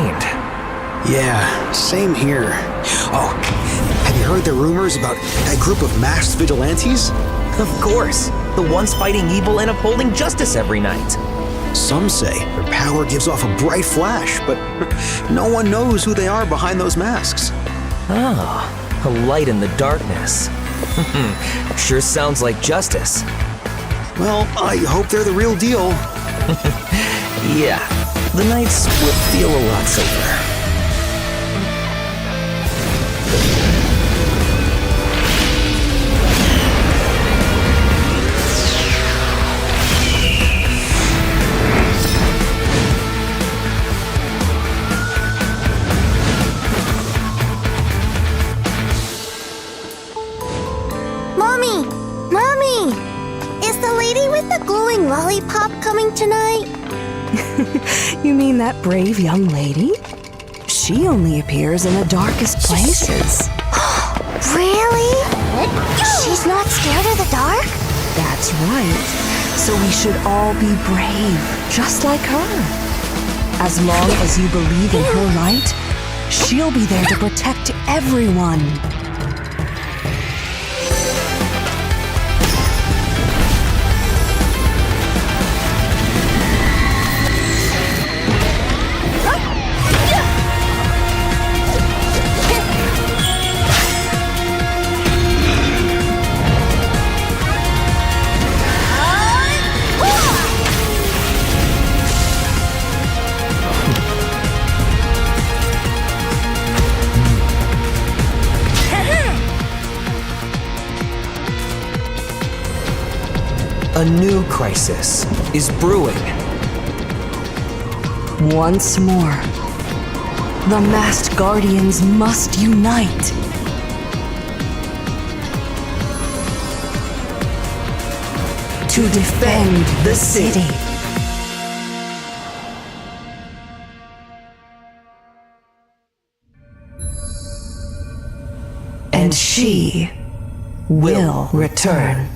drained. Yeah, same here. Oh, have you heard the rumors about that group of masked vigilantes? Of course, the ones fighting evil and upholding justice every night. Some say their power gives off a bright flash, but no one knows who they are behind those masks. Ah, a light in the darkness. Sure sounds like justice. Well, I hope they're the real deal. Yeah, the nights would feel a lot safer. Mommy! Is the lady with the glowing lollipop coming tonight? You mean that brave young lady? She only appears in the darkest places. Really? She's not scared of the dark? That's right. So we should all be brave, just like her. As long as you believe in her light, she'll be there to protect everyone. A new crisis is brewing. Once more, the masked guardians must unite. To defend the city. And she will return.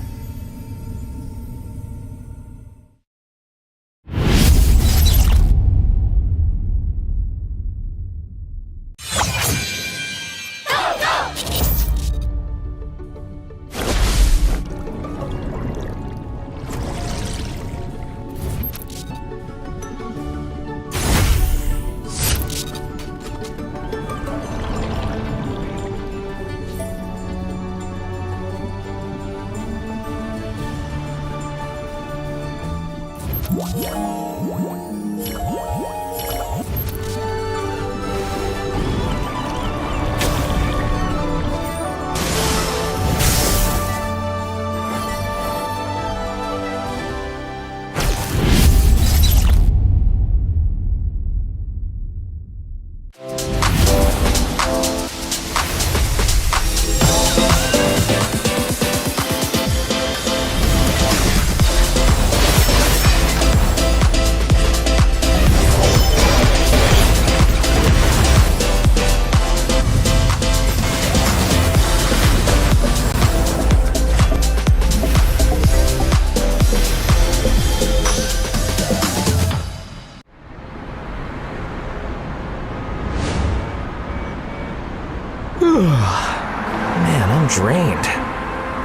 Man, I'm drained.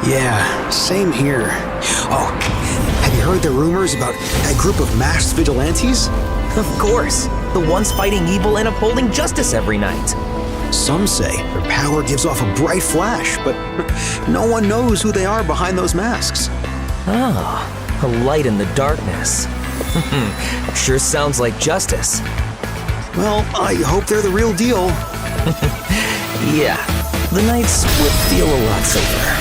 Yeah, same here. Oh, have you heard the rumors about that group of masked vigilantes? Of course, the ones fighting evil and upholding justice every night. Some say their power gives off a bright flash, but no one knows who they are behind those masks. Ah, a light in the darkness. Sure sounds like justice. Well, I hope they're the real deal. Yeah, the nights would feel a lot safer.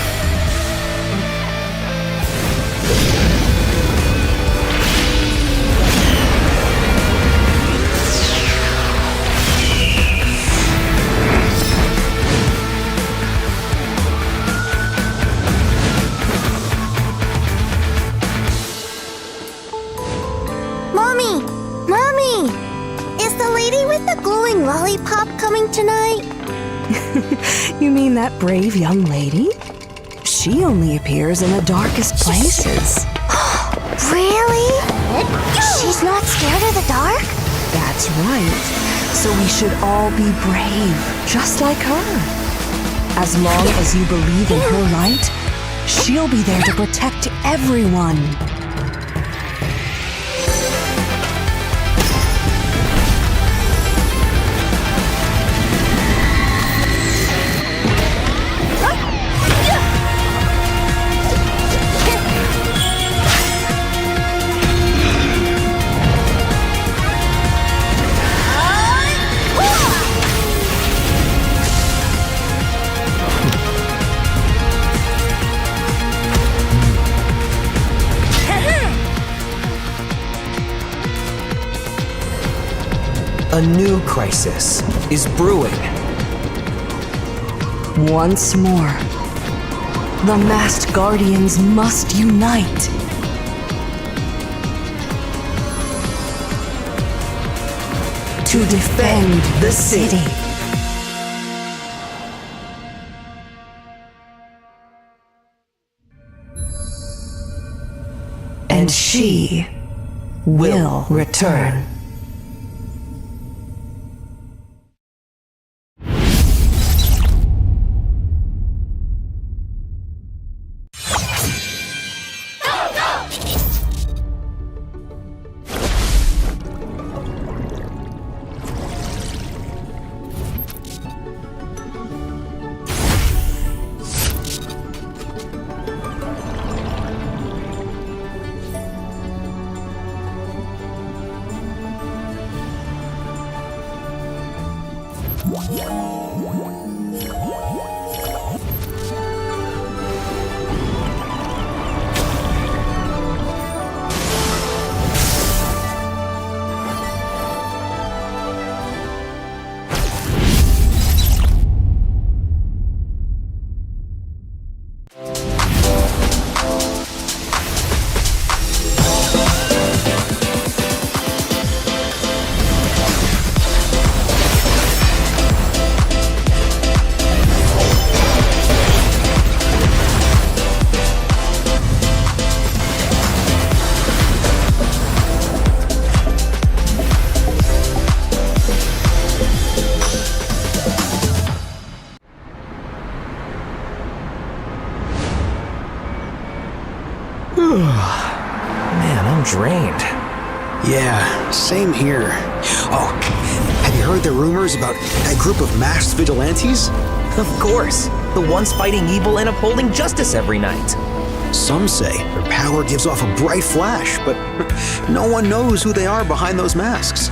Mommy! Is the lady with the glowing lollipop coming tonight? You mean that brave young lady? She only appears in the darkest places. Really? She's not scared of the dark? That's right. So we should all be brave, just like her. As long as you believe in her light, she'll be there to protect everyone. A new crisis is brewing. Once more, the masked guardians must unite. To defend the city. And she will return. Man, I'm drained. Yeah, same here. Oh, have you heard the rumors about that group of masked vigilantes? Of course, the ones fighting evil and upholding justice every night. Some say their power gives off a bright flash, but no one knows who they are behind those masks.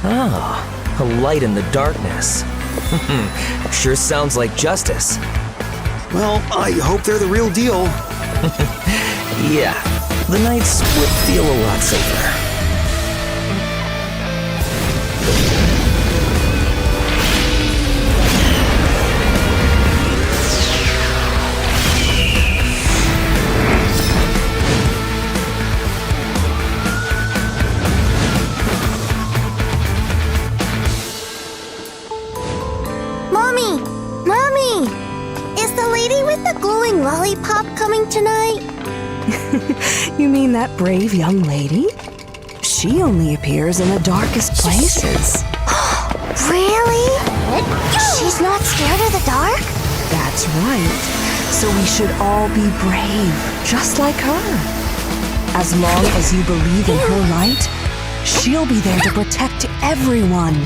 Ah, a light in the darkness. Sure sounds like justice. Well, I hope they're the real deal. Yeah, the nights would feel a lot safer. Mommy! Mommy! Is the lady with the glowing lollipop coming tonight? You mean that brave young lady? She only appears in the darkest places. Really? She's not scared of the dark? That's right. So we should all be brave, just like her. As long as you believe in her light, she'll be there to protect everyone.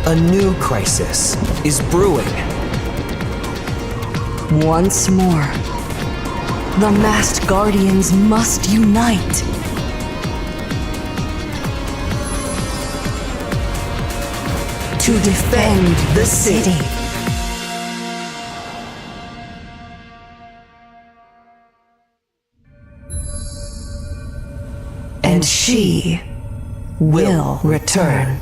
A new crisis is brewing. Once more, the masked guardians must unite. To defend the city. And And she will return.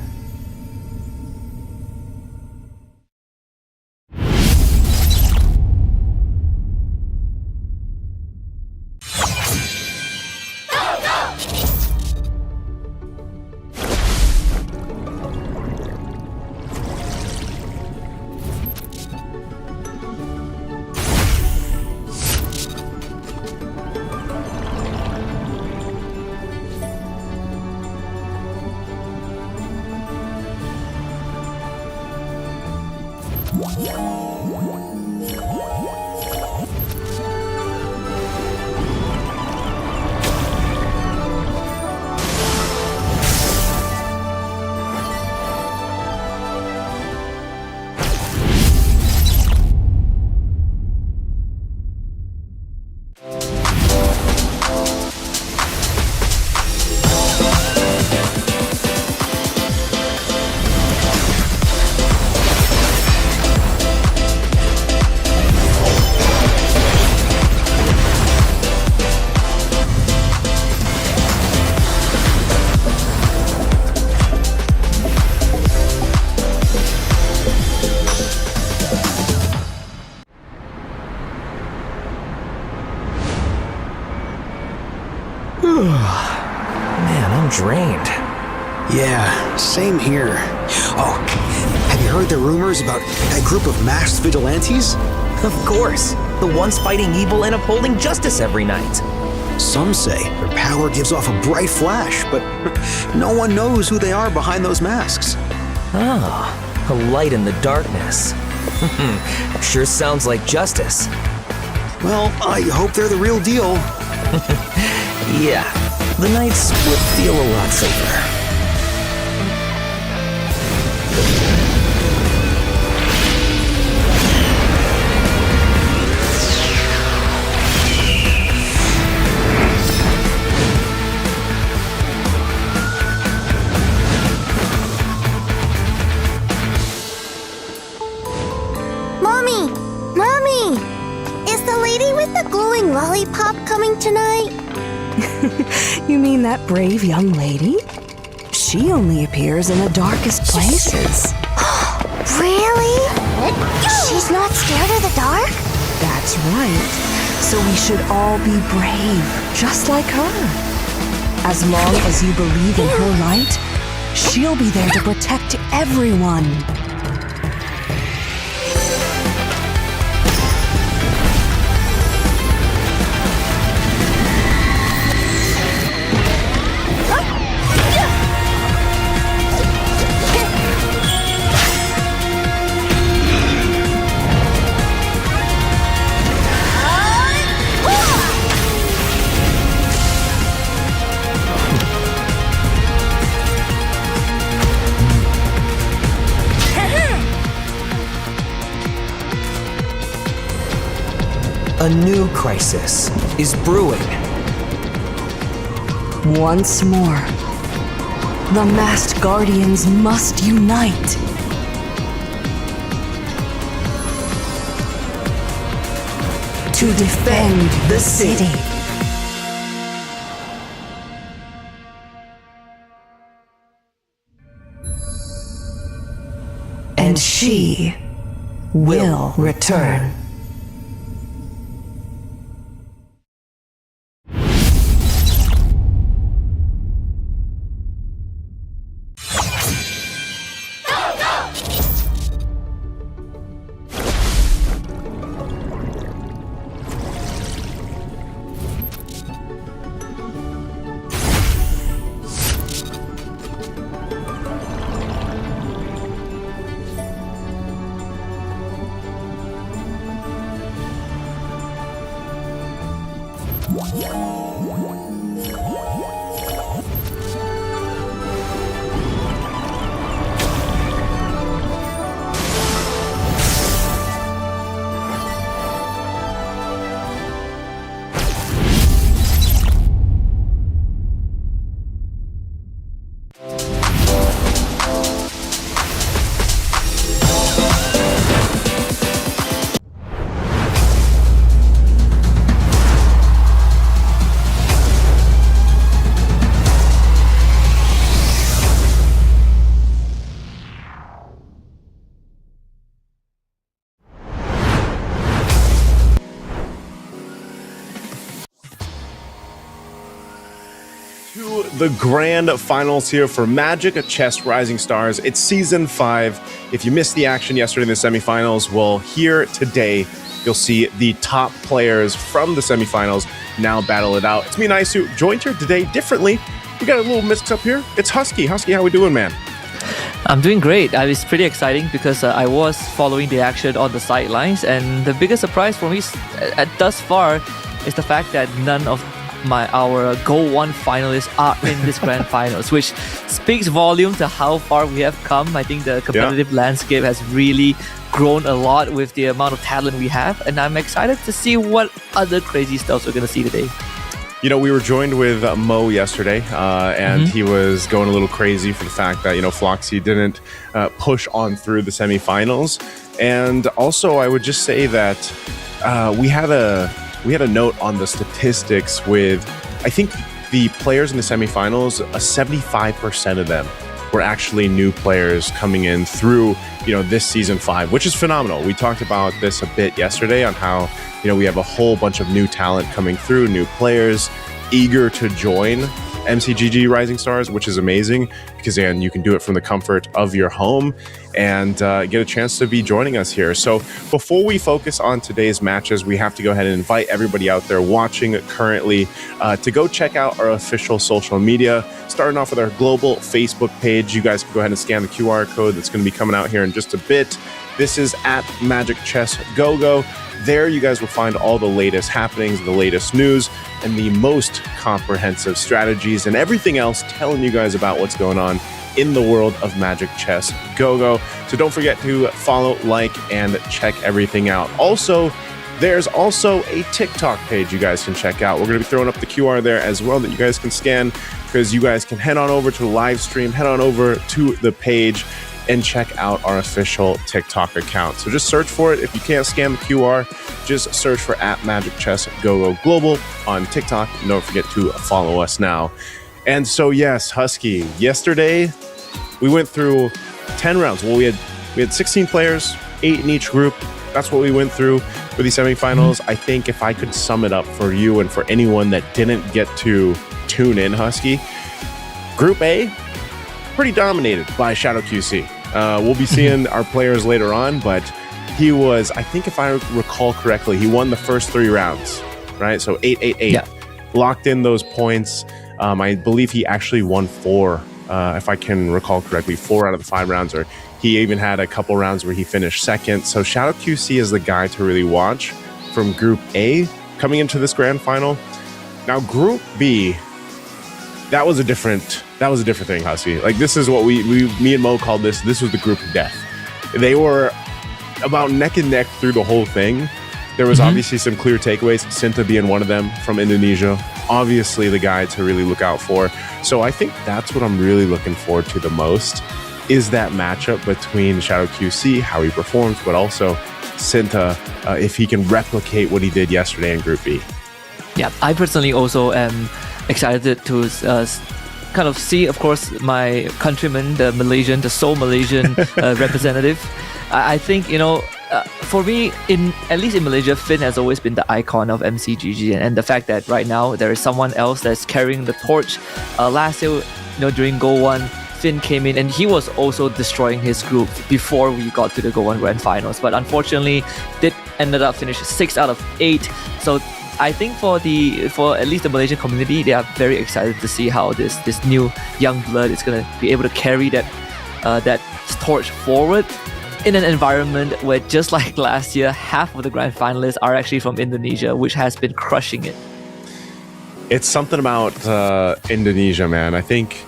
Man, I'm drained. Yeah, same here. Oh, have you heard the rumors about that group of masked vigilantes? Of course, the ones fighting evil and upholding justice every night. Some say their power gives off a bright flash, but no one knows who they are behind those masks. Ah, a light in the darkness. Sure sounds like justice. Well, I hope they're the real deal. Yeah, the nights would feel a lot safer. Mommy! Mommy! Is the lady with the glowing lollipop coming tonight? You mean that brave young lady? She only appears in the darkest places. Really? She's not scared of the dark? That's right. So we should all be brave, just like her. As long as you believe in her light, she'll be there to protect everyone. A new crisis is brewing. Once more, the masked guardians must unite. To defend the city. And she will return. to the grand finals here for Magic Chess Rising Stars. It's season 5. If you missed the action yesterday in the semifinals, well, here today you'll see the top players from the semifinals now battle it out. It's me and Isu joined here today differently. We got a little mix up here. It's Husky. Husky, how we doing, man? I'm doing great. It's pretty exciting because I was following the action on the sidelines, and the biggest surprise for me thus far is the fact that none of our Go 1 finalists are in this grand finals, which speaks volume to how far we have come. I think the competitive landscape has really grown a lot with the amount of talent we have, and I'm excited to see what other crazy stuff we're going to see today. You know, we were joined with Mo yesterday, and he was going a little crazy for the fact that, Floxy didn't push on through the semifinals. And also, I would just say that we had a note on the statistics with, I think, the players in the semifinals, 75% of them were actually new players coming in through, this season 5, which is phenomenal. We talked about this a bit yesterday on how, we have a whole bunch of new talent coming through, new players eager to join MCGG Rising Stars, which is amazing because, again, you can do it from the comfort of your home and get a chance to be joining us here. So before we focus on today's matches, we have to go ahead and invite everybody out there watching currently to go check out our official social media. Starting off with our global Facebook page, you guys can go ahead and scan the QR code that's going to be coming out here in just a bit. This is at Magic Chess GoGo. There you guys will find all the latest happenings, the latest news, and the most comprehensive strategies and everything else telling you guys about what's going on in the world of Magic Chess GoGo. So don't forget to follow, like, and check everything out. Also, there's also a TikTok page you guys can check out. We're going to be throwing up the QR there as well that you guys can scan, because you guys can head on over to the live stream, head on over to the page, and check out our official TikTok account. So just search for it. If you can't scan the QR, just search for at Magic Chess GoGo Global on TikTok. And don't forget to follow us now. And so, yes, Husky, yesterday we went through 10 rounds. Well, we had 16 players, 8 in each group. That's what we went through for the semifinals. I think if I could sum it up for you and for anyone that didn't get to tune in, Husky, Group A, pretty dominated by Shadow QC. We'll be seeing our players later on, but he was, I think if I recall correctly, he won the first 3 rounds, right? So 8-8-8. Yeah. Locked in those points. I believe he actually won 4, if I can recall correctly, 4 out of the 5 rounds, or he even had a couple rounds where he finished second. So Shadow QC is the guy to really watch from Group A coming into this grand final. Now, Group B, that was a different thing, Husky. Like, this is what me and Mo called this. This was the group of death. They were about neck and neck through the whole thing. There was obviously some clear takeaways, Sinta being one of them from Indonesia. Obviously the guy to really look out for. So I think that's what I'm really looking forward to the most, is that matchup between Shadow QC, how he performs, but also Sinta, if he can replicate what he did yesterday in Group B. Yeah, I personally also am excited to kind of see, of course, my countryman, the Seoul Malaysian representative. I think, for me, at least in Malaysia, Finn has always been the icon of MCGG, and the fact that right now there is someone else that's carrying the torch. Last year, during Go 1, Finn came in and he was also destroying his group before we got to the Go 1 Grand Finals, but unfortunately, ended up finishing 6 out of 8. So I think for at least the Malaysian community, they are very excited to see how this new young blood is going to be able to carry that torch forward in an environment where, just like last year, half of the grand finalists are actually from Indonesia, which has been crushing it. It's something about Indonesia, man. I think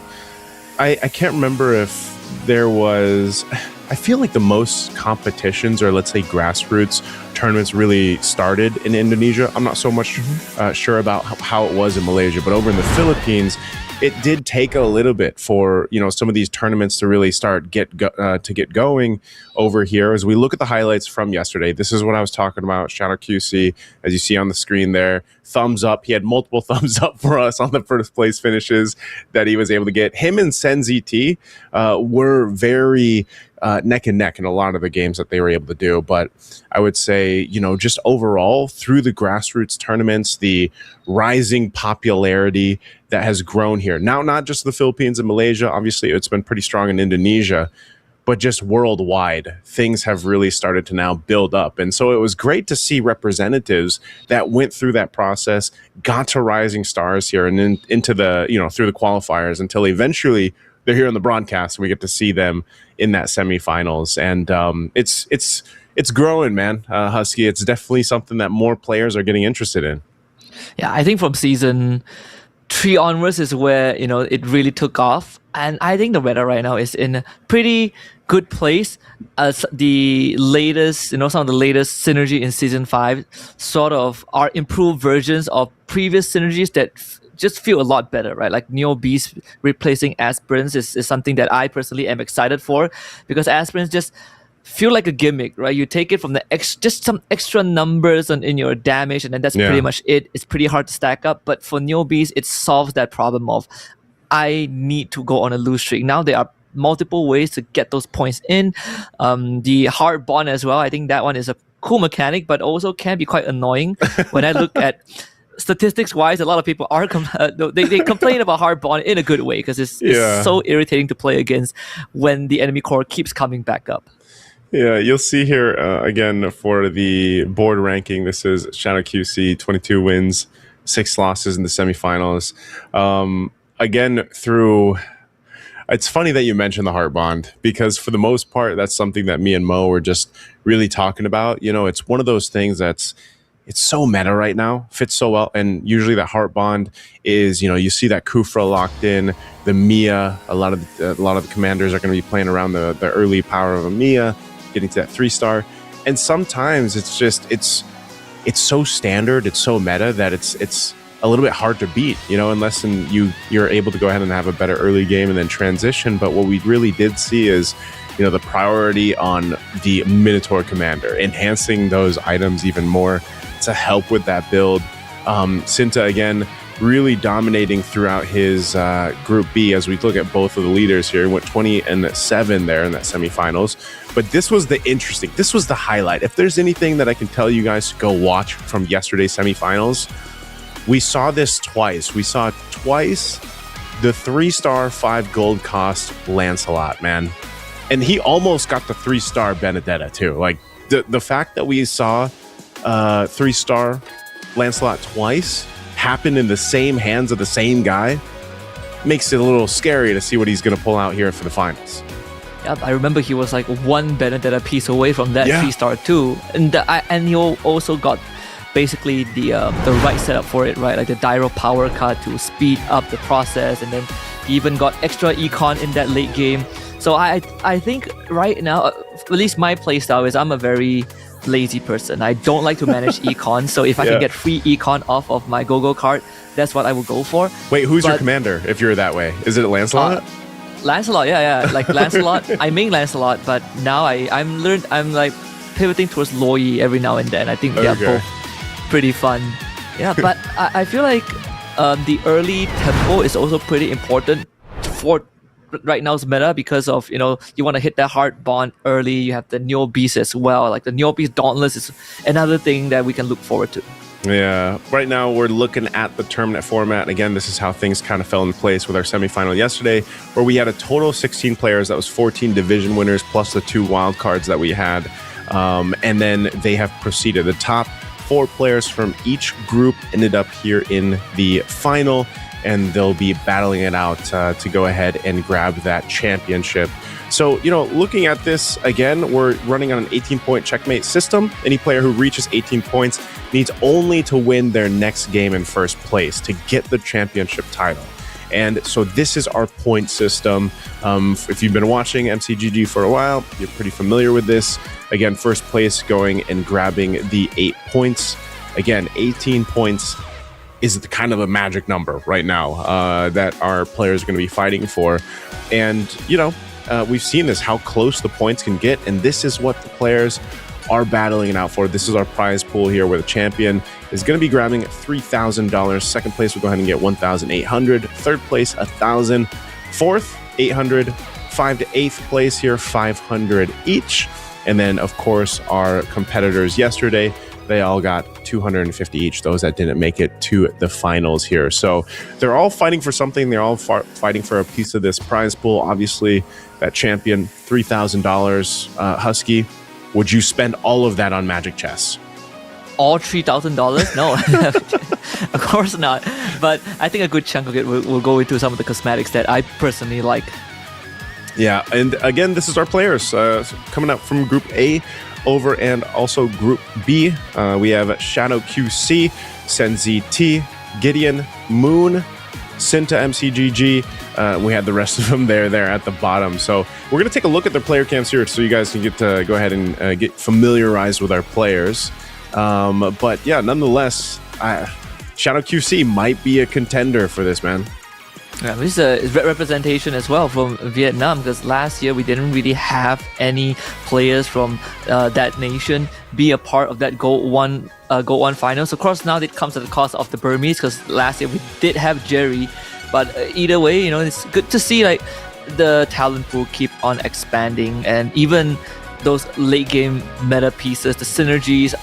I can't remember if there was. I feel like the most competitions, or let's say grassroots tournaments, really started in Indonesia. I'm not so much sure about how it was in Malaysia, but over in the Philippines, it did take a little bit for some of these tournaments to really start get going over here. As we look at the highlights from yesterday, this is what I was talking about. Shadow QC, as you see on the screen there, thumbs up. He had multiple thumbs up for us on the first place finishes that he was able to get. Him and Sen ZT were very neck and neck in a lot of the games that they were able to do. But I would say, just overall through the grassroots tournaments, the rising popularity that has grown here. Now, not just the Philippines and Malaysia, obviously it's been pretty strong in Indonesia, but just worldwide, things have really started to now build up. And so it was great to see representatives that went through that process, got to Rising Stars here and then into the, through the qualifiers until eventually they're here on the broadcast and we get to see them in that semifinals. And it's growing, man, Husky. It's definitely something that more players are getting interested in. Yeah, I think from season 3 onwards is where, it really took off. And I think the meta right now is in a pretty good place. As the latest, some of the latest synergy in season 5 sort of are improved versions of previous synergies that just feel a lot better, right? Like Neo Beast replacing aspirants is something that I personally am excited for, because aspirants just feel like a gimmick, right? You take it from the just some extra numbers in your damage, and then that's pretty much it. It's pretty hard to stack up. But for Neo Beast, it solves that problem of I need to go on a lose streak. Now there are multiple ways to get those points in. The hard bond as well. I think that one is a cool mechanic, but also can be quite annoying. When I look at statistics wise, a lot of people are they complain about hard bond in a good way, because it's so irritating to play against when the enemy core keeps coming back up. Yeah, you'll see here again for the board ranking. This is Shadow QC, 22 wins, 6 losses in the semifinals. Again, it's funny that you mentioned the heart bond, because for the most part, that's something that me and Mo were just really talking about. It's one of those things it's so meta right now, fits so well. And usually that heart bond is, you see that Kufra locked in, the Mia. A lot of the commanders are going to be playing around the early power of a Mia, getting to that 3-star. And sometimes it's so standard, it's so meta that it's a little bit hard to beat, unless you're able to go ahead and have a better early game and then transition. But what we really did see is, the priority on the Minotaur commander, enhancing those items even more to help with that build. Sinta, again, really dominating throughout his Group B. As we look at both of the leaders here, he went 20-7 there in that semifinals. But this was the highlight. If there's anything that I can tell you guys to go watch from yesterday's semifinals, we saw this twice. We saw twice the 3-star 5 gold cost Lancelot, man. And he almost got the 3-star Benedetta too. Like the fact that we saw 3-star Lancelot twice happen in the same hands of the same guy makes it a little scary to see what he's going to pull out here for the finals. Yeah, I remember he was like one Benedetta piece away from that 3-star too. And he also got basically the right setup for it, right? Like the Dyro power cut to speed up the process, and then he even got extra econ in that late game. So I think right now, at least my playstyle is I'm a very lazy person. I don't like to manage econ, so if I can get free econ off of my go-go card, that's what I will go for. Wait, who's your commander if you're that way? Is it Lancelot? Lancelot, yeah. Like Lancelot, I main Lancelot, but now I'm like pivoting towards Loyi every now and then. I think they're both pretty fun. Yeah, but I feel like the early tempo is also pretty important for right now's meta, because of you want to hit that hard bond early. You have the Neo Beast as well. Like the Neo Beast Dauntless is another thing that we can look forward to. Yeah, right now we're looking at the tournament format. Again, this is how things kind of fell in place with our semifinal yesterday, where we had a total of 16 players. That was 14 division winners plus the 2 wild cards that we had, and then they have proceeded. The top 4 players from each group ended up here in the final, and they'll be battling it out to go ahead and grab that championship. So, looking at this, again, we're running on an 18-point checkmate system. Any player who reaches 18 points needs only to win their next game in first place to get the championship title. And so this is our point system. If you've been watching MCGG for a while, you're pretty familiar with this. Again, first place going and grabbing the 8 points. Again, 18 points is kind of a magic number right now that our players are going to be fighting for. And, we've seen this, how close the points can get. And this is what the players are battling it out for. This is our prize pool here, where the champion is going to be grabbing $3,000. Second place will go ahead and get $1,800. Third place, $1,000. Fourth, $800. 5 to 8th place here, 500 each. And then, of course, our competitors yesterday, they all got 250 each, those that didn't make it to the finals here. So they're all fighting for something. They're all fighting for a piece of this prize pool. Obviously, that champion, $3,000. Husky, would you spend all of that on Magic Chess? All $3,000? No, of course not. But I think a good chunk of it will go into some of the cosmetics that I personally like. Yeah, and again, this is our players coming out from Group A over and also Group B. We have Shadow QC, Senzi T, Gideon, Moon, Cinta MCGG. We had the rest of them there at the bottom. So we're going to take a look at their player cams here so you guys can get to go ahead and get familiarized with our players. But yeah, nonetheless, Shadow QC might be a contender for this, man. Yeah, this is a representation as well from Vietnam, because last year we didn't really have any players from that nation be a part of that Gold One finals. Of course, now it comes at the cost of the Burmese, because last year we did have Jerry. But either way, it's good to see like the talent pool keep on expanding, and even those late game meta pieces, the synergies.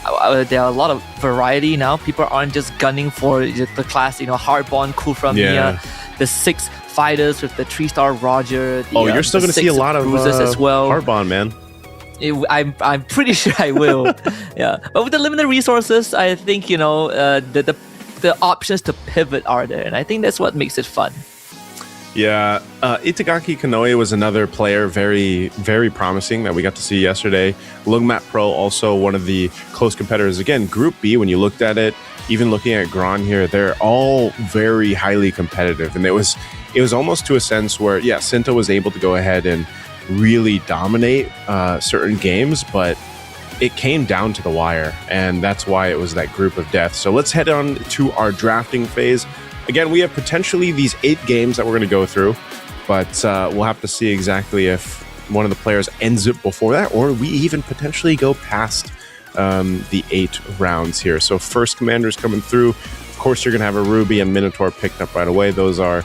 There are a lot of variety now. People aren't just gunning for the class, Hardbond, Cool from Mia, the 6 fighters with the 3-star Roger. You're still going to see a lot of bruises as well. Hardbond, man. I'm pretty sure I will. Yeah, but with the limited resources, I think the options to pivot are there, and I think that's what makes it fun. Yeah, Itagaki Kanoe was another player very, very promising that we got to see yesterday. Lungmat Pro, also one of the close competitors. Again, Group B, when you looked at it, even looking at Gran here, they're all very highly competitive. And it was almost to a sense where, yeah, Cinta was able to go ahead and really dominate certain games, but it came down to the wire. And that's why it was that group of death. So let's head on to our drafting phase. Again, we have potentially these 8 games that we're going to go through, but we'll have to see exactly if one of the players ends it before that, or we even potentially go past the 8 rounds here. So first commanders coming through. Of course, you're going to have a Ruby and Minotaur picked up right away. Those are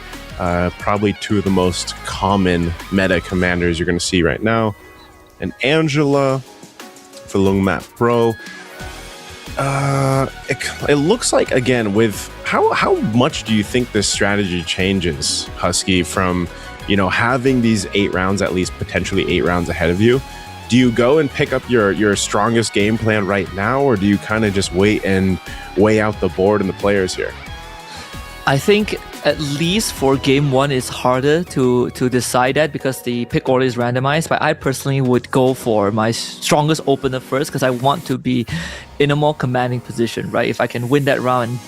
probably 2 of the most common meta commanders you're going to see right now. And Angela for Lungmat Pro. It looks like, again, with how much do you think this strategy changes, Husky, from having these 8 rounds, at least potentially 8 rounds ahead of you? Do you go and pick up your strongest game plan right now, or do you kind of just wait and weigh out the board and the players here? I think at least for game 1 it's harder to decide that, because the pick order is randomized. But I personally would go for my strongest opener first, because I want to be in a more commanding position, right? If I can win that round and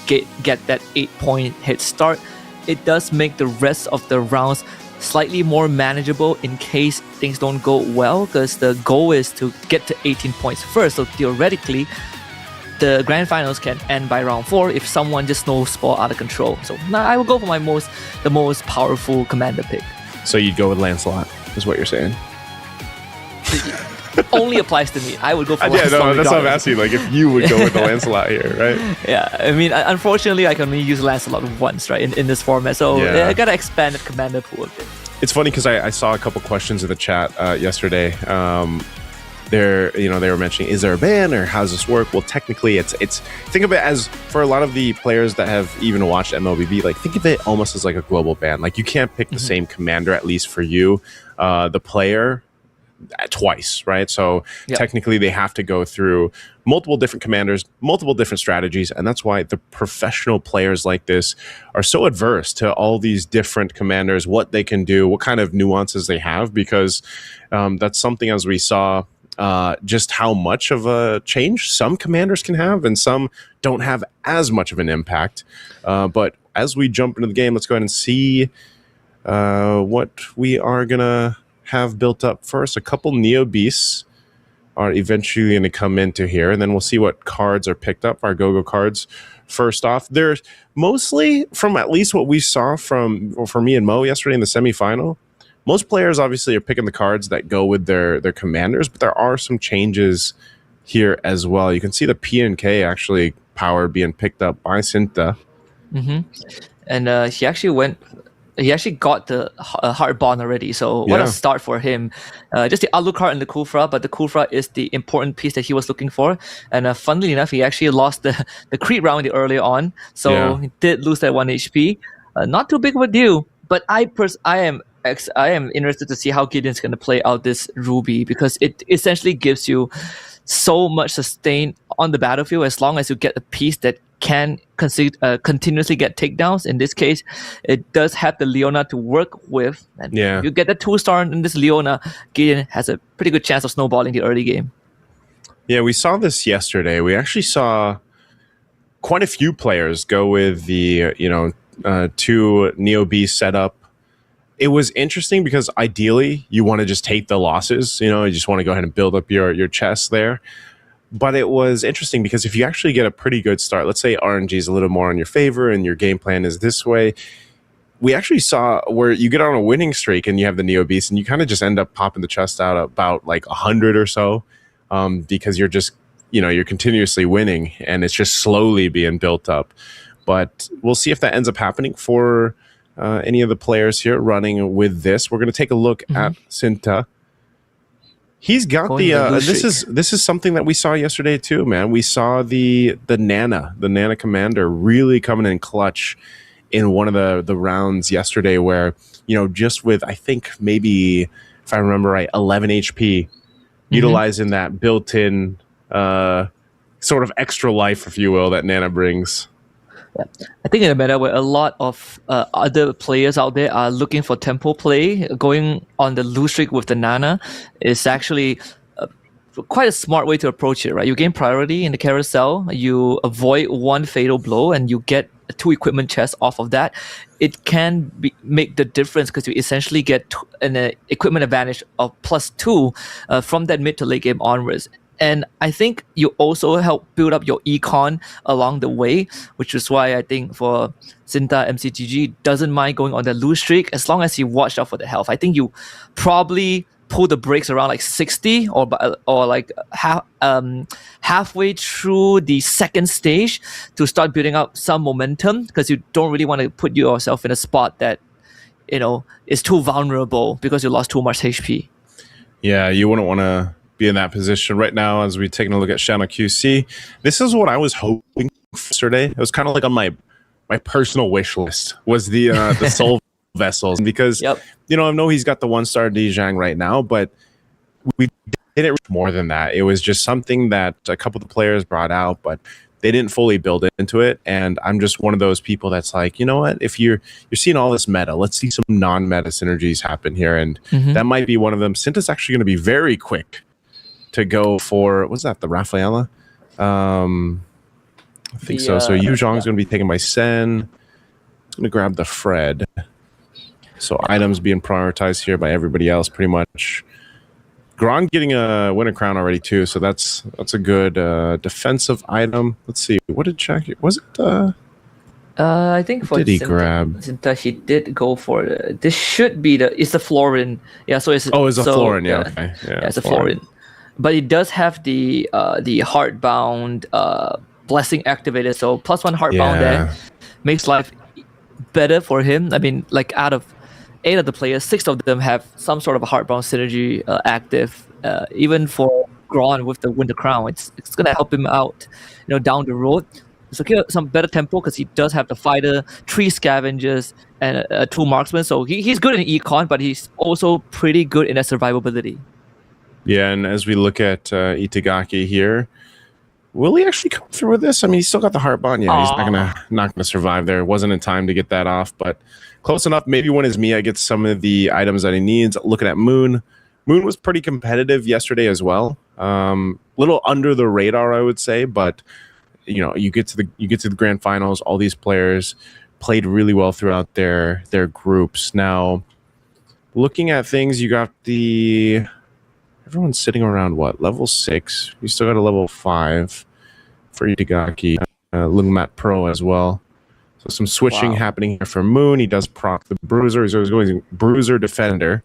get that 8-point head start, it does make the rest of the rounds slightly more manageable in case things don't go well, because the goal is to get to 18 points first. So theoretically, the grand finals can end by round 4 if someone just snowball out of control. So I will go for the most powerful commander pick. So you'd go with Lancelot, is what you're saying? Only applies to me. I would go for Lancelot. Yeah, no, that's what I'm asking. Like, if you would go with the Lancelot here, right? Yeah, I mean, unfortunately, I can only use Lancelot once, right, in this format. So yeah, I gotta expand the commander pool a bit. It's funny because I saw a couple questions in the chat yesterday. They were mentioning, is there a ban or how does this work? Well, technically, it's think of it as, for a lot of the players that have even watched MLBB, like, think of it almost as like a global ban. Like, you can't pick the same commander, at least for you, the player, twice, right? So technically they have to go through multiple different commanders, multiple different strategies, and that's why the professional players like this are so adverse to all these different commanders, what they can do, what kind of nuances they have, because that's something, as we saw, just how much of a change some commanders can have and some don't have as much of an impact. But as we jump into the game, let's go ahead and see what we are gonna have built up first. A couple Neo Beasts are eventually going to come into here, and then we'll see what cards are picked up. Our go-go cards, first off, they're mostly, from at least what we saw for me and Mo yesterday in the semifinal, most players obviously are picking the cards that go with their commanders, but there are some changes here as well. You can see the PNK actually power being picked up by Cinta. And he actually went he actually got the hard bond already. So what Yeah. a start for him. Just the Alucard and the Kufra, but the Kufra is the important piece that he was looking for. And funnily enough, he actually lost the creep round earlier on. So Yeah. he did lose that 1 HP. Not too big of a deal, but I am interested to see how Gideon's going to play out this Ruby, because it essentially gives you so much sustain on the battlefield as long as you get a piece that can continuously get takedowns. In this case, it does have the Leona to work with. And Yeah. if you get the 2-star in this Leona, Gideon has a pretty good chance of snowballing the early game. Yeah, we saw this yesterday. We actually saw quite a few players go with the, 2 Neo B setup. It was interesting because ideally you want to just take the losses. You just want to go ahead and build up your chest there. But it was interesting because if you actually get a pretty good start, let's say RNG is a little more in your favor and your game plan is this way, we actually saw where you get on a winning streak and you have the Neo Beast and you kind of just end up popping the chest out about like 100 or so, because you're just, you're continuously winning and it's just slowly being built up. But we'll see if that ends up happening for any of the players here running with this. We're going to take a look at Cinta. He's got this is something that we saw yesterday too, man. We saw the Nana Commander really coming in clutch in one of the rounds yesterday where, just with, I think maybe, if I remember right, 11 HP, utilizing that built-in sort of extra life, if you will, that Nana brings. Yeah. I think in a meta where a lot of other players out there are looking for tempo play, going on the lose streak with the Nana is actually quite a smart way to approach it, right? You gain priority in the carousel, you avoid one fatal blow, and you get 2 equipment chests off of that. It can make the difference because you essentially get an equipment advantage of +2 from that mid to late game onwards. And I think you also help build up your econ along the way, which is why I think for Cinta, MCGG doesn't mind going on the lose streak as long as you watch out for the health. I think you probably pull the brakes around like 60 or like halfway through the second stage to start building up some momentum, because you don't really want to put yourself in a spot that is too vulnerable because you lost too much HP. Yeah, you wouldn't want to be in that position right now. As we're taking a look at Shadow QC, this is what I was hoping for yesterday. It was kind of like on my personal wish list was the soul vessels, because I know he's got the 1-star Dijang right now, but we didn't reach more than that. It was just something that a couple of the players brought out, but they didn't fully build into it. And I'm just one of those people that's like, you know what, if you're seeing all this meta, let's see some non-meta synergies happen here, and that might be one of them. Cinta's actually going to be very quick to go for, what's that, the Rafaela? I think so. So Yu Zhong's going to be taken by Sen. I'm going to grab the Fred. So items being prioritized here by everybody else, pretty much. Gron getting a winner crown already too, so that's a good defensive item. Let's see, what did Jack? Was it? I think for did he grab? Cinta, he did go for this. Should be it's the Florin. Yeah, so it's it's a Florin. Yeah, okay. Yeah, it's a Florin. But it does have the Heartbound blessing activated, so +1 Heartbound there makes life better for him. I mean, like out of 8 of the players, 6 of them have some sort of a Heartbound synergy active. Even for Gron with the Winter Crown, it's gonna help him out, down the road. So get some better tempo because he does have the fighter, 3 scavengers, and 2 marksmen. So he's good in econ, but he's also pretty good in that survivability. Yeah, and as we look at Itagaki here, will he actually come through with this? I mean, he's still got the Heartbond. Yeah, he's not gonna survive there. Wasn't in time to get that off, but close enough. Maybe when his Mia gets some of the items that he needs. Looking at Moon. Moon was pretty competitive yesterday as well. Little under the radar, I would say, but you get to the grand finals. All these players played really well throughout their groups. Now, looking at things, you got everyone's sitting around what, level 6? You still got a level 5 for Itagaki, Lungat Pro as well. So some switching happening here for Moon. He does proc the Bruiser. He's always going Bruiser Defender.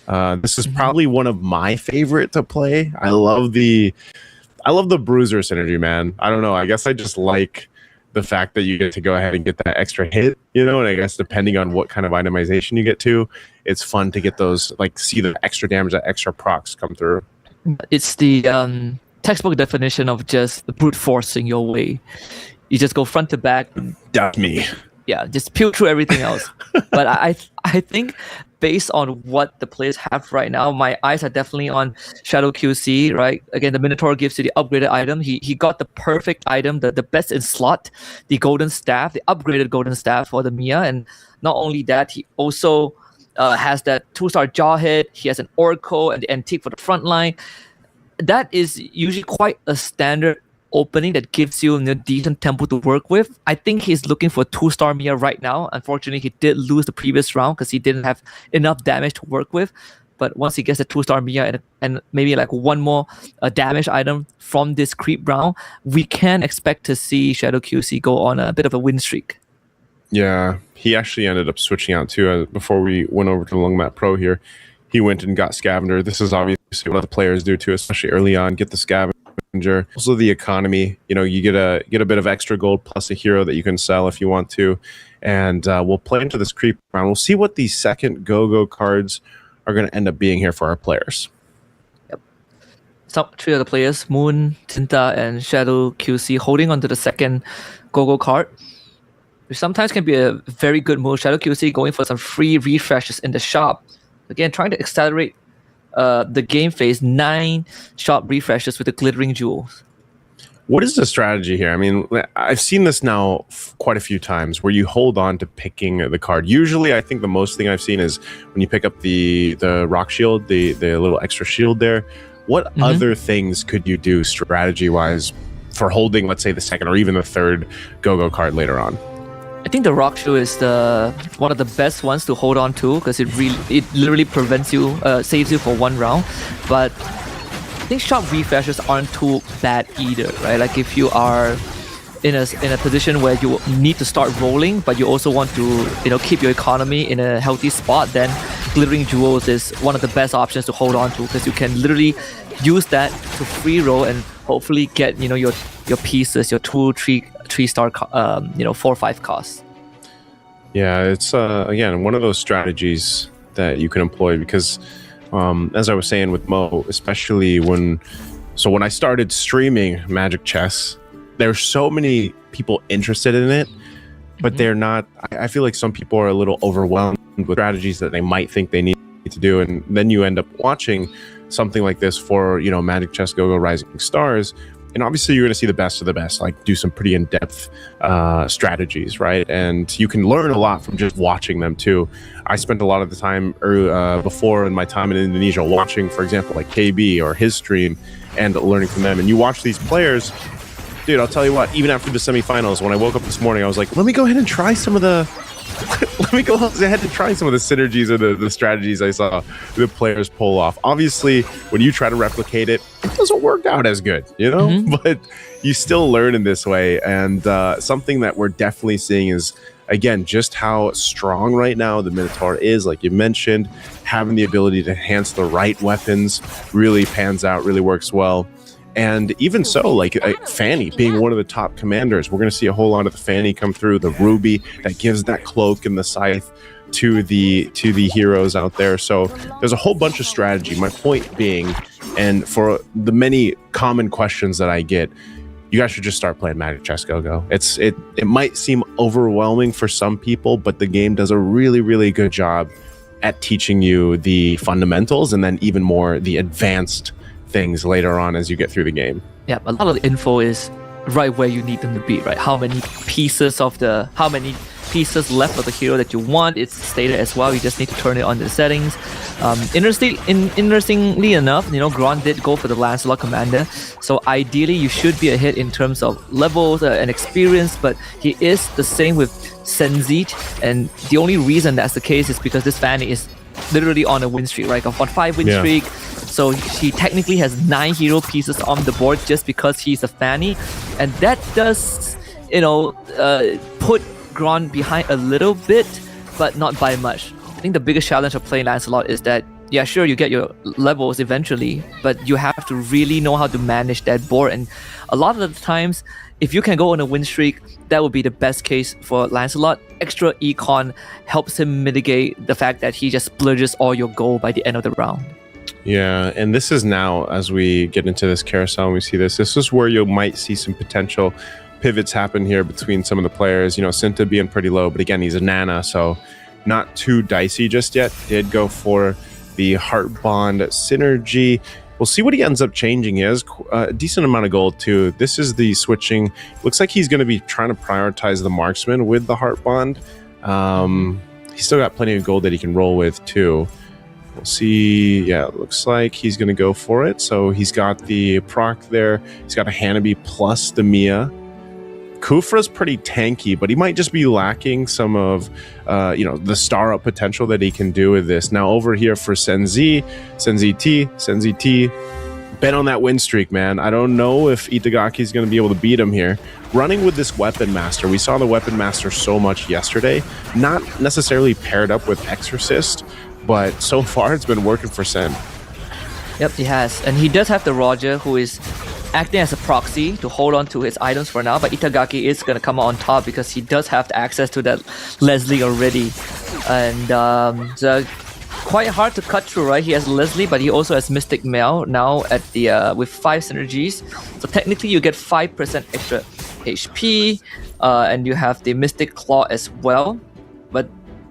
This is probably one of my favorite to play. I love the Bruiser synergy, man. I don't know. I guess I just like the fact that you get to go ahead and get that extra hit, and I guess depending on what kind of itemization you get to, it's fun to get those, like, see the extra damage, that extra procs come through. It's the textbook definition of just brute forcing your way. You just go front to back. That's me. Yeah, just peel through everything else. But I think based on what the players have right now, my eyes are definitely on Shadow QC, right? Again, the Minotaur gives you the upgraded item. He got the perfect item, the best in slot, the golden staff, the upgraded golden staff for the Mia. And not only that, he also has that 2-star jaw hit. He has an Oracle and the Antique for the front line. That is usually quite a standard opening that gives you a decent tempo to work with. I think he's looking for a 2-star Mia right now. Unfortunately, he did lose the previous round because he didn't have enough damage to work with. But once he gets a 2-star Mia and maybe like one more damage item from this creep round, we can expect to see Shadow QC go on a bit of a win streak. Yeah, he actually ended up switching out too. Before we went over to Long Mat Pro here, he went and got Scavenger. This is obviously what other players do too, especially early on. Get the Scavenger. Also the economy, you get a bit of extra gold plus a hero that you can sell if you want to. And we'll play into this creep round. We'll see what these second go-go cards are going to end up being here for our players. Yep. So 3 of the players, Moon, Tinta, and Shadow QC, holding onto the second go-go card, which sometimes can be a very good move. Shadow QC going for some free refreshes in the shop. Again, trying to accelerate the game phase, 9 shop refreshes with the glittering jewels. What is the strategy here? I mean, I've seen this now quite a few times where you hold on to picking the card. Usually, I think the most thing I've seen is when you pick up the rock shield, the little extra shield there. What other things could you do strategy-wise for holding, let's say, the second or even the third go-go card later on? I think the rock shoe is one of the best ones to hold on to because it literally prevents you, saves you for one round. But I think shop refreshes aren't too bad either, right? Like if you are in a position where you need to start rolling, but you also want to keep your economy in a healthy spot, then glittering jewels is one of the best options to hold on to because you can literally use that to free roll and hopefully get your pieces, your 2, 3-star 4 or 5 costs. Yeah, it's again one of those strategies that you can employ because as I was saying with Mo, especially when I started streaming Magic Chess, there's so many people interested in it, but they're not. I feel like some people are a little overwhelmed with strategies that they might think they need to do, and then you end up watching something like this for Magic Chess Go-Go Rising Stars, and obviously you're going to see the best of the best, like do some pretty in-depth strategies, right? And you can learn a lot from just watching them too. I spent a lot of the time before in my time in Indonesia watching, for example, like KB or his stream and learning from them. And you watch these players, dude, I'll tell you what, even after the semifinals, when I woke up this morning, I was like, let me go ahead and try some of the synergies or the strategies I saw the players pull off. Obviously, when you try to replicate it, it doesn't work out as good, but you still learn in this way. And something that we're definitely seeing is, again, just how strong right now the Minotaur is. Like you mentioned, having the ability to enhance the right weapons really pans out, really works well. And even so, like Fanny being one of the top commanders, we're going to see a whole lot of the Fanny come through, the Ruby that gives that cloak and the scythe to the heroes out there. So there's a whole bunch of strategy. My point being, and for the many common questions that I get, you guys should just start playing Magic Chess Go-Go. It might seem overwhelming for some people, but the game does a really, really good job at teaching you the fundamentals and then even more the advanced things later on as you get through the game. Yeah, a lot of the info is right where you need them to be, right? How many pieces left of the hero that you want, it's stated as well. You just need to turn it on the settings. Interestingly enough, Gron did go for the Lancelot commander, so ideally you should be ahead in terms of levels and experience, but he is the same with Senzit, and the only reason that's the case is because this Fanny is literally on a win streak, right? On 5 win streak. So he technically has 9 hero pieces on the board just because he's a Fanny, and that does, put Gron behind a little bit, but not by much. I think the biggest challenge of playing Lancelot is that, yeah, sure, you get your levels eventually, but you have to really know how to manage that board. And a lot of the times, if you can go on a win streak, that would be the best case for Lancelot. Extra econ helps him mitigate the fact that he just splurges all your gold by the end of the round. Yeah, and this is now, as we get into this carousel and we see this is where you might see some potential pivots happen here between some of the players. You know, Cinta being pretty low, but again, he's a Nana, so not too dicey just yet. Did go for the Heart Bond synergy. We'll see what he ends up changing. He has a decent amount of gold too. This is the switching. Looks like he's going to be trying to prioritize the marksman with the Heart Bond. He's still got plenty of gold that he can roll with too. We'll see. Yeah, it looks like he's going to go for it. So he's got the proc there. He's got a Hanabi plus the Mia. Kufra's pretty tanky, but he might just be lacking some of, the star up potential that he can do with this. Now over here for Senzi T, bet on that win streak, man. I don't know if Itagaki's going to be able to beat him here. Running with this Weapon Master, we saw the Weapon Master so much yesterday, not necessarily paired up with Exorcist, but so far it's been working for Sen. Yep, he has. And he does have the Roger, who is acting as a proxy to hold on to his items for now, but Itagaki is going to come out on top because he does have the access to that Leslie already. And so quite hard to cut through, right? He has Leslie, but he also has Mystic Mail now at the with 5 synergies. So technically you get 5% extra HP, and you have the Mystic Claw as well. But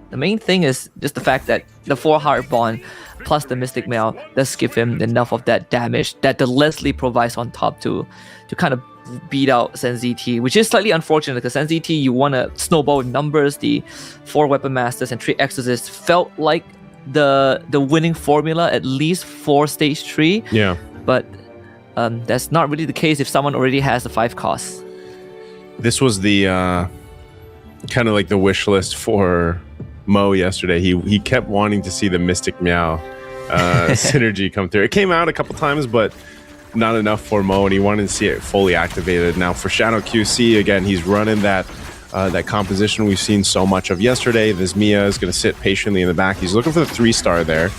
the main thing is just the fact that the 4 Heart Bond plus the Mystic Mail does give him enough of that damage that the Leslie provides on top to kind of beat out Senzi T, which is slightly unfortunate because Senzi T, you want to snowball with numbers. The 4 Weapon Masters and 3 Exorcists felt like the winning formula, at least for stage 3. Yeah. But that's not really the case if someone already has the 5 costs. This was the kind of like the wish list for Mo yesterday. He kept wanting to see the Mystic Meow synergy come through. It came out a couple times, but not enough for Mo, and he wanted to see it fully activated. Now for Shadow QC, again, he's running that composition we've seen so much of yesterday. This Mia is going to sit patiently in the back. He's looking for the 3-star there,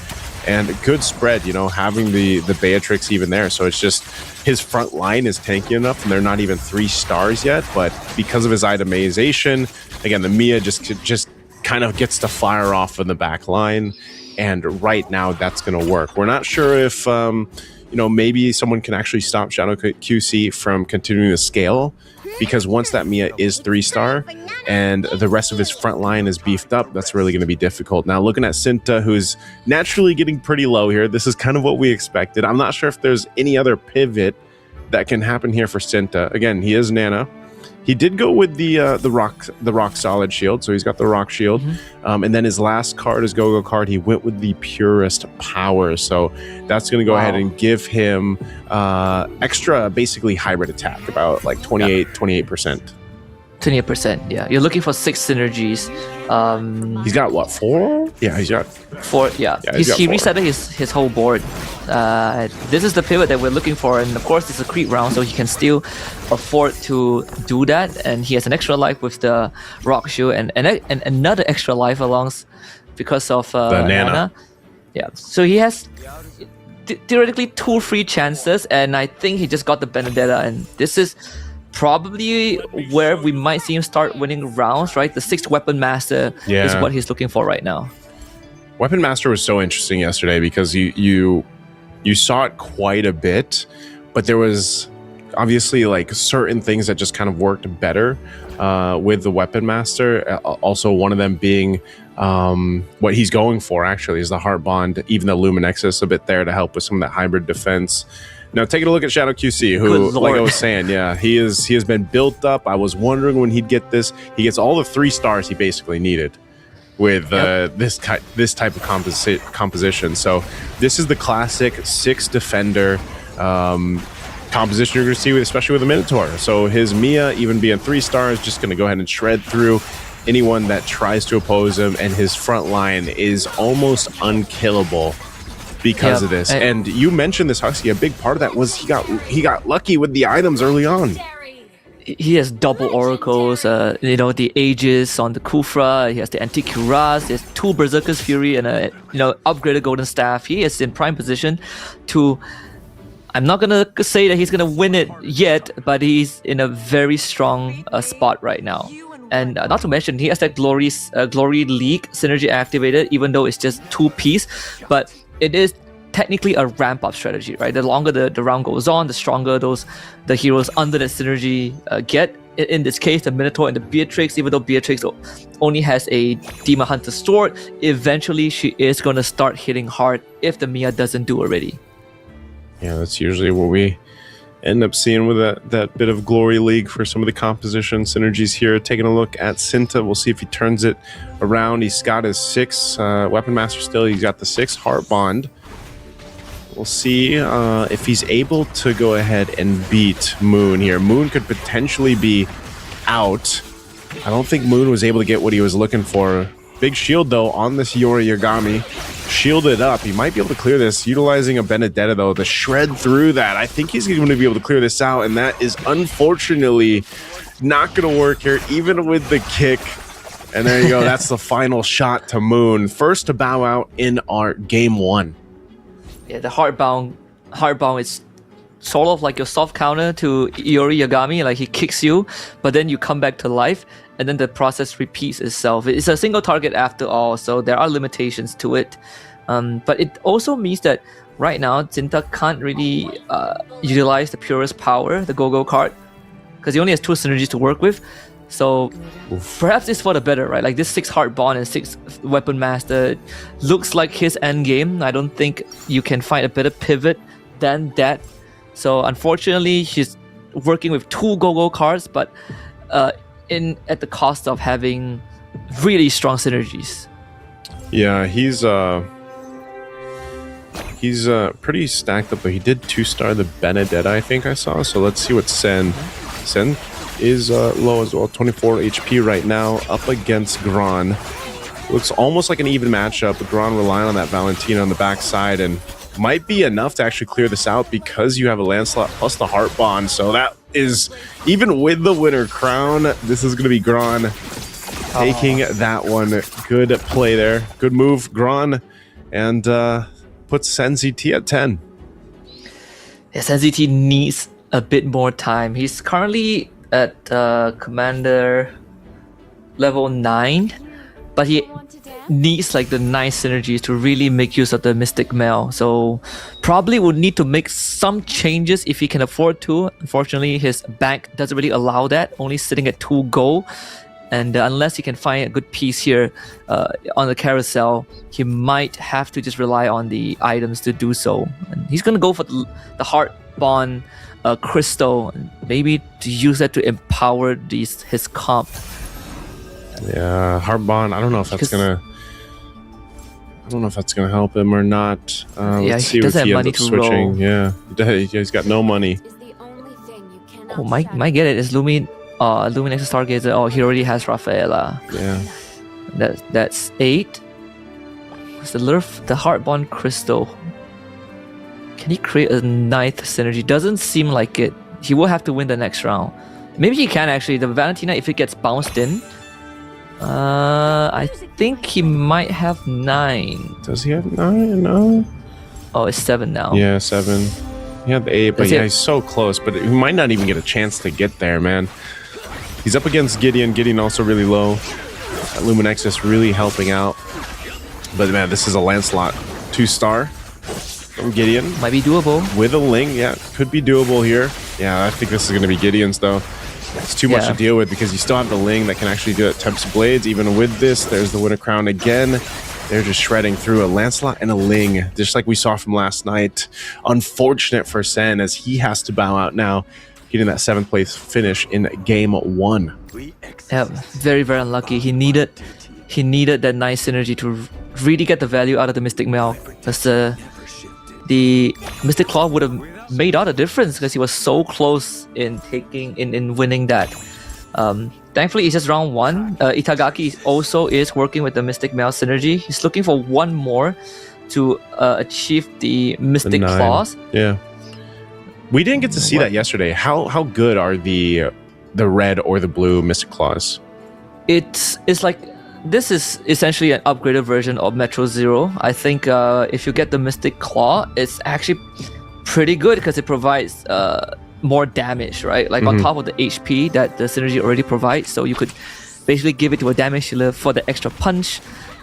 and a good spread, having the Beatrix even there. So it's just his front line is tanky enough, and they're not even 3 stars yet, but because of his itemization, again, the Mia just kind of gets to fire off in the back line, and right now that's going to work. We're not sure if maybe someone can actually stop Shadow QC from continuing to scale, because once that Mia is 3-star and the rest of his front line is beefed up, that's really going to be difficult. Now looking at Cinta, who's naturally getting pretty low here, this is kind of what we expected. I'm not sure if there's any other pivot that can happen here for Cinta. Again, he is Nana. He did go with the rock solid shield, so he's got the rock shield. And then his last card, his go-go card, he went with the purest power. So that's going to go ahead and give him extra, basically hybrid attack, about like 28%. 28%, yeah. You're looking for 6 synergies. He's got what, 4? Yeah, he's got 4. Yeah, he reset his whole board. This is the pivot that we're looking for, and of course it's a creep round, so he can still afford to do that. And he has an extra life with the rock shield, and another extra life along because of the Nana. Yeah, so he has theoretically 2 free chances, and I think he just got the Benedetta, and this is probably where we might see him start winning rounds, right? The 6th Weapon Master is what he's looking for right now. Weapon Master was so interesting yesterday because you saw it quite a bit, but there was obviously like certain things that just kind of worked better with the Weapon Master. Also, one of them being what he's going for actually is the Heart Bond, even the Luminexus a bit there to help with some of that hybrid defense. Now, taking a look at Shadow QC, who, like I was saying, he has been built up. I was wondering when he'd get this. He gets all the 3 stars he basically needed with this type of composition. So this is the classic 6 defender composition you're going to see, especially with the Minotaur. So his Mia, even being 3 stars, just going to go ahead and shred through anyone that tries to oppose him, and his front line is almost unkillable because of this. And you mentioned this, Husky. A big part of that was he got lucky with the items early on. He has double oracles, the Aegis on the Kufra. He has the Antique Cuirass. He has 2 Berserker's Fury and a upgraded Golden Staff. He is in prime position to I'm not gonna say that he's gonna win it yet, but he's in a very strong spot right now. And not to mention, he has that Glory League synergy activated, even though it's just 2-piece, but it is technically a ramp-up strategy, right? The longer the round goes on, the stronger the heroes under the synergy get. In this case, the Minotaur and the Beatrix, even though Beatrix only has a Demon Hunter sword, eventually she is going to start hitting hard if the Mia doesn't do already. Yeah, that's usually what we end up seeing with that bit of Glory League for some of the composition synergies here. Taking a look at Cinta, we'll see if he turns it around. He's got his 6 Weapon Master still. He's got the 6 Heart Bond. We'll see if he's able to go ahead and beat Moon here. Moon could potentially be out. I don't think Moon was able to get what he was looking for. Big shield, though, on this Yori Yagami. Shielded up. He might be able to clear this, utilizing a Benedetta, though, to shred through that. I think he's going to be able to clear this out, and that is unfortunately not going to work here, even with the kick. And there you go. That's the final shot to Moon. First to bow out in our game 1. Yeah, the Heartbound is sort of like your soft counter to Yori Yagami, like he kicks you, but then you come back to life, and then the process repeats itself. It's a single target after all, so there are limitations to it. But it also means that right now, Zinta can't really utilize the purest power, the Go-Go card, because he only has 2 synergies to work with. So perhaps it's for the better, right? Like this 6 Heart Bond and 6 Weapon Master looks like his end game. I don't think you can find a better pivot than that. So unfortunately, he's working with 2 Go-Go cards, but at the cost of having really strong synergies. Yeah, he's pretty stacked up, but he did 2-star the Benedetta, I think I saw. So let's see what Sen is low as well, 24 HP right now, up against Gran. Looks almost like an even matchup, but Gran relying on that Valentina on the backside, and might be enough to actually clear this out because you have a Lancelot plus the Heart Bond. So that is, even with the winner crown, this is going to be Gran taking that one. Good play there. Good move, Gran, and puts SenZT at 10. Yeah, SenZT needs a bit more time. He's currently at Commander level 9, but he needs like the 9 synergies to really make use of the Mystic Mail. So probably would need to make some changes if he can afford to. Unfortunately, his bank doesn't really allow that, only sitting at 2 gold. And unless he can find a good piece here on the carousel, he might have to just rely on the items to do so. And he's going to go for the Heart Bond crystal, and maybe to use that to empower his comp. Yeah, Heart Bond. I don't know if that's gonna help him or not. Let's see he doesn't if he have money ends up to switching. roll. Yeah, he's got no money. Oh, might get it. It's Luminex's Stargazer. Oh, he already has Rafaela. Yeah, that's 8. It's the Heart Bond crystal. Can he create a 9th synergy? Doesn't seem like it. He will have to win the next round. Maybe he can actually. The Valentina, if it gets bounced in, I think he might have 9. does he have 9? No. Oh, it's 7 now. Yeah, 7. He had the 8, but he's so close. But he might not even get a chance to get there, man. He's up against Gideon. Gideon also really low. Luminexus really helping out. But man, this is a Lancelot 2-star from Gideon. Might be doable. With a Ling, yeah, could be doable here. Yeah, I think this is going to be Gideon's, though. It's too much to deal with because you still have the Ling that can actually do it. Tempest Blades, even with this, there's the Winter Crown again. They're just shredding through a Lancelot and a Ling, just like we saw from last night. Unfortunate for Sen as he has to bow out now, getting that 7th place finish in game 1. Yeah, very, very unlucky. He needed that nice synergy to really get the value out of the Mystic Mail, because the Mystic Claw would have made all the difference because he was so close in winning that. Thankfully, it's just round 1. Itagaki also is working with the Mystic Mail synergy. He's looking for one more to achieve the Mystic Claws. Yeah. We didn't get to see that yesterday. How good are the red or the blue Mystic Claws? It's like, this is essentially an upgraded version of Metro Zero. I think if you get the Mystic Claw, it's actually pretty good because it provides more damage, right? Like on top of the HP that the synergy already provides. So you could basically give it to a damage dealer for the extra punch.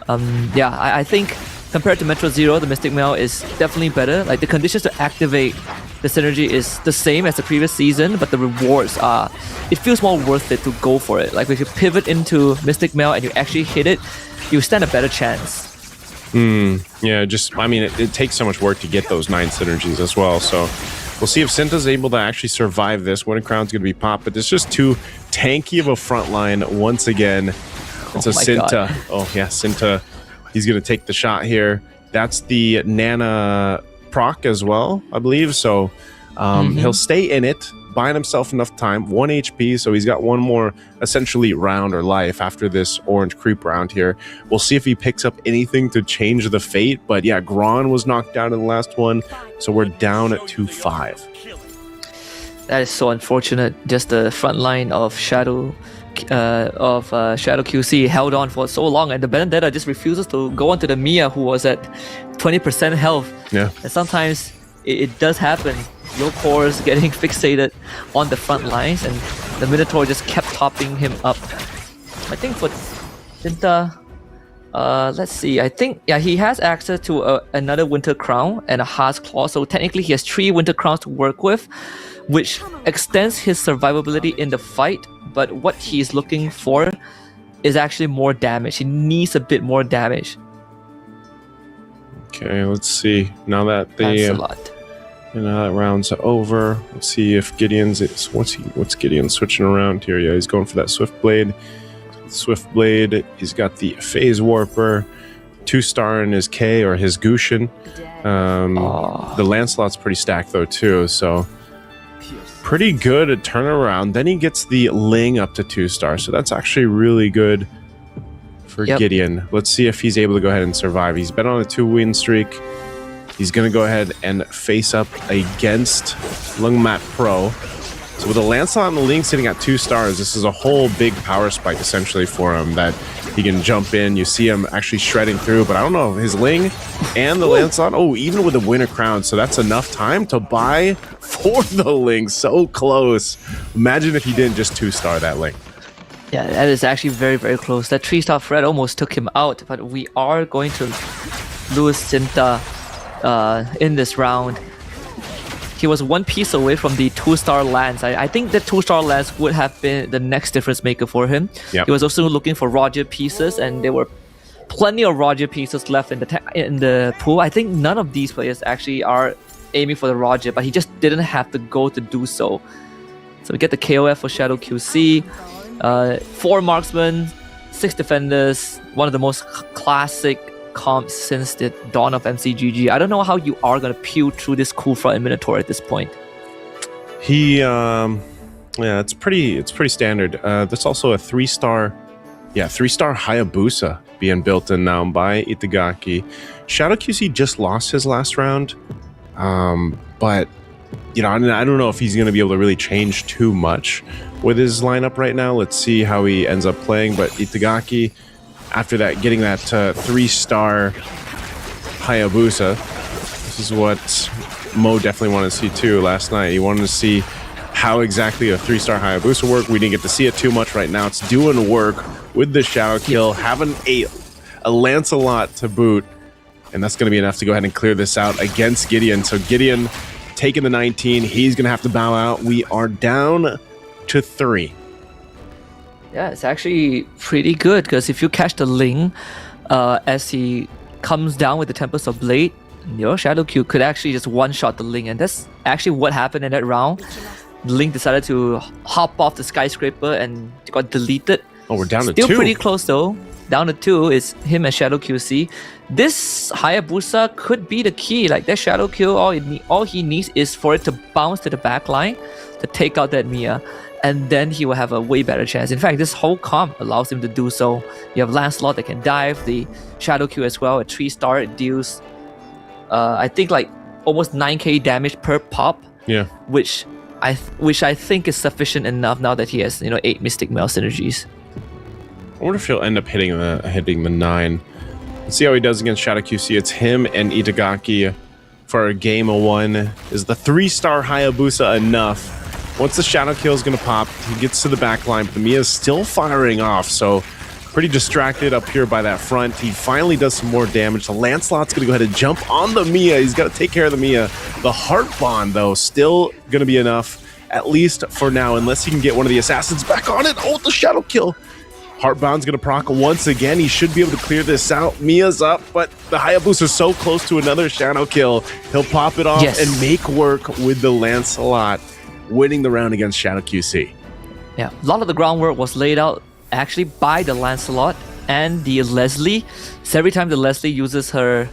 I think compared to Metro Zero, the Mystic Mail is definitely better. Like the conditions to activate the synergy is the same as the previous season, but the rewards are, it feels more worth it to go for it. Like if you pivot into Mystic Mail and you actually hit it, you stand a better chance. Yeah, it takes so much work to get those 9 synergies as well. So we'll see if Cinta's able to actually survive this. Winter Crown's going to be popped, but it's just too tanky of a front line once again. And so Cinta, Cinta, he's going to take the shot here. That's the Nana proc as well, I believe. So he'll stay in it, buying himself enough time, 1 HP, so he's got one more essentially round or life after this orange creep round here. We'll see if he picks up anything to change the fate, but yeah, Gron was knocked out in the last one, so we're down at 2-5. That is so unfortunate. Just the front line of Shadow QC held on for so long, and the Benedetta just refuses to go onto the Mia, who was at 20% health. Yeah, and sometimes it does happen. Your cores getting fixated on the front lines, and the Minotaur just kept topping him up. I think for Cinta, let's see. I think he has access to another Winter Crown and a Heart's Claw, so technically he has 3 Winter Crowns to work with, which extends his survivability in the fight. But what he's looking for is actually more damage. He needs a bit more damage. Okay, let's see. Now that that's a lot. That round's over. Let's see if Gideon's what's Gideon switching around here? Yeah, he's going for that Swift Blade. Swift Blade. He's got the Phase Warper, 2-star in his K or his Gushin. The Lancelot's pretty stacked though too, so pretty good at turnaround. Then he gets the Ling up to 2-star, so that's actually really good for Gideon. Let's see if he's able to go ahead and survive. He's been on a 2-win streak. He's going to go ahead and face up against Lungmat Pro. So with the Lancelot and the Ling sitting at 2 stars, this is a whole big power spike essentially for him that he can jump in. You see him actually shredding through, but I don't know, his Ling and the Lancelot, even with the Winter Crown, so that's enough time to buy for the Ling. So close. Imagine if he didn't just 2-star that Ling. Yeah, that is actually very, very close. That 3-star Fred almost took him out, but we are going to lose Cinta in this round. He was 1 piece away from the 2-star Lance. I think the 2-star Lance would have been the next difference maker for him. Yep. He was also looking for Roger pieces, and there were plenty of Roger pieces left in the pool. I think none of these players actually are aiming for the Roger, but he just didn't have to go to do so. So we get the KOF for Shadow QC. 4 marksmen, 6 defenders, one of the most classic comps since the dawn of MCGG. I don't know how you are going to peel through this cool front and Minotaur at this point. It's pretty standard. There's also a 3-star Hayabusa being built in now by Itagaki. Shadow QC just lost his last round, but I don't know if he's going to be able to really change too much with his lineup right now. Let's see how he ends up playing, but Itagaki, after that, getting that 3-star Hayabusa. This is what Mo definitely wanted to see too last night. He wanted to see how exactly a 3-star Hayabusa worked. We didn't get to see it too much right now. It's doing work with the Shadow Kill, having a Lancelot to boot, and that's going to be enough to go ahead and clear this out against Gideon. So Gideon taking the 19. He's going to have to bow out. We are down to 3. Yeah, it's actually pretty good because if you catch the Ling as he comes down with the Tempest of Blade, your Shadow Q could actually just one-shot the Ling, and that's actually what happened in that round. The Ling decided to hop off the skyscraper and got deleted. Oh, we're down to 2. Still 2. Pretty close though. Down to 2 is him and Shadow QC. This Hayabusa could be the key. Like that Shadow Q, all he needs is for it to bounce to the back line to take out that Mia, and then he will have a way better chance. In fact, this whole comp allows him to do so. You have Lancelot that can dive, the Shadow Q as well, a 3-star. It deals I think like almost 9k damage per pop. Yeah. Which I think is sufficient enough now that he has 8 Mystic Mail synergies. I wonder if he'll end up hitting the 9. Let's see how he does against Shadow QC. It's him and Itagaki for a game of 1. Is the 3-star Hayabusa enough? Once the shadow kill is going to pop, he gets to the back line, but the Mia's still firing off, so pretty distracted up here by that front. He finally does some more damage. The Lancelot's going to go ahead and jump on the Mia. He's got to take care of the Mia. The Heart Bond, though, still going to be enough, at least for now, unless he can get one of the assassins back on it. Oh, the shadow kill. Heartbound's going to proc once again. He should be able to clear this out. Mia's up, but the Hayabusa's so close to another shadow kill. He'll pop it off and make work with the Lancelot, winning the round against Shadow QC. Yeah, a lot of the groundwork was laid out actually by the Lancelot and the Leslie. So every time the Leslie uses her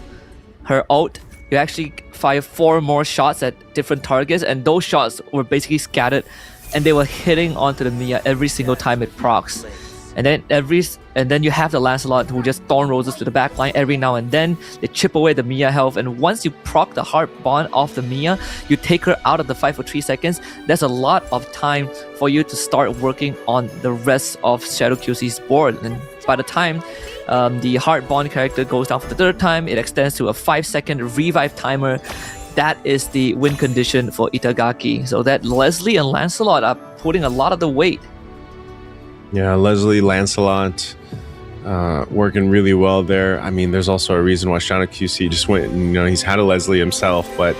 ult, you actually fire 4 more shots at different targets, and those shots were basically scattered, and they were hitting onto the Mia every single time it procs. And then you have the Lancelot who just thorn roses to the back line every now and then. They chip away the Mia health, and once you proc the Heart Bond off the Mia, you take her out of the fight for 3 seconds. There's a lot of time for you to start working on the rest of Shadow QC's board. And by the time the Heart Bond character goes down for the 3rd time, it extends to a 5-second revive timer. That is the win condition for Itagaki. So that Leslie and Lancelot are putting a lot of the weight. Yeah, Leslie, Lancelot, working really well there. I mean, there's also a reason why Shadow QC just went and, he's had a Leslie himself, but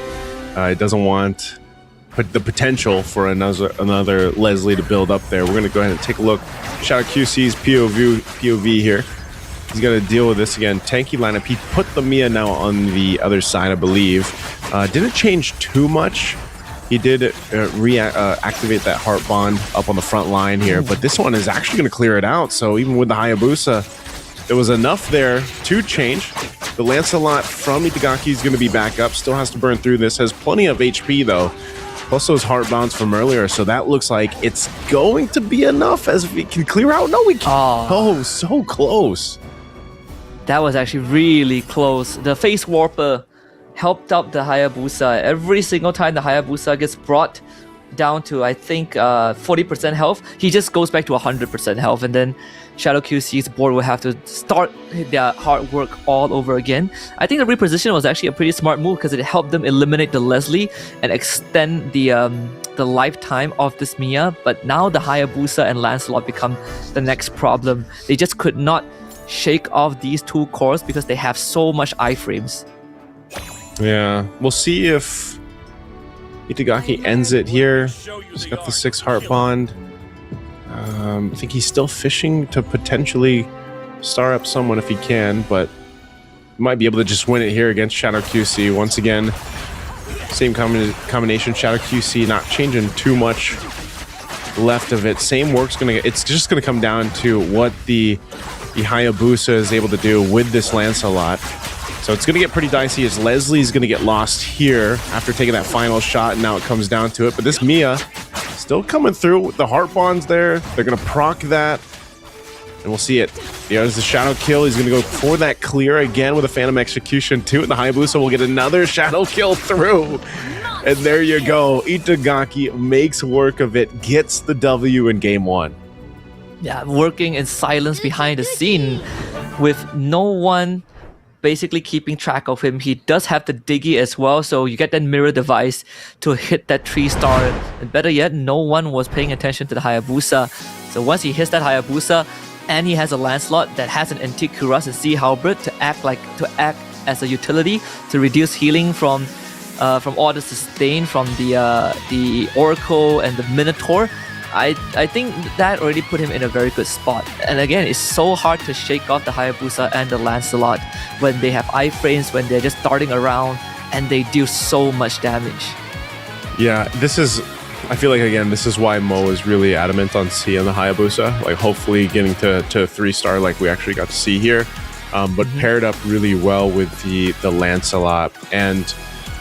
it doesn't want the potential for another Leslie to build up there. We're going to go ahead and take a look. Shadow QC's POV here. He's got to deal with this again. Tanky lineup. He put the Mia now on the other side, I believe. Didn't change too much. He did activate that Heart Bond up on the front line here, but this one is actually going to clear it out. So even with the Hayabusa, there was enough there to change. The Lancelot from Itagaki is going to be back up. Still has to burn through this. Has plenty of HP, though. Plus those Heart Bonds from earlier. So that looks like it's going to be enough as we can clear out. No, we can't. Oh, so close. That was actually really close. The Face Warper helped out the Hayabusa. Every single time the Hayabusa gets brought down to, I think, 40% health, he just goes back to 100% health, and then Shadow QC's board will have to start their hard work all over again. I think the reposition was actually a pretty smart move because it helped them eliminate the Leslie and extend the lifetime of this Mia. But now the Hayabusa and Lancelot become the next problem. They just could not shake off these 2 cores because they have so much iframes. Yeah, we'll see if Itagaki ends it here. He's got the 6 Heart Bond. I think he's still fishing to potentially star up someone if he can, but might be able to just win it here against Shadow QC. Once again, same combination. Shadow QC not changing too much left of it. Same work's it's just gonna come down to what the Hayabusa is able to do with this Lancelot. So it's going to get pretty dicey as Leslie's going to get lost here after taking that final shot, and now it comes down to it. But this Mia still coming through with the Heart Bonds there. They're going to proc that, and we'll see it. There's the Shadow Kill. He's going to go for that clear again with a Phantom Execution too, and the Hayabusa will get another Shadow Kill through. And there you go. Itagaki makes work of it, gets the W in game 1. Yeah, working in silence behind the scene with no one basically keeping track of him. He does have the Diggy as well, so you get that mirror device to hit that 3-star. And better yet, no one was paying attention to the Hayabusa. So once he hits that Hayabusa, and he has a Lancelot that has an Antique Cuirass and Sea Halberd to act as a utility to reduce healing from all the sustain from the Oracle and the Minotaur, I think that already put him in a very good spot. And again, it's so hard to shake off the Hayabusa and the Lancelot when they have iframes, when they're just darting around and they deal so much damage. Yeah, I feel like, again, this is why Mo is really adamant on seeing the Hayabusa, like hopefully getting to 3-star like we actually got to see here. But paired up really well with the Lancelot. And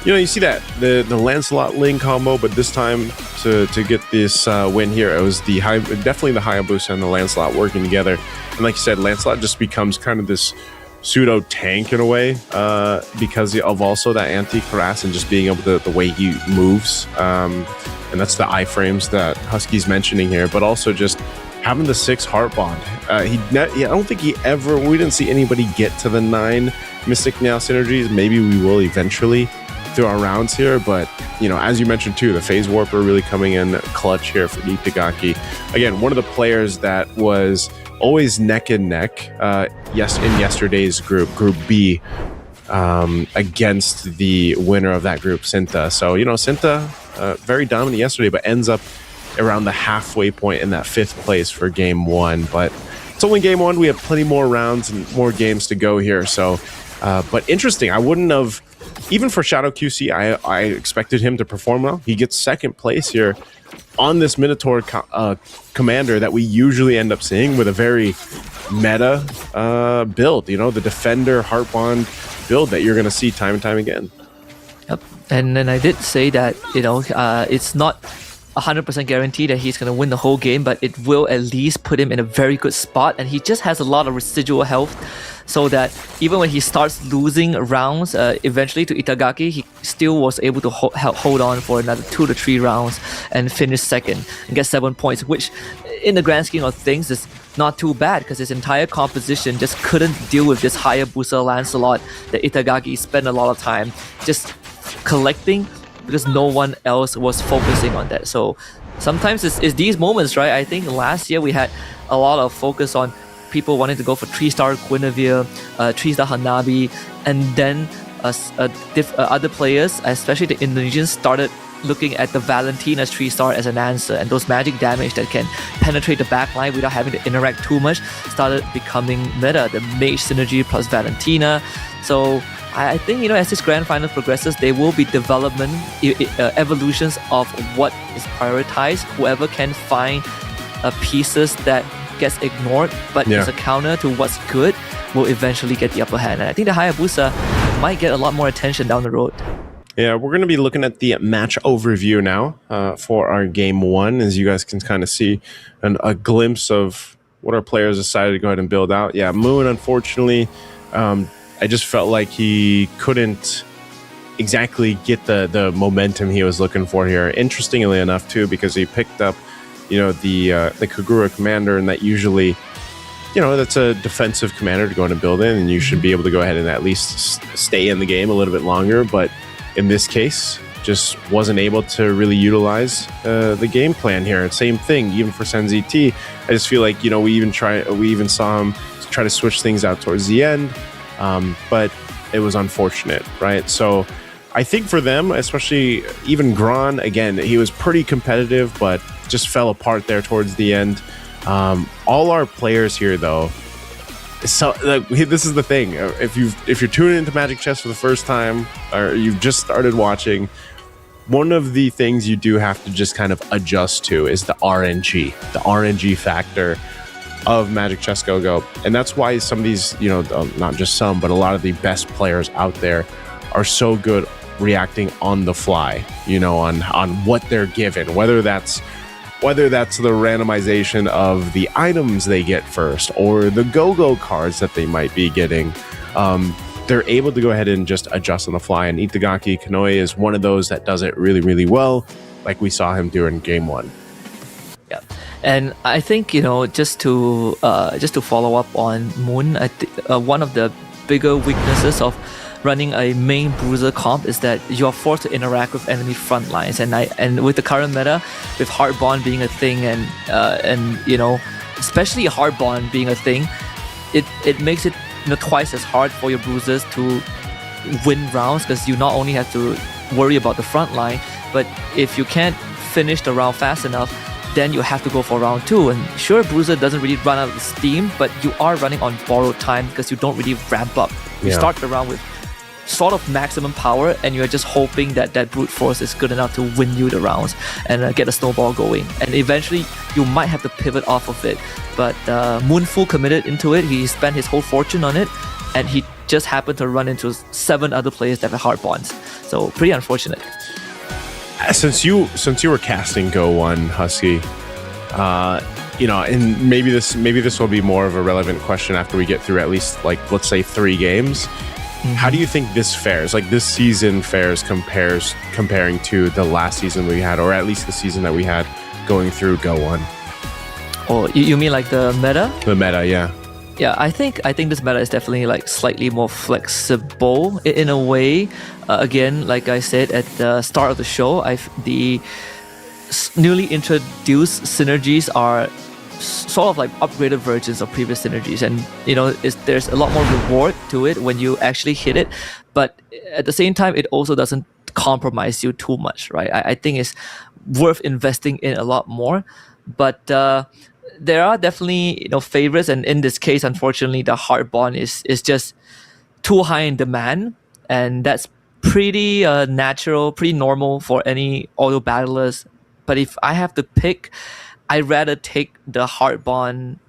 you see that the Lancelot Ling combo, but this time to get this win here, it was definitely the Hayabusa and the Lancelot working together. And like you said, Lancelot just becomes kind of this pseudo tank in a way because of also that anti-harass and just being able to the way he moves. And that's the iframes that Husky's mentioning here, but also just having the 6 Heart Bond. I don't think we didn't see anybody get to the 9 Mystic Now synergies. Maybe we will eventually. through our rounds here, but as you mentioned too, the phase warper really coming in clutch here for Itagaki. Again, one of the players that was always neck and neck in yesterday's group B, against the winner of that group, Sinta. So Sinta very dominant yesterday, but ends up around the halfway point in that 5th place for game 1. But it's only game 1. We have plenty more rounds and more games to go here. So, but interesting. I wouldn't have, even for Shadow QC, I expected him to perform well. He gets 2nd place here on this Minotaur commander that we usually end up seeing with a very meta build. The defender Heartbond build that you're going to see time and time again. Yep. And then I did say that, it's not 100% guaranteed that he's going to win the whole game, but it will at least put him in a very good spot. And he just has a lot of residual health, so that even when he starts losing rounds, eventually to Itagaki, he still was able to hold on for another 2 to 3 rounds and finish 2nd and get 7 points, which in the grand scheme of things is not too bad, because his entire composition just couldn't deal with this Hayabusa Lancelot that Itagaki spent a lot of time just collecting, because no one else was focusing on that. So sometimes it's these moments, right? I think last year we had a lot of focus on people wanting to go for 3-star Guinevere, 3-star Hanabi, and then other players, especially the Indonesians, started looking at the Valentina's 3-star as an answer, and those magic damage that can penetrate the backline without having to interact too much started becoming meta. The mage synergy plus Valentina. So I think, as this grand final progresses, there will be development, evolutions of what is prioritized. Whoever can find pieces that gets ignored but is a counter to what's good will eventually get the upper hand. And I think the Hayabusa might get a lot more attention down the road. Yeah, we're going to be looking at the match overview now for our game 1, as you guys can kind of see a glimpse of what our players decided to go ahead and build out. Yeah, Moon, unfortunately, I just felt like he couldn't exactly get the momentum he was looking for here. Interestingly enough, too, because he picked up, the Kagura commander, and that usually, that's a defensive commander to go in and build in, and you should be able to go ahead and at least stay in the game a little bit longer. But in this case, just wasn't able to really utilize the game plan here. Same thing, even for Senzi T. I just feel like, we even saw him try to switch things out towards the end. But it was unfortunate, right? So I think for them, especially even Gran, again, he was pretty competitive, but just fell apart there towards the end. All our players here, though, so this is the thing. If you're tuning into Magic Chess for the first time, or you've just started watching, one of the things you do have to just kind of adjust to is the RNG factor of Magic Chess Go-Go. And that's why some of these, not just some, but a lot of the best players out there are so good reacting on the fly, on what they're given, whether that's the randomization of the items they get first or the go-go cards that they might be getting. They're able to go ahead and just adjust on the fly, and Itagaki Kanoe is one of those that does it really, really well, like we saw him do in game 1. Yeah, and I think just to follow up on Moon, one of the bigger weaknesses of running a main bruiser comp is that you're forced to interact with enemy front lines, and with the current meta, with Heartbond being a thing, and especially Heartbond being a thing, it makes it twice as hard for your bruisers to win rounds, because you not only have to worry about the front line, but if you can't finish the round fast enough, then you have to go for round 2. And sure, bruiser doesn't really run out of steam, but you are running on borrowed time because you don't really ramp up. You start the round with sort of maximum power, and you're just hoping that brute force is good enough to win you the rounds and get a snowball going. And eventually, you might have to pivot off of it. But Moon full committed into it. He spent his whole fortune on it, and he just happened to run into 7 other players that have hard bonds. So pretty unfortunate. Since you were casting Go 1, Husky, and maybe this will be more of a relevant question after we get through at least, like, let's say 3 games. How do you think this fares? Like, this season fares comparing to the last season we had, or at least the season that we had going through Go 1? Oh, you mean like the meta? The meta, yeah. Yeah, I think this meta is definitely like slightly more flexible in a way. Again, like I said at the start of the show, the newly introduced synergies are sort of like upgraded versions of previous synergies, and there's a lot more reward to it when you actually hit it, but at the same time it also doesn't compromise you too much, right? I think it's worth investing in a lot more, but there are definitely favorites, and in this case unfortunately the heart bond is just too high in demand, and that's pretty natural, pretty normal for any auto battlers. But if I have to pick, I'd rather take the heart bond,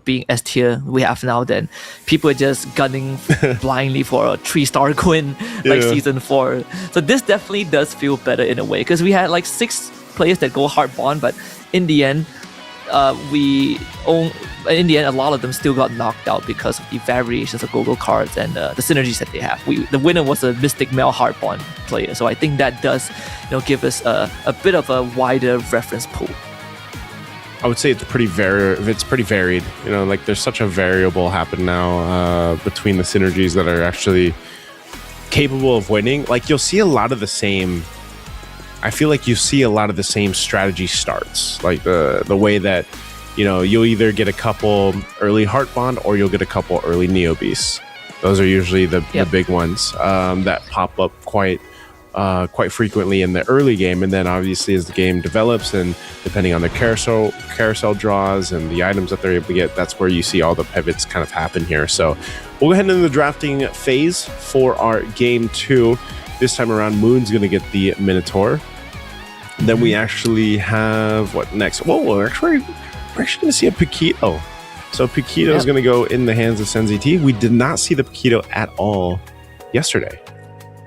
being S tier we have now, than people are just gunning blindly for a 3-star Quinn like season 4. So this definitely does feel better in a way, because we had like 6 players that go heart bond, but in the end, a lot of them still got knocked out because of the variations of Google cards and the synergies that they have. The winner was a Mystic Male heart bond player, so I think that does give us a bit of a wider reference pool. I would say it's pretty varied. Like there's such a variable happen now between the synergies that are actually capable of winning. Like you'll see a lot of the same. I feel like you see a lot of the same strategy starts, like the way that you'll either get a couple early heart bond or you'll get a couple early neo beasts. Those are usually the big ones that pop up quite frequently in the early game, and then obviously as the game develops and depending on the carousel draws and the items that they're able to get, that's where you see all the pivots kind of happen here. So we'll go ahead into the drafting phase for our game 2. This time around, Moon's going to get the Minotaur. Then we actually have what next? Whoa, we're actually going to see a Paquito. So Paquito is going to go in the hands of SenZT. We did not see the Paquito at all yesterday.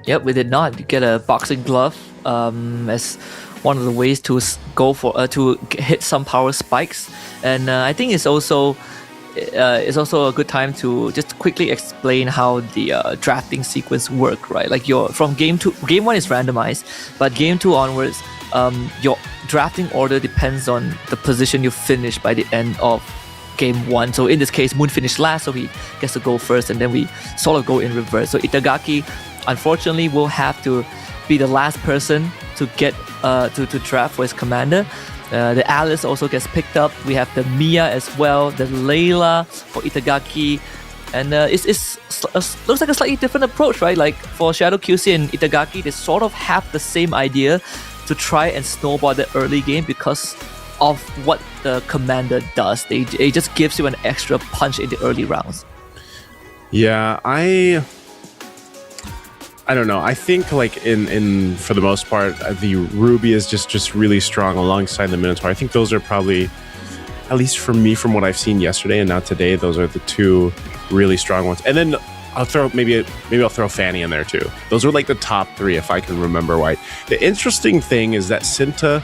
Yep, we did not. You get a boxing glove as one of the ways to go for to hit some power spikes, and I think it's also a good time to just quickly explain how the drafting sequence work, right? Like from game 1 is randomized, but game 2 onwards, your drafting order depends on the position you finish by the end of game 1. So in this case, Moon finished last, so he gets to go first, and then we sort of go in reverse. So Itagaki, unfortunately, will have to be the last person to get to draft for his commander. The Alice also gets picked up. We have the Mia as well, the Layla for Itagaki, and it looks like a slightly different approach, right? Like for Shadow QC and Itagaki, they sort of have the same idea to try and snowball the early game because of what the commander does. It just gives you an extra punch in the early rounds. Yeah, I don't know. I think like in for the most part, the Ruby is just really strong alongside the Minotaur. I think those are probably, at least for me, from what I've seen yesterday and now today, those are the 2 really strong ones. And then I'll throw maybe I'll throw Fanny in there too. Those are like the top 3 if I can remember right. The interesting thing is that Cinta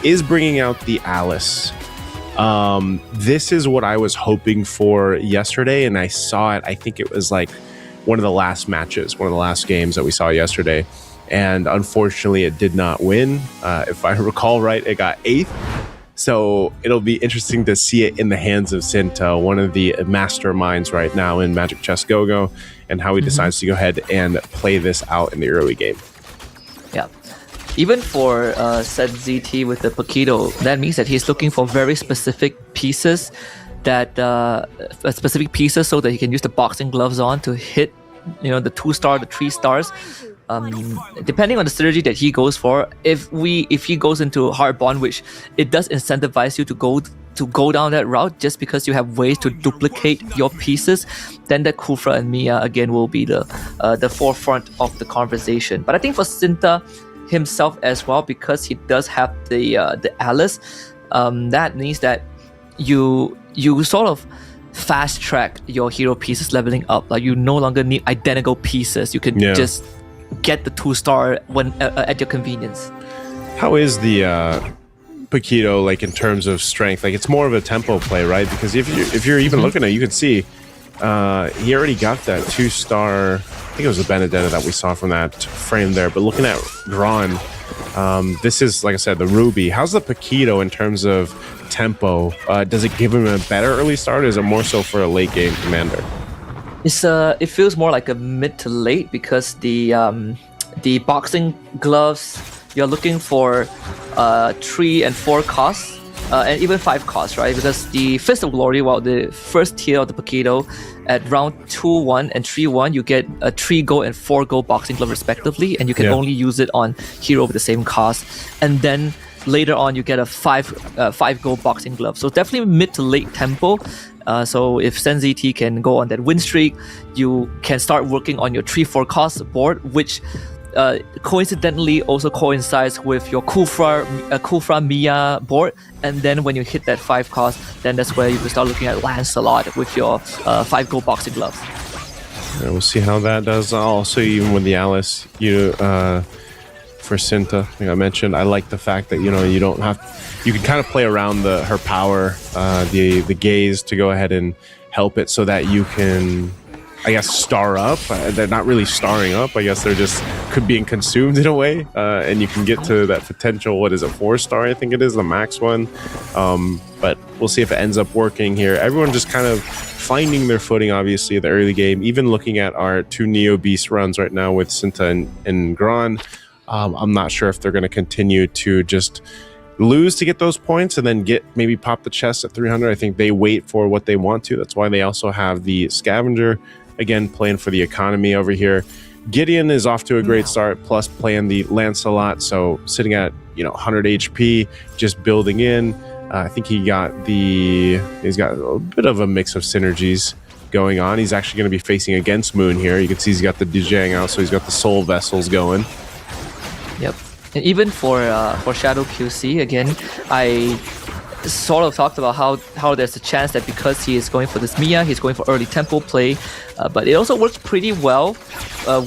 is bringing out the Alice. This is what I was hoping for yesterday, and I saw it. I think it was like one of the last matches, one of the last games that we saw yesterday, and unfortunately it did not win. If I recall right, it got 8th. So it'll be interesting to see it in the hands of Cinta, one of the masterminds right now in Magic Chess Go-Go, and how he decides to go ahead and play this out in the early game. Yeah. Even for SenZT with the Paquito, that means that he's looking for very specific pieces so that he can use the boxing gloves on to hit the 2-star, the 3 stars. Depending on the synergy that he goes for, if he goes into Heart Bond, which it does incentivize you to go down that route just because you have ways to duplicate your pieces, then the Kufra and Mia again will be the forefront of the conversation. But I think for Cinta himself as well, because he does have the Alice, that means that you sort of fast track your hero pieces leveling up. Like you no longer need identical pieces. You can just get the 2-star when at your convenience. How is the Paquito like in terms of strength? Like it's more of a tempo play, right? Because if you're even looking at it, you can see he already got that 2-star think it was the Benedetta that we saw from that frame there. But looking at Gron, this is, like I said, the Ruby. How's the Paquito in terms of tempo? Does it give him a better early start, or is it more so for a late game commander? It feels more like a mid to late because the boxing gloves, you're looking for 3 and 4 costs. And even 5 costs, right? Because the Fist of Glory, while the first tier of the Paquito at round 2-1 and 3-1, you get a 3 gold and 4 gold boxing glove respectively, and you can only use it on hero with the same cost. And then later on, you get a 5 gold boxing glove. So definitely mid to late tempo. So if Senzi T can go on that win streak, you can start working on your 3-4 cost board, which coincidentally also coincides with your Kufra Mia board, and then when you hit that 5 cost, then that's where you can start looking at Lancelot with your 5 gold boxing gloves. Yeah, we'll see how that does. Also, even with the Alice, for Cinta, like I mentioned, I like the fact that you don't have, you can kind of play around her power, the gaze to go ahead and help it so that you can, I guess, star up. They're not really starring up. I guess they're just being consumed in a way. And you can get to that potential, what is it, 4-star, I think it is, the max one. But we'll see if it ends up working here. Everyone just kind of finding their footing, obviously, in the early game. Even looking at our 2 Neo Beast runs right now with Cinta and Gron, I'm not sure if they're going to continue to just lose to get those points and then maybe pop the chest at 300. I think they wait for what they want to. That's why they also have the Scavenger, again, playing for the economy over here. Gideon is off to a great start, plus playing the Lancelot, so sitting at 100 HP, just building in. I think he's got a bit of a mix of synergies going on. He's actually going to be facing against Moon here. You can see he's got the Dujang out, so he's got the Soul Vessels going. Yep. And even for Shadow QC, again, I sort of talked about how there's a chance that because he is going for this Mia, he's going for early tempo play, but it also works pretty well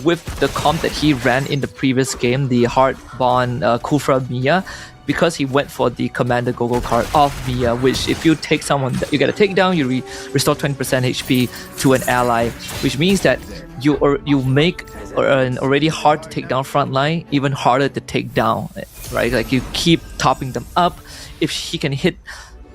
with the comp that he ran in the previous game, the Heartborn Kufra Mia, because he went for the Commander Gogo card of Mia, which if you take someone, you get a takedown, you restore 20% HP to an ally, which means that you make an already hard to take down front line even harder to take down, right? Like you keep topping them up. If he can hit,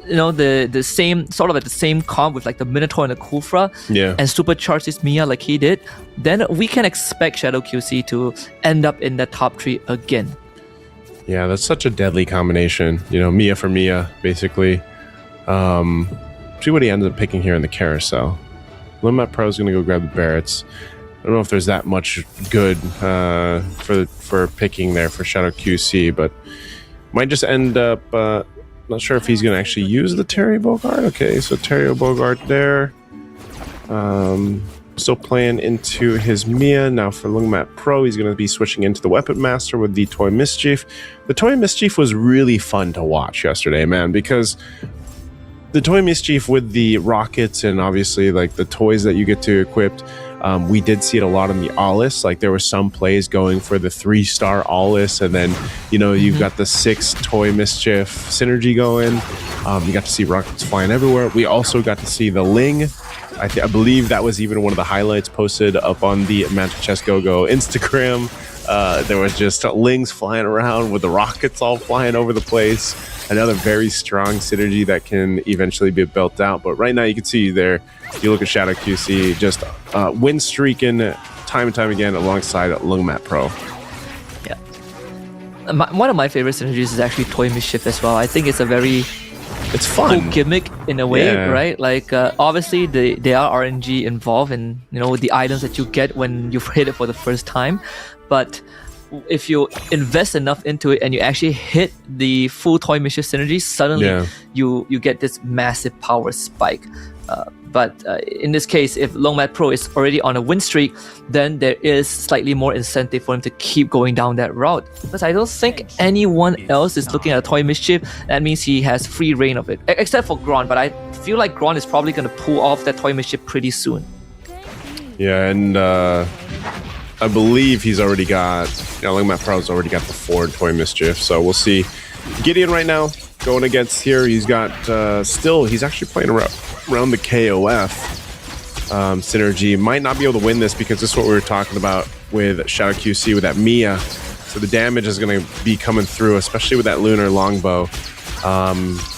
the same sort of at the same comp with like the Minotaur and the Kufra, and supercharge this Mia like he did, then we can expect Shadow QC to end up in the top 3 again. Yeah, that's such a deadly combination. Mia for Mia, basically. See what he ends up picking here in the carousel. Limit Pro is going to go grab the Barretts. I don't know if there's that much good for picking there for Shadow QC, but might just end up, not sure if he's going to actually use the Terry Bogard. Okay, so Terry Bogard there. Still playing into his Mia. Now for Lungmat Pro, he's going to be switching into the Weapon Master with the Toy Mischief. The Toy Mischief was really fun to watch yesterday, man, because the Toy Mischief with the rockets and obviously like the toys that you get to equip, we did see it a lot on the Alice. Like there were some plays going for the 3-star Alice, and then you've got the 6 Toy Mischief synergy going. You got to see rockets flying everywhere. We also got to see the Ling. I believe that was even one of the highlights posted up on the Magic Chess Go-Go Instagram. There was just Lings flying around with the rockets all flying over the place. Another very strong synergy that can eventually be built out. But right now you can see there, you look at Shadow QC, just win streaking time and time again alongside Lungmat Pro. Yeah. One of my favorite synergies is actually Toy Mischief as well. I think it's a very fun cool gimmick in a way, right? Like obviously there are RNG involved in the items that you get when you hit it for the first time, but if you invest enough into it and you actually hit the full Toy Mischief synergy, suddenly you get this massive power spike. But in this case, if Longmat Pro is already on a win streak, then there is slightly more incentive for him to keep going down that route. Because I don't think anyone else is looking at a Toy Mischief. That means he has free reign of it, except for Gron. But I feel like Gron is probably going to pull off that Toy Mischief pretty soon. Yeah, and I believe he's already got, Longmat Pro's already got the 4 Toy Mischief. So we'll see. Gideon right now going against here. He's got he's actually playing around the KOF. synergy. Might not be able to win this because this is what we were talking about with Shadow QC with that Mia. So the damage is going to be coming through, especially with that Lunar Longbow.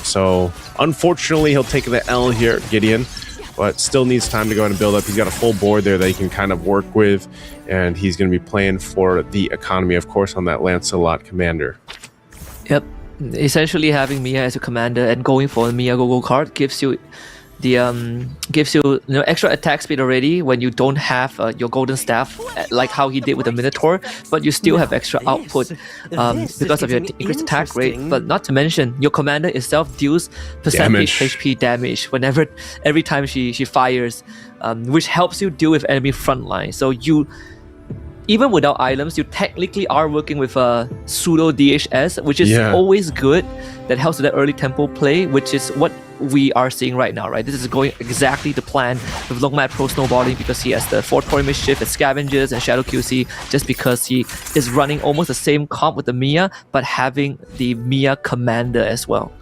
So unfortunately, he'll take the L here, Gideon, but still needs time to go ahead and build up. He's got a full board there that he can kind of work with, and he's going to be playing for the economy, of course, on that Lancelot commander. Yep. Essentially, having Mia as a commander and going for the Mia Go-Go card gives you the extra attack speed already when you don't have your golden staff, like how he did with the Minotaur, but you still have extra output because of your increased attack rate. But not to mention, your commander itself deals percentage HP damage every time she fires, which helps you deal with enemy frontline. So you, even without items, you technically are working with a pseudo DHS, which is always good. That helps with the early tempo play, which is what we are seeing right now, right? This is going exactly to plan with Longmat Pro snowballing because he has the Fort Toy Mischief and Scavengers and Shadow QC, just because he is running almost the same comp with the Mia, but having the Mia commander as well.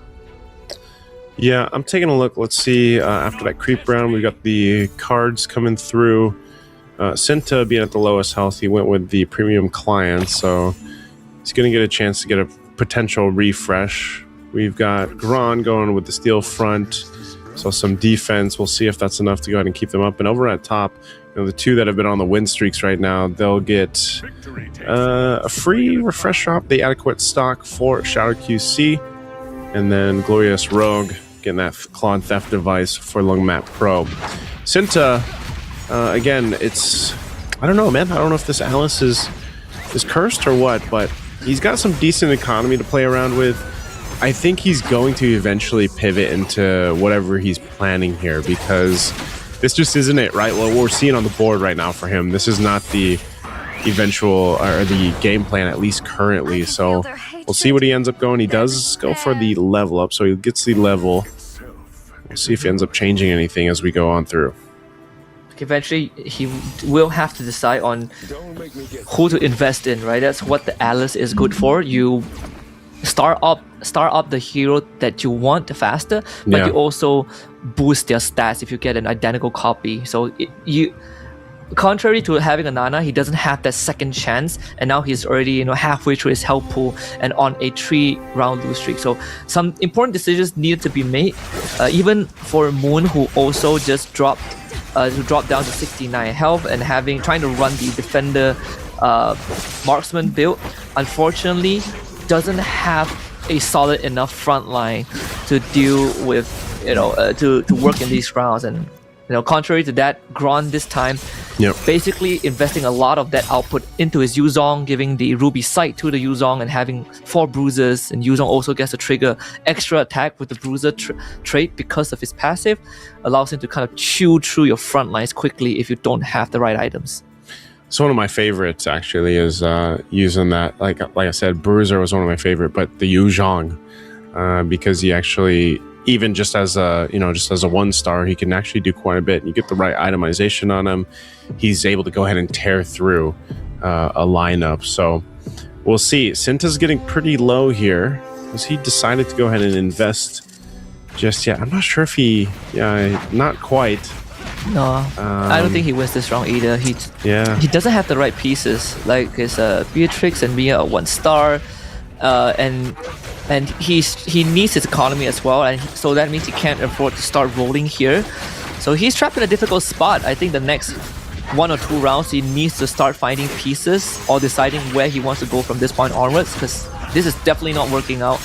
Yeah, I'm taking a look. Let's see. After that creep round, we got the cards coming through. Cinta being at the lowest health, he went with the premium client, so he's going to get a chance to get a potential refresh. We've got Gron going with the steel front, so some defense. We'll see if that's enough to go ahead and keep them up. And over at top, the two that have been on the win streaks right now, they'll get a free refresh drop, the adequate stock for Shadow QC, and then Glorious Rogue getting that Claw Theft device for Longmat Pro. Cinta, again, it's, I don't know, man. I don't know if this Alice is cursed or what, but he's got some decent economy to play around with. I think he's going to eventually pivot into whatever he's planning here, because this just isn't it, right? What we're seeing on the board right now for him, this is not the eventual or the game plan, at least currently. So we'll see what he ends up going. He does go for the level up, so he gets the level. We'll see if he ends up changing anything as we go on through. Eventually, he will have to decide on who to invest in, right? That's what the Alice is good for. You start up the hero that you want faster, but you also boost their stats if you get an identical copy. So contrary to having a Nana, he doesn't have that second chance, and now he's already halfway through his health pool and on a 3-round lose streak. So some important decisions need to be made, even for Moon, who also just dropped down to 69 health and trying to run the defender marksman build. Unfortunately, doesn't have a solid enough front line to deal with, to work in these rounds. And contrary to that, Gron this time basically investing a lot of that output into his Yuzong, giving the Ruby Sight to the Yuzong and having 4 bruises, and Yuzong also gets to trigger extra attack with the bruiser trait because of his passive, allows him to kind of chew through your front lines quickly if you don't have the right items. So one of my favorites actually is using that, like I said, Bruiser was one of my favorite, but the Yuzhong, because he actually, even just as a 1-star, he can actually do quite a bit. You get the right itemization on him, he's able to go ahead and tear through a lineup. So we'll see. Cinta's getting pretty low here. Has he decided to go ahead and invest just yet? I'm not sure if not quite. No, I don't think he wins this round either. He doesn't have the right pieces. Like his Beatrix and Mia are 1-star, and he needs his economy as well, and so that means he can't afford to start rolling here. So he's trapped in a difficult spot. I think the next 1 or 2 rounds he needs to start finding pieces or deciding where he wants to go from this point onwards, because this is definitely not working out.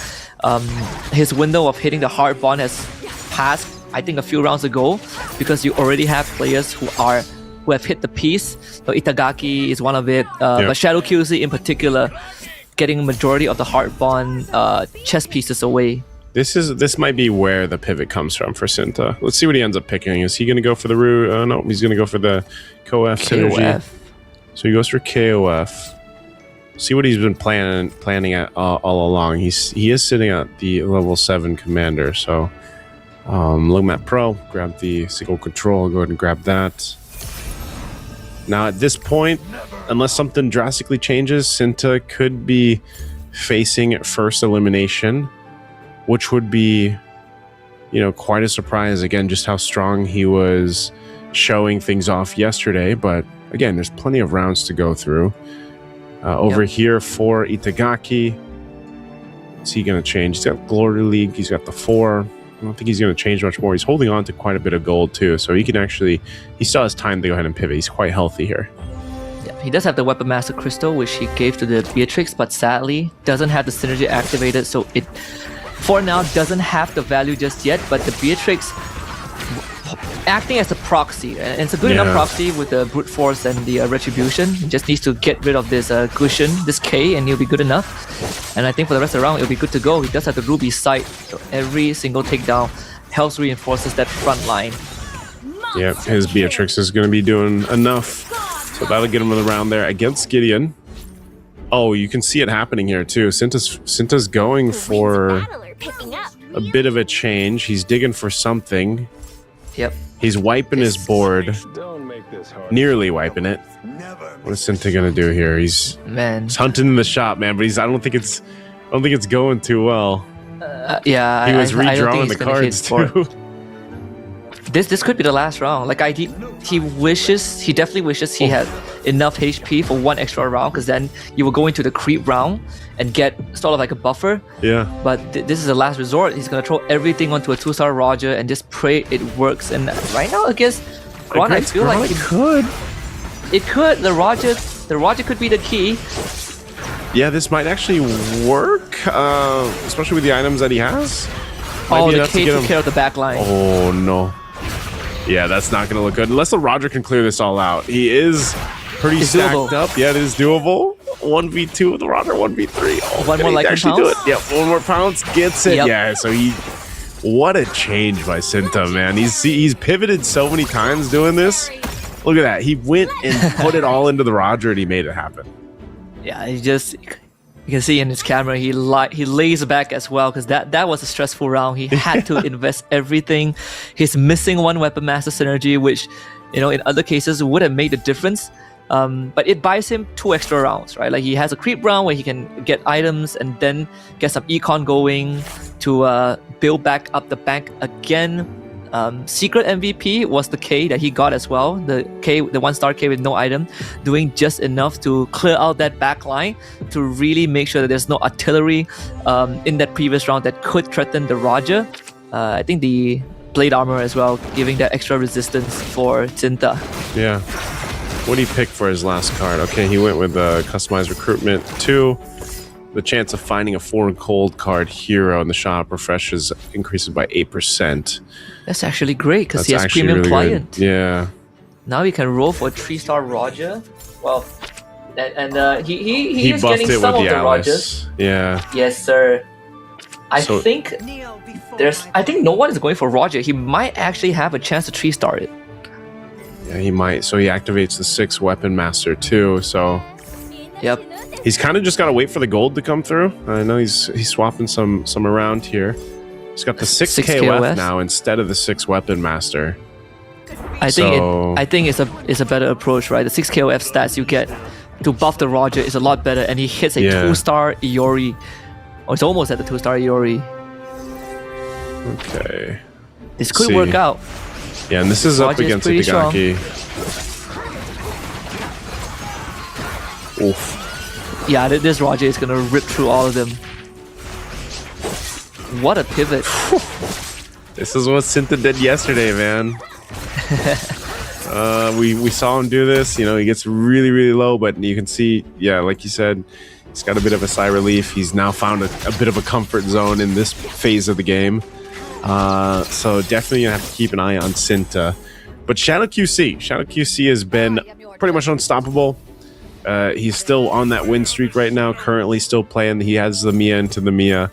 His window of hitting the hard bond has passed, I think, a few rounds ago, because you already have players who have hit the piece. So Itagaki is one of it, but Shadow QC in particular, getting a majority of the hard bond chess pieces away. This might be where the pivot comes from for Cinta. Let's see what he ends up picking. Is he going to go for the no, he's going to go for the KOF synergy. So he goes for KOF. See what he's been planning at all along. He is sitting at the level 7 commander. So Longmat Pro, grab the single control. Go ahead and grab that. Now at this point, unless something drastically changes, Cinta could be facing first elimination, which would be, quite a surprise. Again, just how strong he was showing things off yesterday, but again, there's plenty of rounds to go through. Over here for Itagaki, what's he going to change? He's got Glory League, he's got the 4. I don't think he's going to change much more. He's holding on to quite a bit of gold too, so he can actually, he still has time to go ahead and pivot. He's quite healthy here. Yeah, he does have the Weapon Master Crystal, which he gave to the Beatrix, but sadly doesn't have the synergy activated, so it, for now, doesn't have the value just yet. But the Beatrix acting as a proxy, and it's a good enough proxy with the brute force and the retribution. He just needs to get rid of this cushion, this K, and he'll be good enough. And I think for the rest of the round, it'll be good to go. He does have the Ruby sight, so every single takedown helps reinforces that front line. Yeah, his Beatrix is going to be doing enough, so that'll get him in the round there against Gideon. Oh, you can see it happening here too. Sinta's going for a bit of a change. He's digging for something. Yep. He's wiping his board, nearly wiping it. What is Sinta gonna do here? He's hunting in the shop, man. But I don't think it's going too well. Yeah, he was redrawing the cards too. This could be the last round. Like he definitely wishes he had enough HP for one extra round, because then you will go into the creep round and get sort of like a buffer. Yeah. But this is the last resort. He's gonna throw everything onto a 2-star Roger and just pray it works. And right now against Gron, I feel like it could. It could. The Roger could be the key. Yeah, this might actually work, especially with the items that he has. The K took care of the back line. Oh no. Yeah, that's not going to look good. Unless the Roger can clear this all out. He is pretty stacked up. Yeah, it is doable. 1v2 with the Roger, 1v3. Oh, one more like actually do it. Yeah, 1 more pounce gets it. Yep. Yeah, so what a change by Sinta, man. He's pivoted so many times doing this. Look at that. He went and put it all into the Roger and he made it happen. Yeah, you can see in his camera, he lays back as well, because that was a stressful round. He had to invest everything. He's missing one Weapon Master synergy, which, in other cases would have made a difference. But it buys him 2 extra rounds, right? Like he has a creep round where he can get items and then get some econ going to build back up the bank again. Secret MVP was the K that he got as well. The 1-star K with no item, doing just enough to clear out that back line to really make sure that there's no artillery in that previous round that could threaten the Roger. I think the blade armor as well, giving that extra resistance for Sinta. Yeah. What did he pick for his last card? Okay, he went with customized recruitment 2. The chance of finding a foreign cold card hero in the shop refreshes increases by 8%. That's actually great, because he has premium really client. Good. Yeah. Now he can roll for a 3-star Roger. Well, and he is getting some of the Rogers. Yeah. Yes, sir. I think no one is going for Roger. He might actually have a chance to 3-star it. Yeah, he might. So he activates the 6 Weapon Master too. So. Yep. He's kind of just got to wait for the gold to come through. I know he's swapping some around here. He's got the 6 KOF now instead of the 6 Weapon Master. I think it's a better approach, right? The 6 KOF stats you get to buff the Roger is a lot better, and he hits a 2-star Iori. Oh, it's almost at the 2-star Iori. Okay. This could work out. Yeah, and this is up against Itagaki. Oof. Yeah, this Roger is gonna rip through all of them. What a pivot. This is what Sinta did yesterday, man. We saw him do this. He gets really, really low, but you can see, yeah, like you said, he's got a bit of a sigh relief. He's now found a bit of a comfort zone in this phase of the game. So definitely gonna have to keep an eye on Sinta. But Shadow QC has been pretty much unstoppable. He's still on that win streak right now, currently still playing. He has the Mia into the Mia,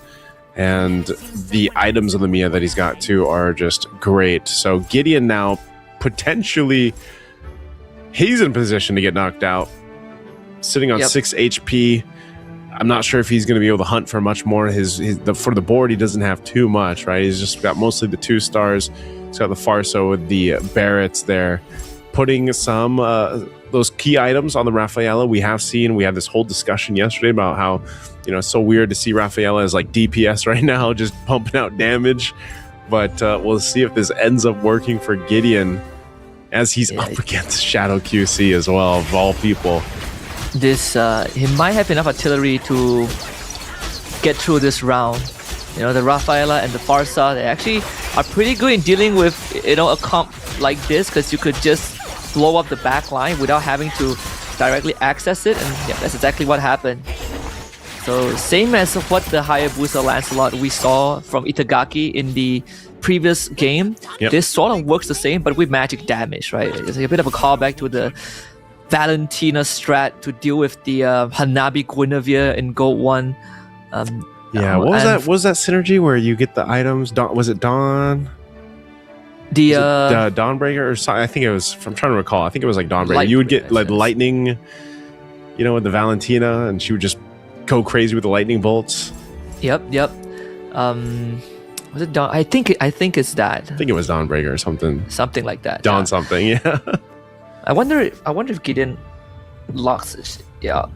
and the items on the Mia that he's got too are just great. So Gideon now, potentially, he's in position to get knocked out. Sitting on 6 HP. I'm not sure if he's going to be able to hunt for much more. For the board, he doesn't have too much, right? He's just got mostly the 2 stars. He's got the Farso with the Barretts there. Putting some those key items on the Rafaela. We had this whole discussion yesterday about how it's so weird to see Rafaela as like DPS right now, just pumping out damage. But we'll see if this ends up working for Gideon. as he's Yeah, up against Shadow QC as well, of all people. This he might have enough artillery to get through this round. You know, the Rafaela and the Farsa, they actually are pretty good in dealing with, you know, a comp like this, because you could just blow up the back line without having to directly access it, and yeah, that's exactly what happened. So same as what the Hayabusa Lancelot we saw from Itagaki in the previous game. Yep. This sort of works the same, but with magic damage, right? It's a bit of a callback to the Valentina strat to deal with the Hanabi Guinevere in Gold 1. Yeah, what was that? What was that synergy where you get the items? Was it Dawn? The Dawnbreaker or something? I think it was. I'm trying to recall. I think it was like Dawnbreaker. You would get Lightbringer, like yes. lightning, you know, with the Valentina, and she would just go crazy with the lightning bolts. Yep. Was it Dawn? I think it's that. I think it was Dawnbreaker or something. Something like that. Dawn yeah. something. Yeah. I wonder if Gideon locks it. Yeah.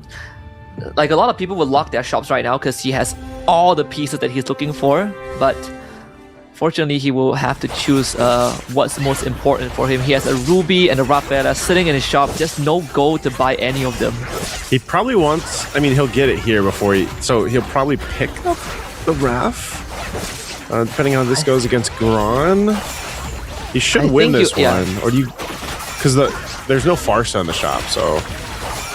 Like a lot of people would lock their shops right now because he has all the pieces that he's looking for, but fortunately he will have to choose what's most important for him. He has a Ruby and a Rafaela sitting in his shop, just no gold to buy any of them. He probably wants. I mean, he'll get it here before so he'll probably pick up the Raf. Depending on how this goes against Gron, he should win this one. Or do you? Because there's no Farsa in the shop, so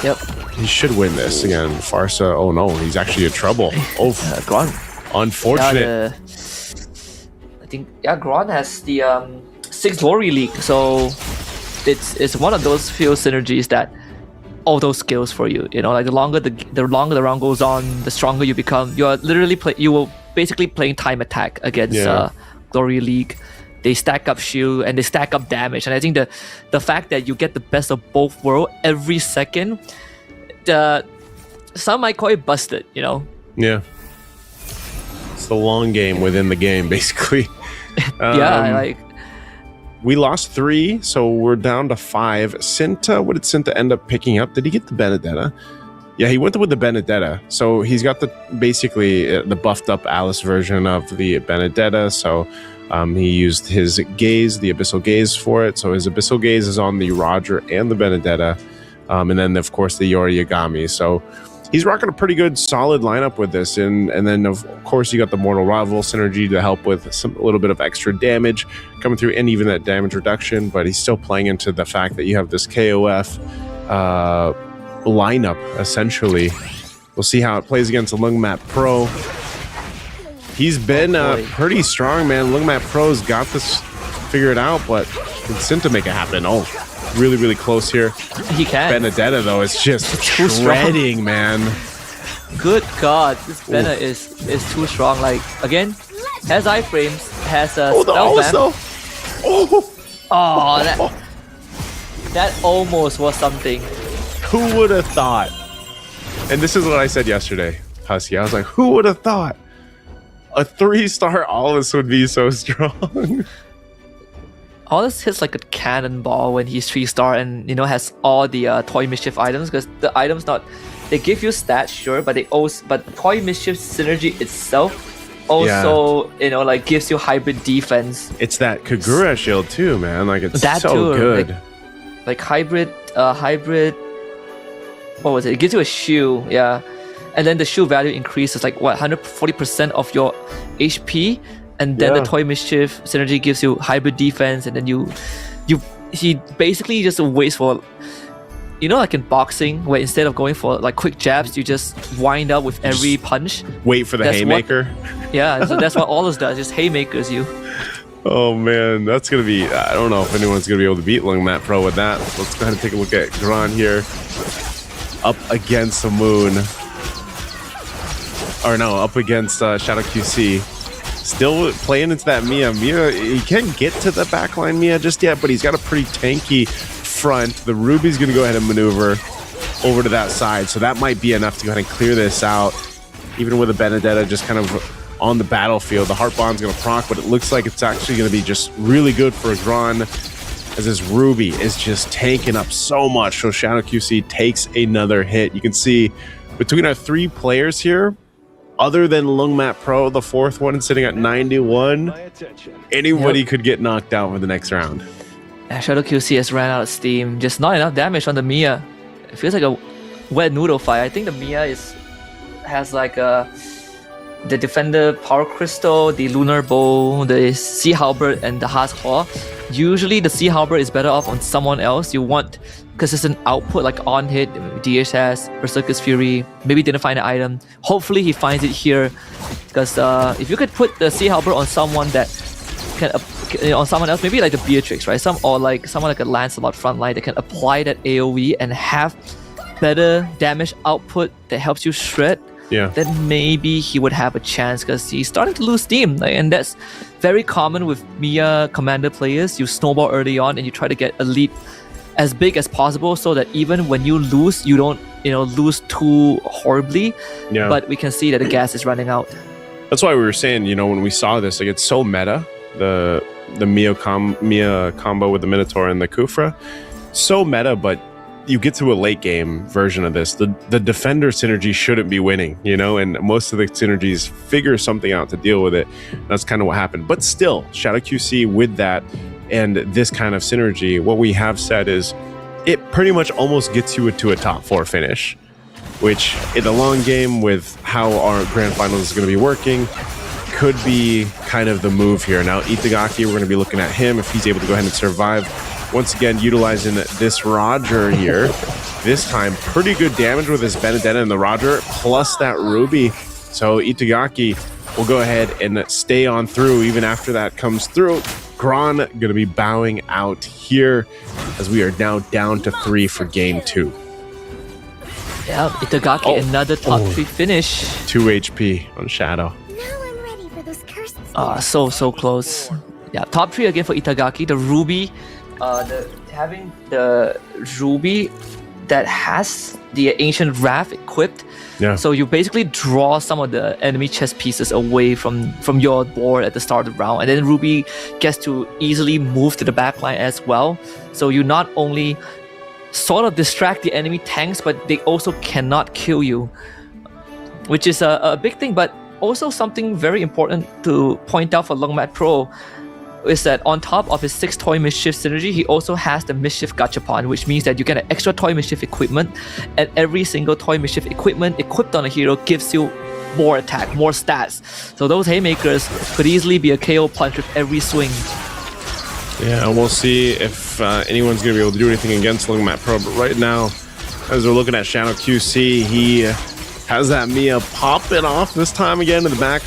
Yep. he should win this again. Farsa. Oh no, he's actually in trouble. Oh, Gron. unfortunate. I think Gron has the 6 glory league, so it's one of those few synergies that all those skills for you. You know, like the longer the round goes on, the stronger you become. You are literally you will basically playing time attack against glory league. They stack up shield and they stack up damage, and I think the fact that you get the best of both worlds every second, some might call it busted. You know. Yeah. It's the long game within the game, basically. Like we lost 3, so we're down to 5. Cinta, what did Cinta end up picking up? Did he get the Benedetta? Yeah, he went with the Benedetta. So he's got the buffed up Alice version of the Benedetta. So he used his gaze, the Abyssal Gaze for it. So his Abyssal Gaze is on the Roger and the Benedetta. And then, of course, the Yoriyagami. So he's rocking a pretty good, solid lineup with this. And then, of course, you got the Mortal Rival synergy to help with a little bit of extra damage coming through, and even that damage reduction. But he's still playing into the fact that you have this KOF lineup, essentially. We'll see how it plays against the Lungmat Pro. He's been pretty strong, man. Lungmat Pro's got this figured out, but can Cinta make it happen? Oh, really, really close here. he can. Benedetta, though, is just Too strong. shredding, man. Good God, this Benna is too strong. Like again, has iframes, has a spell vamp. Oh, that almost was something. Who would have thought? And this is what I said yesterday, Husky. I was like, who would have thought a 3-star Alice would be so strong? Alice hits like a cannonball when he's 3-star, and you know has all the toy mischief items, because the items they give you stats, sure, but toy mischief synergy itself also you know like gives you hybrid defense. It's that Kagura shield too, man. Like it's That so too, good. Like hybrid. What was it? It gives you a shield, yeah, and then the shield value increases like 140% of your HP. And then the toy mischief synergy gives you hybrid defense, and then he basically just waits for, you know, like in boxing where instead of going for like quick jabs, you just wind up with every punch. Wait for the haymaker. So that's what Aldous does, just haymakers you. Oh man, that's gonna be. I don't know if anyone's gonna be able to beat Lungmat Pro with that. Let's go ahead and take a look at Gran here, up against the Moon, or no, up against Shadow QC. Still playing into that Mia. He can't get to the backline Mia just yet, but he's got a pretty tanky front. The Ruby's going to go ahead and maneuver over to that side, so that might be enough to go ahead and clear this out. Even with a Benedetta just kind of on the battlefield, the Heart Bomb's going to proc, but it looks like it's actually going to be just really good for Gran, as this Ruby is just tanking up so much. So Shadow QC takes another hit. You can see between our 3 players here, other than Lungmat Pro, the 4th one sitting at 91, anybody could get knocked out for the next round. Shadow QC has ran out of steam. Just not enough damage on the Mia. It feels like a wet noodle fight. I think the Mia has like the Defender Power Crystal, the Lunar Bow, the Sea Halberd, and the Haas Claw. Usually the Sea Halberd is better off on someone else. You want consistent output like on hit, DHS, Berserker's Fury. Maybe didn't find an item. Hopefully he finds it here, because if you could put the Sea Halberd on someone that can on someone else, maybe like the Beatrix, right? Someone like a Lancelot frontline that can apply that AoE and have better damage output that helps you shred. Yeah. Then maybe he would have a chance, because he's starting to lose steam, and that's very common with Mia commander players. You snowball early on and you try to get a lead as big as possible, so that even when you lose, you don't lose too horribly. Yeah. But we can see that the gas is running out. That's why we were saying, when we saw this, like, it's so meta, the Mia combo with the Minotaur and the Kufra, so meta. But you get to a late game version of this, the defender synergy shouldn't be winning, and most of the synergies figure something out to deal with it. That's kind of what happened. But still, Shadow QC with that and this kind of synergy, what we have said is it pretty much almost gets you to a top 4 finish, which in the long game with how our grand finals is going to be working could be kind of the move here. Now Itagaki, we're going to be looking at him if he's able to go ahead and survive. Once again, utilizing this Roger here. This time, pretty good damage with his Benedetta and the Roger, plus that Ruby. So Itagaki will go ahead and stay on through even after that comes through. Gron going to be bowing out here as we are now down to 3 for game 2. Yeah, Itagaki, another top 3 finish. 2 HP on Shadow. Now I'm ready for those cursed So close. Yeah, top 3 again for Itagaki. The Ruby. Having the Ruby that has the Ancient Wrath equipped, so you basically draw some of the enemy chess pieces away from your board at the start of the round, and then Ruby gets to easily move to the backline as well. So you not only sort of distract the enemy tanks, but they also cannot kill you, which is a big thing. But also something very important to point out for Longmat Pro is that on top of his 6 Toy Mischief synergy, he also has the Mischief Gachapon, which means that you get an extra Toy Mischief equipment, and every single Toy Mischief equipment equipped on a hero gives you more attack, more stats. So those Haymakers could easily be a KO punch with every swing. Yeah, we'll see if anyone's going to be able to do anything against Longmat Pro, but right now, as we're looking at Shadow QC, he has that Mia popping off this time again in the back.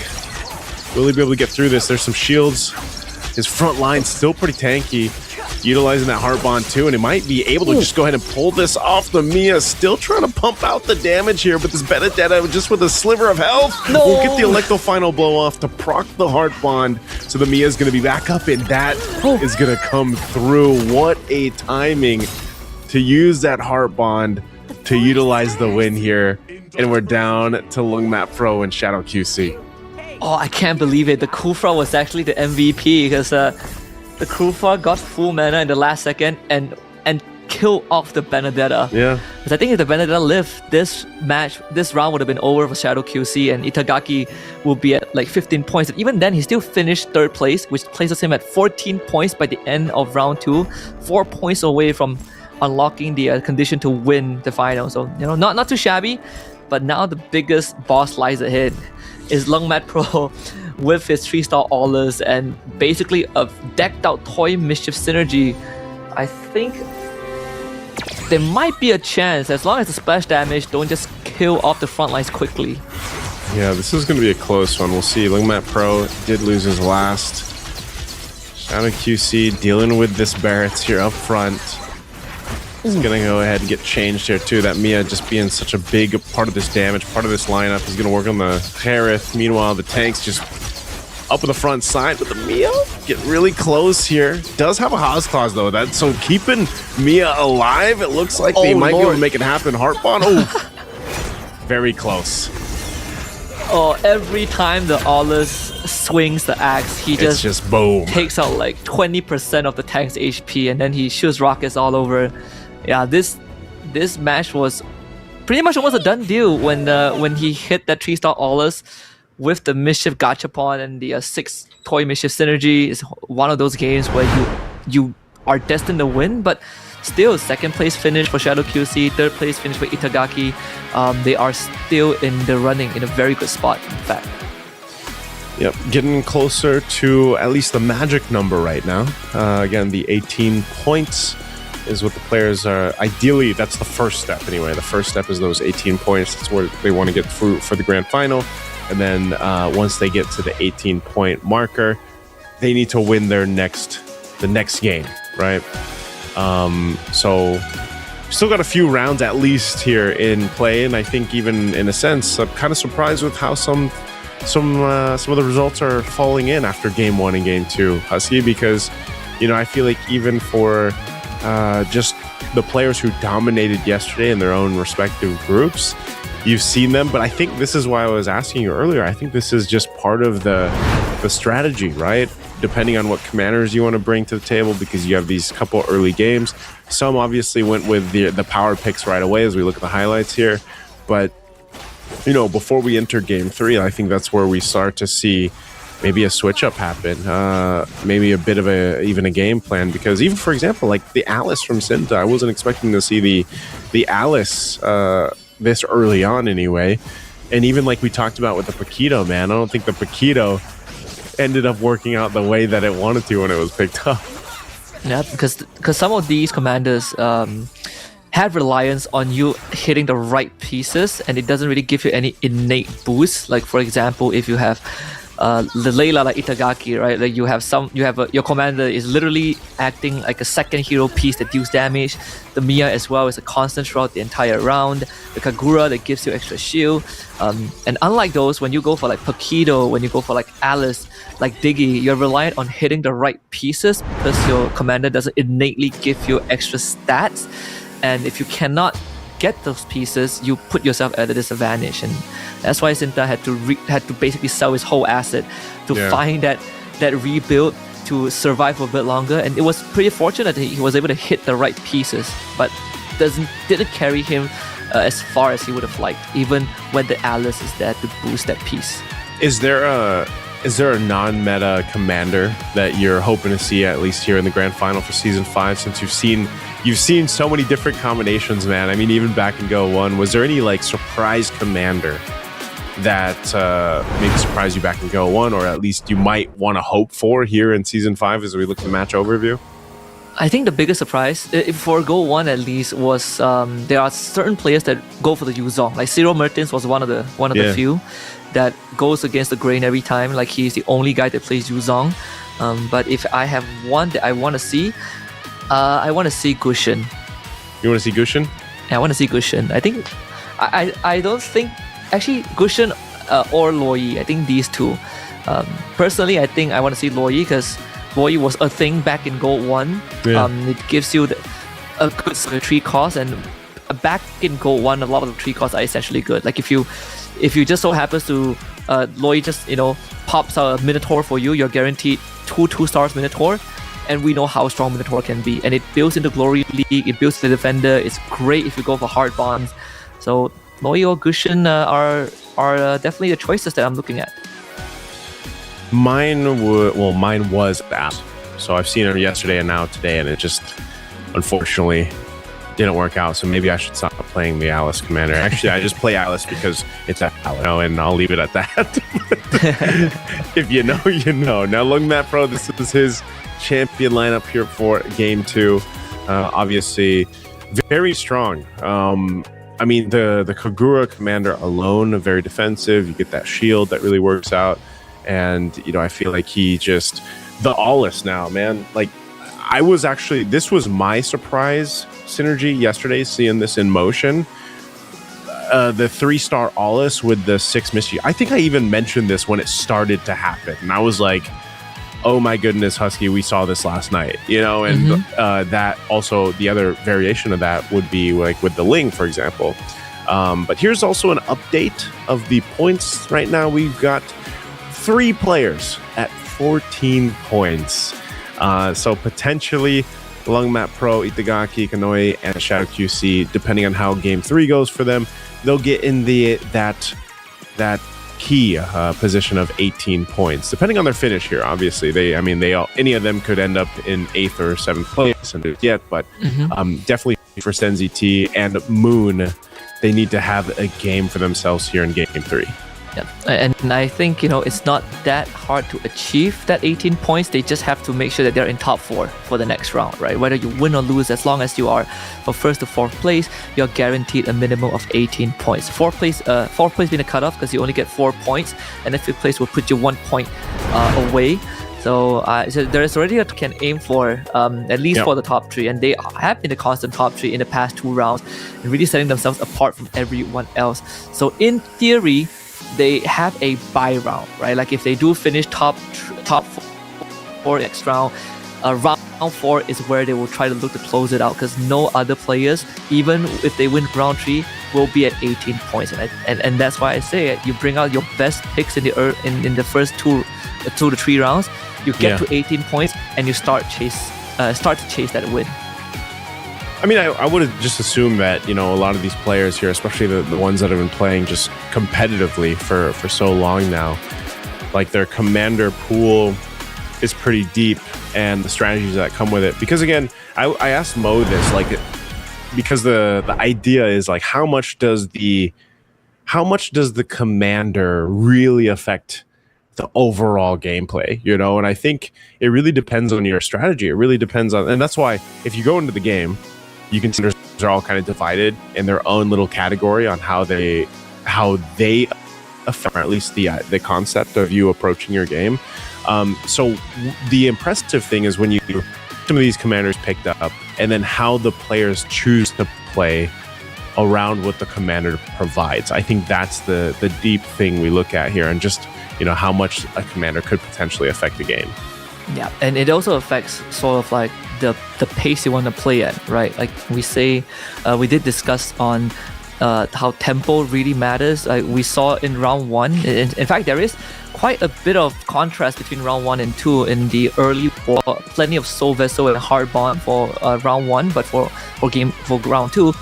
Will he be able to get through this? There's some shields. His front line's still pretty tanky, utilizing that heart bond too, and he might be able to just go ahead and pull this off. The Mia still trying to pump out the damage here, but this Benedetta just with a sliver of health will get the Electro Final blow off to proc the heart bond. So the Mia's going to be back up, and that is going to come through. What a timing to use that heart bond to utilize the win here. And we're down to Longmat Pro and Shadow QC. Oh, I can't believe it. The Kufra was actually the MVP, because the Kufra got full mana in the last second and killed off the Benedetta. Yeah. Because I think if the Benedetta lived, this round would have been over for Shadow QC, and Itagaki will be at like 15 points. And even then, he still finished 3rd place, which places him at 14 points by the end of round 2. 4 points away from unlocking the condition to win the final. So, not too shabby. But now the biggest boss lies ahead. Is Longmat Pro with his 3-star Aulers and basically a decked out Toy Mischief synergy. I think there might be a chance, as long as the splash damage don't just kill off the front lines quickly. Yeah, this is going to be a close one. We'll see. Longmat Pro did lose his last. Shadow QC dealing with this Barrett's here up front. He's going to go ahead and get changed here too. That Mia just being such a big part of this damage, part of this lineup. He's going to work on the Harith. Meanwhile, the tanks just up in the front side. But the Mia get really close here. Does have a Haas Claws though. So keeping Mia alive, it looks like they might be able to make it happen. Heartbond. Oh, very close. Oh, every time the Aulus swings the axe, he just boom. Takes out like 20% of the tank's HP, and then he shoots rockets all over. Yeah, this match was pretty much almost a done deal when he hit that 3-star Aulus with the Mischief Gachapon and the 6 Toy Mischief synergy. Is one of those games where you are destined to win, but still second place finish for Shadow QC, third place finish for Itagaki. They are still in the running in a very good spot, in fact. Yep, getting closer to at least the magic number right now. Again, the 18 points is what the players are. Ideally, that's the first step anyway. The first step is those 18 points. That's where they want to get through for the grand final. And then once they get to the 18-point marker, they need to win the next game, right? So still got a few rounds at least here in play, and I think even in a sense, I'm kind of surprised with how some of the results are falling in after game 1 and game 2, Husky, because I feel like even for just the players who dominated yesterday in their own respective groups, you've seen them. But I think this is why I was asking you earlier. I think this is just part of the strategy, right? Depending on what commanders you want to bring to the table, because you have these couple early games. Some obviously went with the power picks right away as we look at the highlights here. But, before we enter game 3, I think that's where we start to see maybe a switch up happen, maybe a bit of even a game plan, because even, for example, like the Alice from Sinta, I wasn't expecting to see the Alice this early on anyway. And even like we talked about with the Paquito, man, I don't think the Paquito ended up working out the way that it wanted to when it was picked up. Yeah, because some of these commanders have reliance on you hitting the right pieces, and it doesn't really give you any innate boost. Like, for example, if you have the Layla like Itagaki, right? Like your commander is literally acting like a second hero piece that deals damage. The Mia as well is a constant throughout the entire round. The Kagura that gives you extra shield. And unlike those, when you go for like Paquito, when you go for like Alice, like Diggy, you're reliant on hitting the right pieces because your commander doesn't innately give you extra stats. And if you cannot get those pieces, you put yourself at a disadvantage, and that's why Sinta had to basically sell his whole asset to find that rebuild to survive for a bit longer. And it was pretty fortunate that he was able to hit the right pieces, but didn't carry him as far as he would have liked, even when the Alice is there to boost that piece. Is there a non-meta commander that you're hoping to see at least here in the grand final for season 5, since you've seen so many different combinations, man? I mean, even back in Go 1, was there any like surprise commander that maybe surprised you back in Go 1, or at least you might want to hope for here in season 5 as we look at the match overview? I think the biggest surprise for Go 1 at least was there are certain players that go for the Yuzong. Like Cyril Mertens was one of the few that goes against the grain every time. Like he's the only guy that plays Yuzong. But if I have one that I want to see, I want to see Gushin. You want to see Gushin? Yeah, I want to see Gushin. I think I don't think actually Gushin or Loyi. I think these two. Personally, I think I want to see Loyi because Loyi was a thing back in Gold 1. Yeah. It gives you a good tree cost, and back in Gold 1, a lot of the tree costs are essentially good. Like if you just so happens to Loyi just pops out a Minotaur for you, you're guaranteed 2 stars Minotaur, and we know how strong Minotaur can be. And it builds into Glory League, it builds the defender. It's great if you go for hard bonds. So Loyi or Gushin are definitely the choices that I'm looking at. Mine was Alice. So I've seen her yesterday and now today, and it just unfortunately didn't work out. So maybe I should stop playing the Alice commander. Actually, I just play Alice because it's Alice, and I'll leave it at that. If you know, you know. Now, Lung Matt Pro, this is his champion lineup here for game 2. Obviously, very strong. I mean, the Kagura commander alone, very defensive. You get that shield that really works out. And, I feel like he just... The Alice now, man. Like, this was my surprise synergy yesterday, seeing this in motion. The 3-star Alice with the 6 mystery. I think I even mentioned this when it started to happen. And I was like, oh my goodness, Husky, we saw this last night. And that also, the other variation of that would be like with the Ling, for example. But here's also an update of the points right now. We've got 3 players at 14 points. So potentially Lung Map Pro, Itagaki, Kanoi, and Shadow QC, depending on how game 3 goes for them, they'll get in that key position of 18 points, depending on their finish here. Obviously, any of them could end up in 8th or 7th place and yet, but definitely for Senzi T and Moon, they need to have a game for themselves here in Game 3. Yeah, and I think it's not that hard to achieve that 18 points. They just have to make sure that they're in top 4 for the next round, right? Whether you win or lose, as long as you are from 1st to 4th place, you're guaranteed a minimum of 18 points. 4th place being a cutoff because you only get 4 points, and then 5th place will put you 1 point away. So there is already a can aim for at least for the top 3, and they have been the constant top 3 in the past 2 rounds, and really setting themselves apart from everyone else. So in theory, they have a bye round, right? Like if they do finish top 4 next round, round 4 is where they will try to look to close it out, because no other players, even if they win round 3, will be at 18 points. And that's why I say it. You bring out your best picks in the first 2 to 3 rounds. You get to 18 points and you start to chase that win. I mean, I would have just assumed that, a lot of these players here, especially the ones that have been playing just competitively for so long now, like their commander pool is pretty deep, and the strategies that come with it. Because again, I asked Mo this, like, because the idea is like, how much does the commander really affect the overall gameplay, and I think it really depends on your strategy. It really depends on, and that's why if you go into the game, you can see they're all kind of divided in their own little category on how they affect, or at least the concept of you approaching your game. So the impressive thing is when you some of these commanders picked up, and then how the players choose to play around what the commander provides. I think that's the deep thing we look at here, and just how much a commander could potentially affect the game. Yeah, and it also affects sort of like the pace you want to play at, right? Like we we did discuss on how tempo really matters. We saw in round 1. In fact, there is quite a bit of contrast between round 1 and 2 in the early war. Plenty of Soul Vessel and Hard Bond for round 1, but for round 2.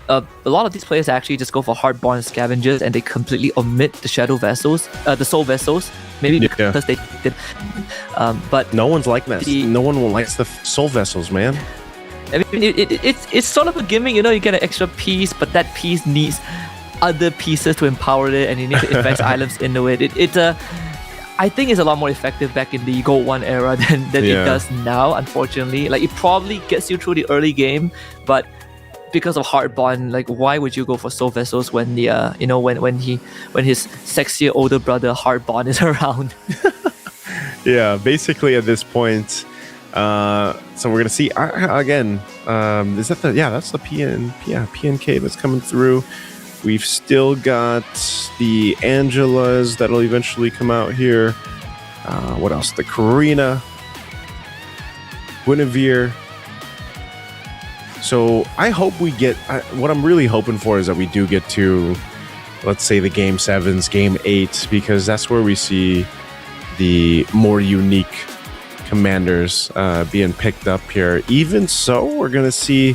A lot of these players actually just go for Hard Bond Scavengers, and they completely omit the Shadow Vessels, the Soul Vessels, maybe because they did. But no one's like this. No one likes the Soul Vessels, man. I mean, it's sort of a gimmick, you get an extra piece, but that piece needs other pieces to empower it, and you need to invest items into it. I think it's a lot more effective back in the Gold 1 era than it does now, unfortunately. Like, it probably gets you through the early game, but because of Hard Bond, like, why would you go for Soul Vessels when the when his sexier older brother Hard Bond is around? Yeah, basically at this point, so we're gonna see again. Is that that's the PNK that's coming through. We've still got the Angelas that'll eventually come out here. What else? The Karina, Guinevere. So I hope we get, what I'm really hoping for is that we do get to, let's say, the Game 7s, Game 8s, because that's where we see the more unique commanders being picked up here. Even so, we're going to see,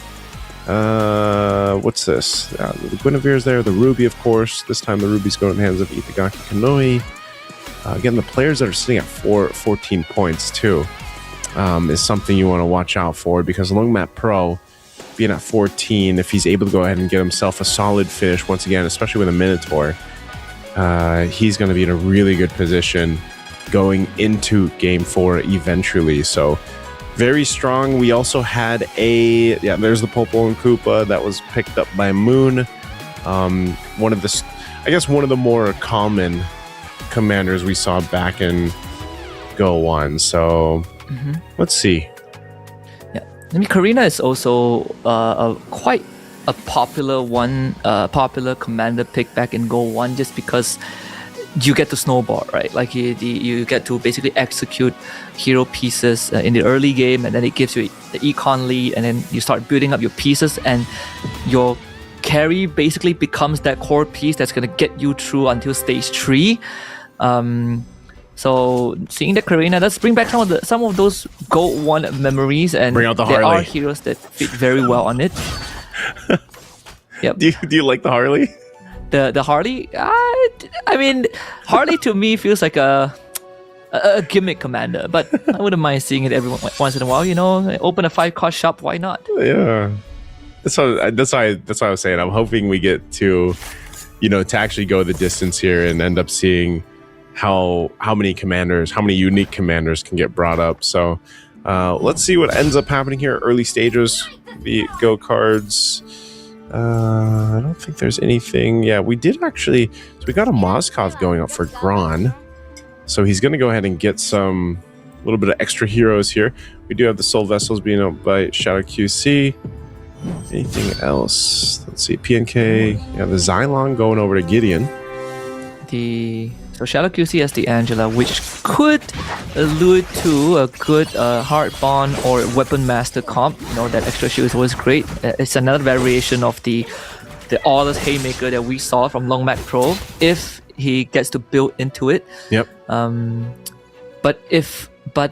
what's this? The Guinevere's there, the Ruby, of course. This time the Ruby's going in the hands of Itagaki Kanoi. Again, the players that are sitting at 14 points, too, is something you want to watch out for, because Long Mat Pro, being at 14, if he's able to go ahead and get himself a solid finish once again, especially with a Minotaur, he's going to be in a really good position going into Game 4 eventually. So very strong. We also had there's the Popo and Koopa that was picked up by Moon. One of the more common commanders we saw back in Go 1. So let's see. I mean, Karina is also quite a popular popular commander pick back in Go 1, just because you get to snowball, right? Like you get to basically execute hero pieces in the early game, and then it gives you the econ lead, and then you start building up your pieces, and your carry basically becomes that core piece that's going to get you through until stage 3. So seeing the Karina, let's bring back some of those Gold 1 memories, and bring out the there Harley. are heroes that fit very well on it. Yep. Do you like the Harley? The Harley, I mean, Harley to me feels like a gimmick commander, but I wouldn't mind seeing it every once in a while. You know, open a 5-card shop, why not? Yeah, that's why I was saying. I'm hoping we get to, to actually go the distance here and end up seeing how many unique commanders can get brought up. So let's see what ends up happening here. Early stages, the go cards. I don't think there's anything. Yeah, we did actually. So we got a Moskov going up for Gron. So he's going to go ahead and get a little bit of extra heroes here. We do have the Soul Vessels being up by Shadow QC. Anything else? Let's see. PNK. Yeah, the Xylon going over to Gideon. So Shadow QC has the Angela, which could allude to a good hard bond or weapon master comp. That extra shield is always great. It's another variation of the Aulus Haymaker that we saw from Long Mac Pro, if he gets to build into it. Yep. But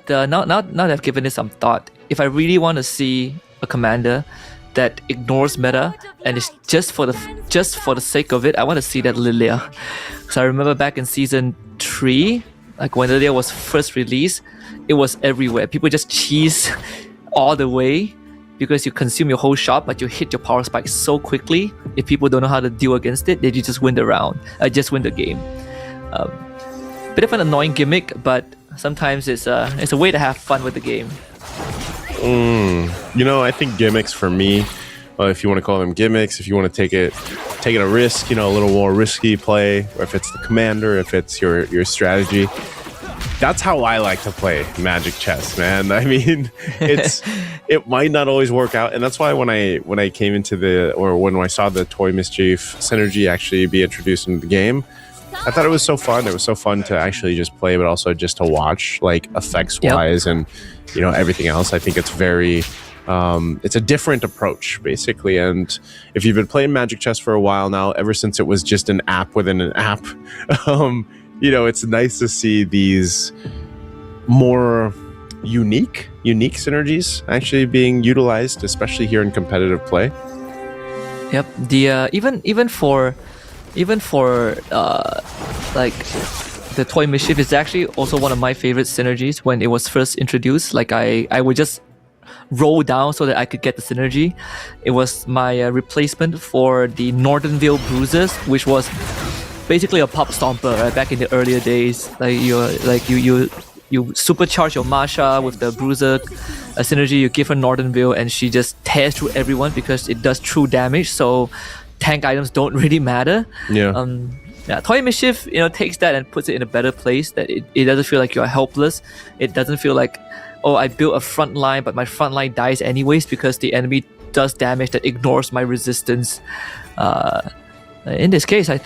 now that I've given it some thought, if I really want to see a commander that ignores meta and is just for the sake of it, I want to see that Lilia. So I remember back in season 3, like when Lilia was first released, it was everywhere. People just cheese all the way because you consume your whole shop, but you hit your power spike so quickly. If people don't know how to deal against it, then you just win the round. Just win the game. Bit of an annoying gimmick, but sometimes it's a way to have fun with the game. I think gimmicks for me, if you want to call them gimmicks, if you want to take it a risk, a little more risky play, or if it's the commander, if it's your strategy, that's how I like to play Magic Chess, man. I mean, it might not always work out, and that's why when I came into when I saw the Toy Mischief synergy actually be introduced into the game, I thought it was so fun. It was so fun to actually just play, but also just to watch, like effects wise, and everything else. I think it's very, it's a different approach basically. And if you've been playing Magic Chess for a while now, ever since it was just an app within an app, it's nice to see these more unique synergies actually being utilized, especially here in competitive play. Yep. The even for like the Toy Mischief is actually also one of my favorite synergies when it was first introduced. Like I would just roll down so that I could get the synergy. It was my replacement for the Northern Vale Bruisers, which was basically a pop stomper, right? Back in the earlier days. You supercharge your Masha with the Bruiser synergy, you give her Northern Vale and she just tears through everyone because it does true damage, so tank items don't really matter. Toy Mischief takes that and puts it in a better place, that it doesn't feel like you're helpless. It doesn't feel like, oh, I built a front line but my front line dies anyways because the enemy does damage that ignores my resistance. In this case, I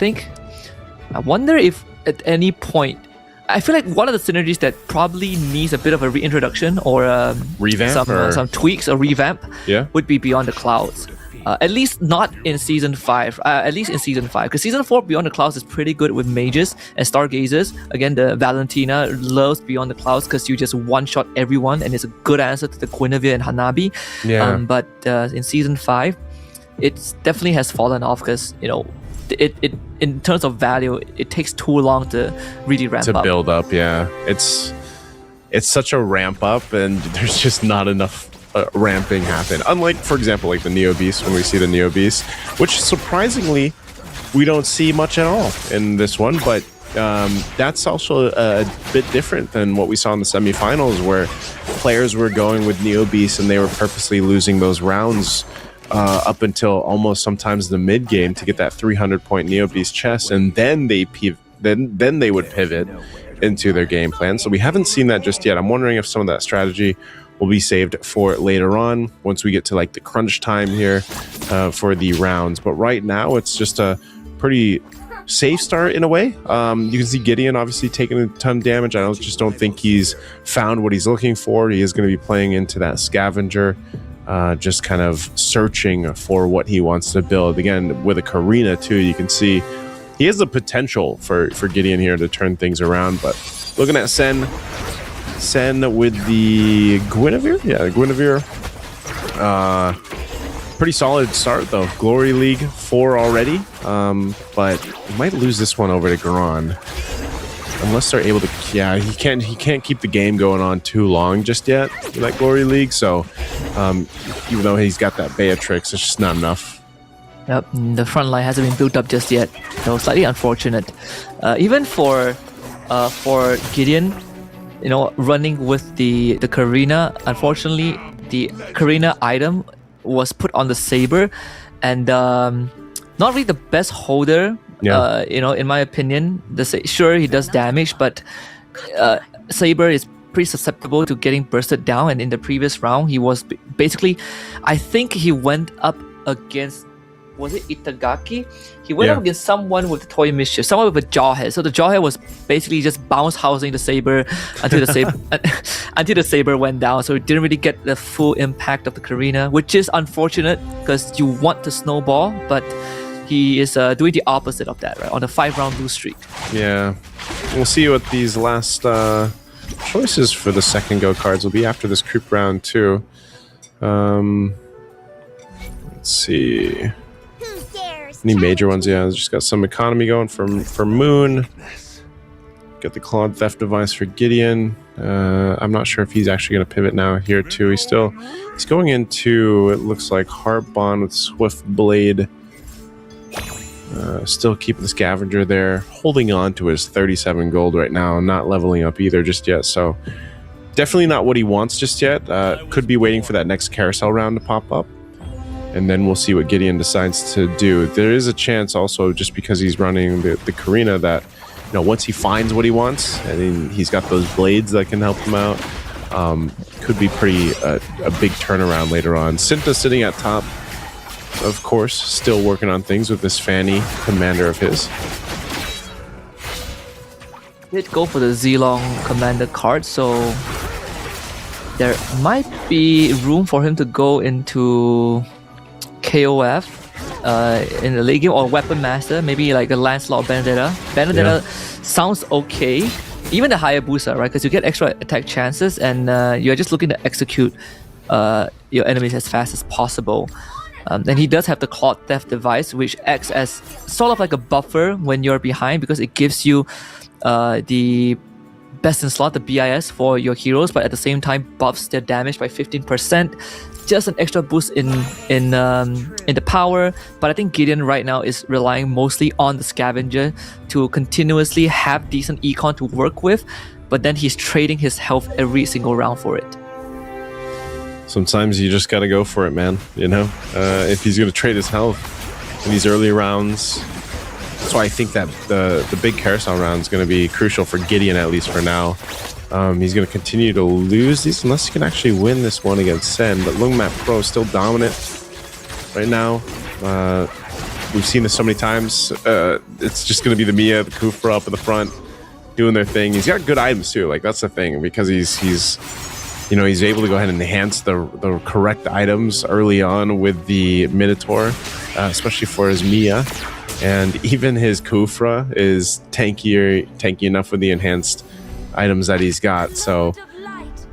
wonder if at any point, I feel like one of the synergies that probably needs a bit of a reintroduction or revamp, some tweaks or revamp would be Beyond the Clouds. At least not in season 5. At least in season 5, because season 4 Beyond the Clouds is pretty good with mages and stargazers. Again, the Valentina loves Beyond the Clouds because you just one-shot everyone, and it's a good answer to the Guinevere and Hanabi. But in season 5, it definitely has fallen off because it in terms of value, it takes too long to really ramp up. To build up, it's such a ramp up, and there's just not enough ramping happen. Unlike, for example, like the Neo Beast, when we see the Neo Beast, which surprisingly we don't see much at all in this one, but that's also a bit different than what we saw in the semifinals, where players were going with Neo Beast and they were purposely losing those rounds up until almost sometimes the mid game to get that 300-point Neo Beast chest, and then they would pivot into their game plan. So we haven't seen that just yet. I'm wondering if some of that strategy will be saved for later on once we get to like the crunch time here for the rounds. But right now it's just a pretty safe start in a way. You can see Gideon obviously taking a ton of damage. I just don't think he's found what he's looking for. He is going to be playing into that scavenger, just kind of searching for what he wants to build. Again, with a Karina too, you can see he has the potential for Gideon here to turn things around. But looking at Sen with the Guinevere. Yeah, Guinevere. Pretty solid start though. Glory League 4 already, but we might lose this one over to Garon unless they're able to. Yeah, he can't keep the game going on too long just yet with that Glory League. So even though he's got that Beatrix, it's just not enough. Yep, the front line hasn't been built up just yet. So slightly unfortunate. Even for Gideon, running with the Karina, unfortunately, the Karina item was put on the Saber, and not really the best holder. Yeah. In my opinion, sure he does damage, but Saber is pretty susceptible to getting bursted down. And in the previous round, he was basically, I think he went up against. Was it Itagaki? He went up against someone with toy mischief, someone with a jawhead. So the jawhead was basically just bounce housing the Saber until the Saber went down. So it didn't really get the full impact of the Karina, which is unfortunate because you want to snowball, but he is doing the opposite of that, right? On a 5-round lose streak. Yeah. We'll see what these last choices for the second go cards will be after this group round too. Let's see. Any major ones? Yeah, just got some economy going for Moon. Got the Clawed Theft device for Gideon. I'm not sure if he's actually going to pivot now here too. He's going into, it looks like, Harp Bond with Swift Blade. Still keeping the Scavenger there, holding on to his 37 gold right now, not leveling up either just yet. So definitely not what he wants just yet. Could be waiting for that next carousel round to pop up. And then we'll see what Gideon decides to do. There is a chance also, just because he's running the Karina, that once he finds what he wants, and he's got those blades that can help him out, could be pretty a big turnaround later on. Cinta sitting at top, of course, still working on things with this Fanny commander of his. Did go for the Zilong commander card, so there might be room for him to go into KOF in the late game, or Weapon Master, maybe like a Lancelot Benedetta. Sounds okay. Even the Hayabusa, right? Because you get extra attack chances, and you're just looking to execute your enemies as fast as possible. And he does have the Clawed Theft device, which acts as sort of like a buffer when you're behind, because it gives you the best in slot, the BIS, for your heroes, but at the same time buffs their damage by 15%. Just an extra boost in the power. But I think Gideon right now is relying mostly on the Scavenger to continuously have decent econ to work with, but then he's trading his health every single round for it. Sometimes you just gotta go for it, man. If he's gonna trade his health in these early rounds. That's why I think that the big carousel round is going to be crucial for Gideon, at least for now. He's going to continue to lose these unless he can actually win this one against Sen. But Lungmat Pro is still dominant right now. We've seen this so many times. It's just going to be the Mia, the Kufra up in the front doing their thing. He's got good items too. Like, that's the thing, because he's able to go ahead and enhance the correct items early on with the Minotaur, especially for his Mia. And even his Kufra is tanky enough with the enhanced items that he's got. So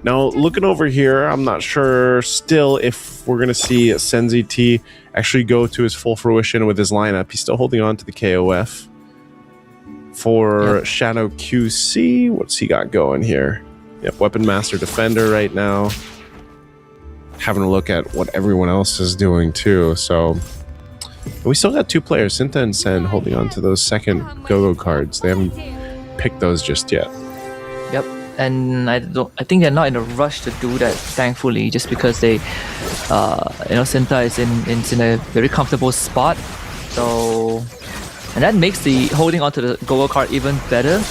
now looking over here, I'm not sure still if we're going to see Senzi T actually go to his full fruition with his lineup. He's still holding on to the KOF. For Shadow QC, what's he got going here? Yep, Weapon Master Defender right now. Having a look at what everyone else is doing too. So we still got two players, Cinta and Sen, holding on to those second go-go cards. They haven't picked those just yet. Yep, and I think they're not in a rush to do that, thankfully, just because they, Cinta is in a very comfortable spot. So, and that makes the holding onto the go-go card even better,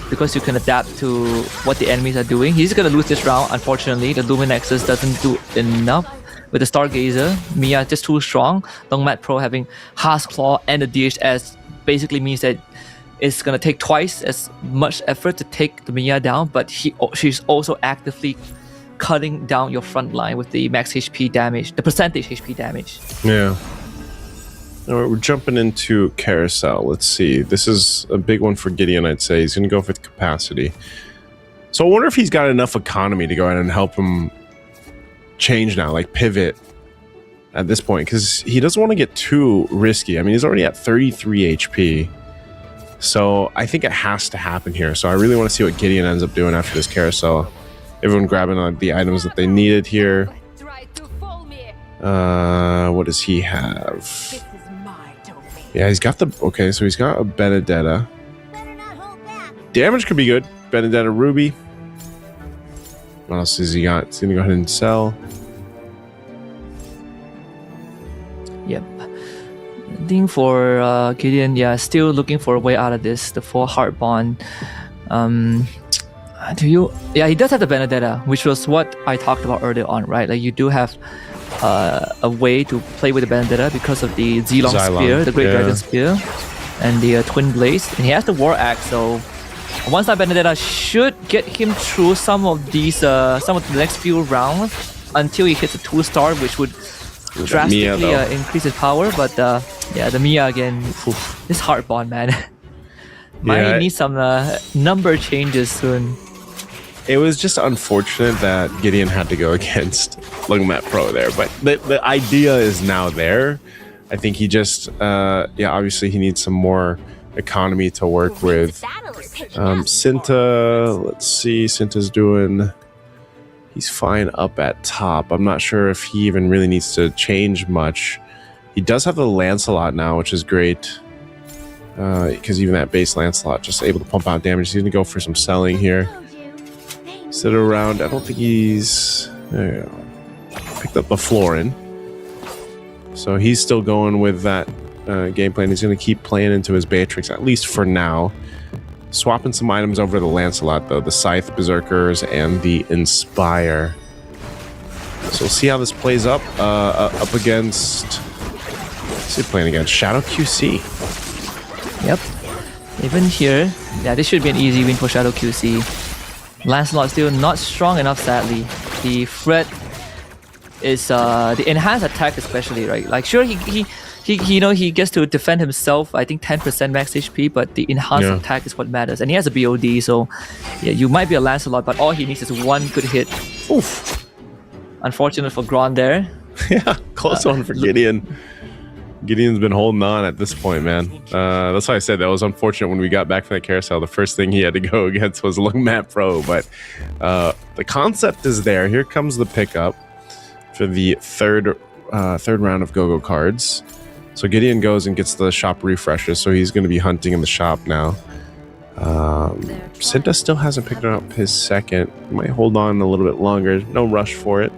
because you can adapt to what the enemies are doing. He's gonna lose this round, unfortunately. The Luminexus doesn't do enough. With the Stargazer, Mia just too strong. Longmat Pro having Haas Claw and the DHS basically means that it's going to take twice as much effort to take the Mia down, but she's also actively cutting down your front line with the max HP damage, the percentage HP damage. Yeah. All right, we're jumping into Carousel. Let's see. This is a big one for Gideon, I'd say. He's going to go for the capacity. So I wonder if he's got enough economy to go ahead and help him change now, like pivot at this point because he doesn't want to get too risky. I mean, he's already at 33 HP. So I think it has to happen here. So I really want to see what Gideon ends up doing after this carousel. Everyone grabbing the items that they needed here. What does he have? Yeah, he's got the... Okay, so he's got a Benedetta. Damage could be good. Benedetta Ruby. What else has he got? He's going to go ahead and sell. Yep. I think for Gideon, yeah, still looking for a way out of this. The 4 heart bond. Yeah, he does have the Benedetta, which was what I talked about earlier on, right? Like you do have a way to play with the Benedetta because of the Xylong Spear, the Great Dragon Spear, and the Twin Blades. And he has the War Axe, so one star Benedetta should get him through some of the next few rounds until he hits a 2-star, which would drastically increase his power. But yeah, the Mia again, this heart bond, man. Might need some number changes soon. It was just unfortunate that Gideon had to go against Lungmat Pro there, but the idea is now there. I think he just, obviously he needs some more economy to work with. Cinta, let's see, Cinta's doing, he's fine up at top. I'm not sure if he even really needs to change much. He does have the Lancelot now, which is great. Because even that base Lancelot just able to pump out damage. He's going to go for some selling here. Sit around. I don't think he's... There you go. Picked up the Florin. So he's still going with that game plan. He's going to keep playing into his Beatrix, at least for now. Swapping some items over to the Lancelot, though. The Scythe, Berserkers, and the Inspire. So we'll see how this plays up. Up against... What's he playing against? Shadow QC. Yep. Even here, yeah, this should be an easy win for Shadow QC. Lancelot still not strong enough, sadly. The threat is the enhanced attack, especially, right? Like, sure, he gets to defend himself. I think 10% max HP, but the enhanced attack is what matters. And he has a BOD, so yeah, you might be a Lancelot, but all he needs is one good hit. Oof. Unfortunate for Grond there. Yeah, close one for Gideon. Gideon's been holding on at this point, man. That's why I said that was unfortunate when we got back from the carousel. The first thing he had to go against was Lungmat Pro, but the concept is there. Here comes the pickup for the third round of Go-Go cards. So Gideon goes and gets the shop refreshes, so he's going to be hunting in the shop now. Cinta still hasn't picked up his second. Might hold on a little bit longer. No rush for it.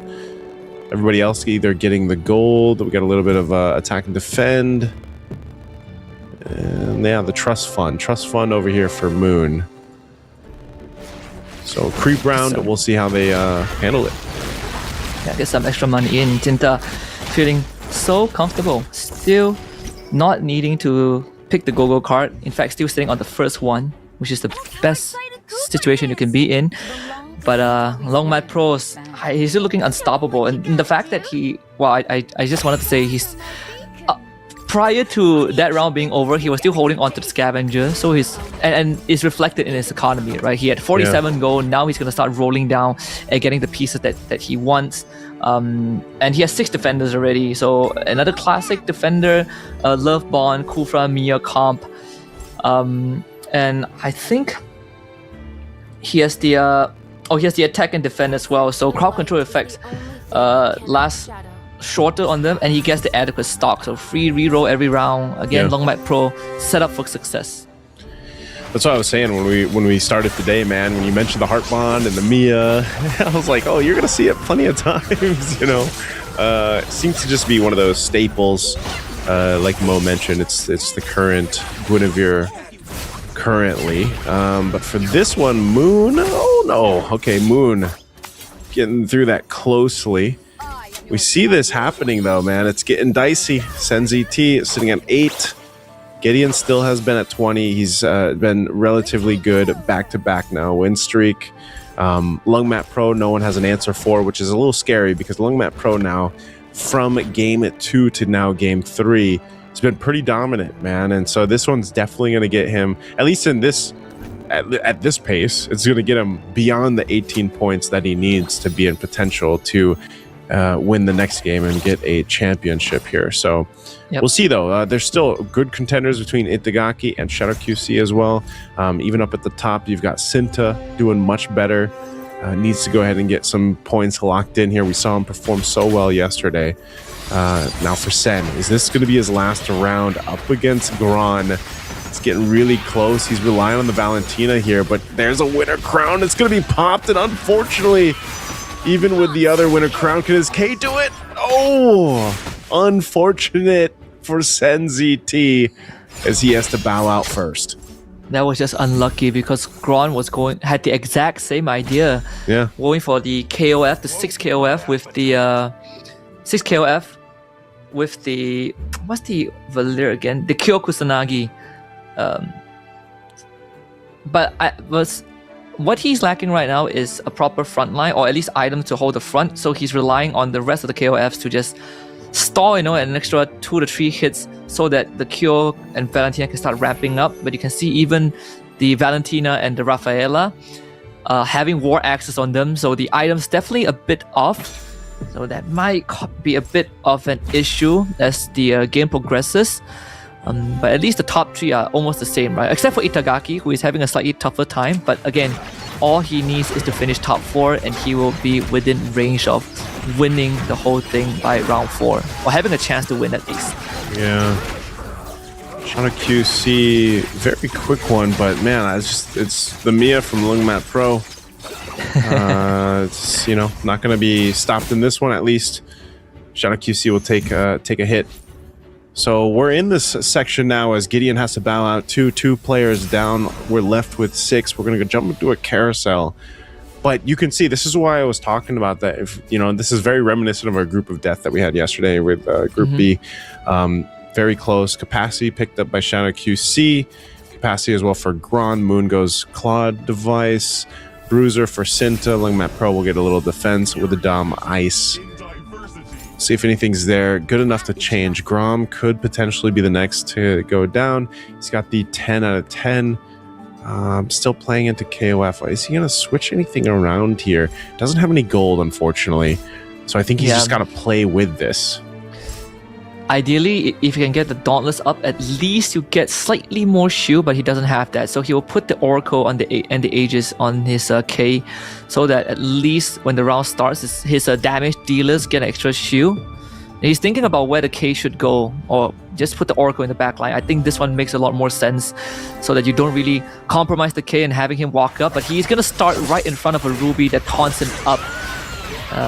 Everybody else either getting the gold. We got a little bit of attack and defend. And yeah, the trust fund. Trust fund over here for Moon. So creep round, we'll see how they handle it. Yeah, get some extra money in. Tinta feeling so comfortable. Still not needing to pick the Go-Go card. In fact, still sitting on the first one, which is the best situation you can be in. But Lungmat Pros, he's still looking unstoppable. And the fact that I just wanted to say he's... prior to that round being over, he was still holding on to the Scavenger. So and it's reflected in his economy, right? He had 47 gold. Now he's going to start rolling down and getting the pieces that he wants. And he has 6 defenders already. So another classic defender, Love Bond, Kufra, Mia comp. And I think he has the... he has the attack and defend as well. So crowd control effects last shorter on them, and he gets the adequate stock. So free reroll every round. Again, Lungmat Pro set up for success. That's what I was saying when we started today, man. When you mentioned the Heart Bond and the Mia, I was like, oh, you're gonna see it plenty of times, you know. It seems to just be one of those staples. Like Mo mentioned, it's the current Guinevere currently. But for this one, Moon, oh no. Okay, Moon getting through that closely. We see this happening though, man. It's getting dicey. Senzi T is sitting at 8. Gideon still has been at 20. He's been relatively good back-to-back now. Win streak. Lungmat Pro, no one has an answer for, which is a little scary because Lungmat Pro now, from game 2 to now game 3, has been pretty dominant, man. And so this one's definitely going to get him, at least in this, at this pace, it's going to get him beyond the 18 points that he needs to be in potential to win the next game and get a championship here. So we'll see, though. There's still good contenders between Itagaki and Shadow QC as well. Even up at the top, you've got Sinta doing much better. Needs to go ahead and get some points locked in here. We saw him perform so well yesterday. Now for Sen, is this going to be his last round up against Gran? It's getting really close. He's relying on the Valentina here, but there's a winner crown. It's going to be popped, and unfortunately, even with the other winner crown, can his K do it? Oh, unfortunate for Sen ZT as he has to bow out first. That was just unlucky because Gran had the exact same idea. Yeah. Going for the KOF, the 6 KOF with the 6 KOF with the, what's the Valir again? The Kyo Kusanagi. But what he's lacking right now is a proper front line, or at least items to hold the front. So he's relying on the rest of the KOFs to just stall, an extra 2 to 3 hits so that the Kyo and Valentina can start ramping up. But you can see even the Valentina and the Rafaela having war axes on them. So the item's definitely a bit off. So that might be a bit of an issue as the game progresses. But at least the top 3 are almost the same, right? Except for Itagaki, who is having a slightly tougher time. But again, all he needs is to finish top 4 and he will be within range of winning the whole thing by round 4. Or having a chance to win at least. Yeah. Shadow QC, very quick one, but man, it's the Mia from Lungmat Pro. It's, not going to be stopped in this one, at least. Shadow QC will take a hit. So we're in this section now as Gideon has to bow out. Two players down. We're left with 6. We're going to go jump into a carousel. But you can see, this is why I was talking about that. This is very reminiscent of our group of death that we had yesterday with Group B. Very close. Capacity picked up by Shadow QC. Capacity as well for Gran. Moon goes Claude device. Bruiser for Sinta. Lungmat Pro will get a little defense with the Dom Ice. See if anything's there. Good enough to change. Grom could potentially be the next to go down. He's got the 10 out of 10. Still playing into KOF. Is he going to switch anything around here? Doesn't have any gold, unfortunately. So I think he's just got to play with this. Ideally, if you can get the Dauntless up, at least you get slightly more shield, but he doesn't have that. So he will put the Oracle and the Aegis on his K, so that at least when the round starts, his damage dealers get an extra shield. And he's thinking about where the K should go, or just put the Oracle in the back line. I think this one makes a lot more sense, so that you don't really compromise the K and having him walk up. But he's going to start right in front of a Ruby that taunts him up.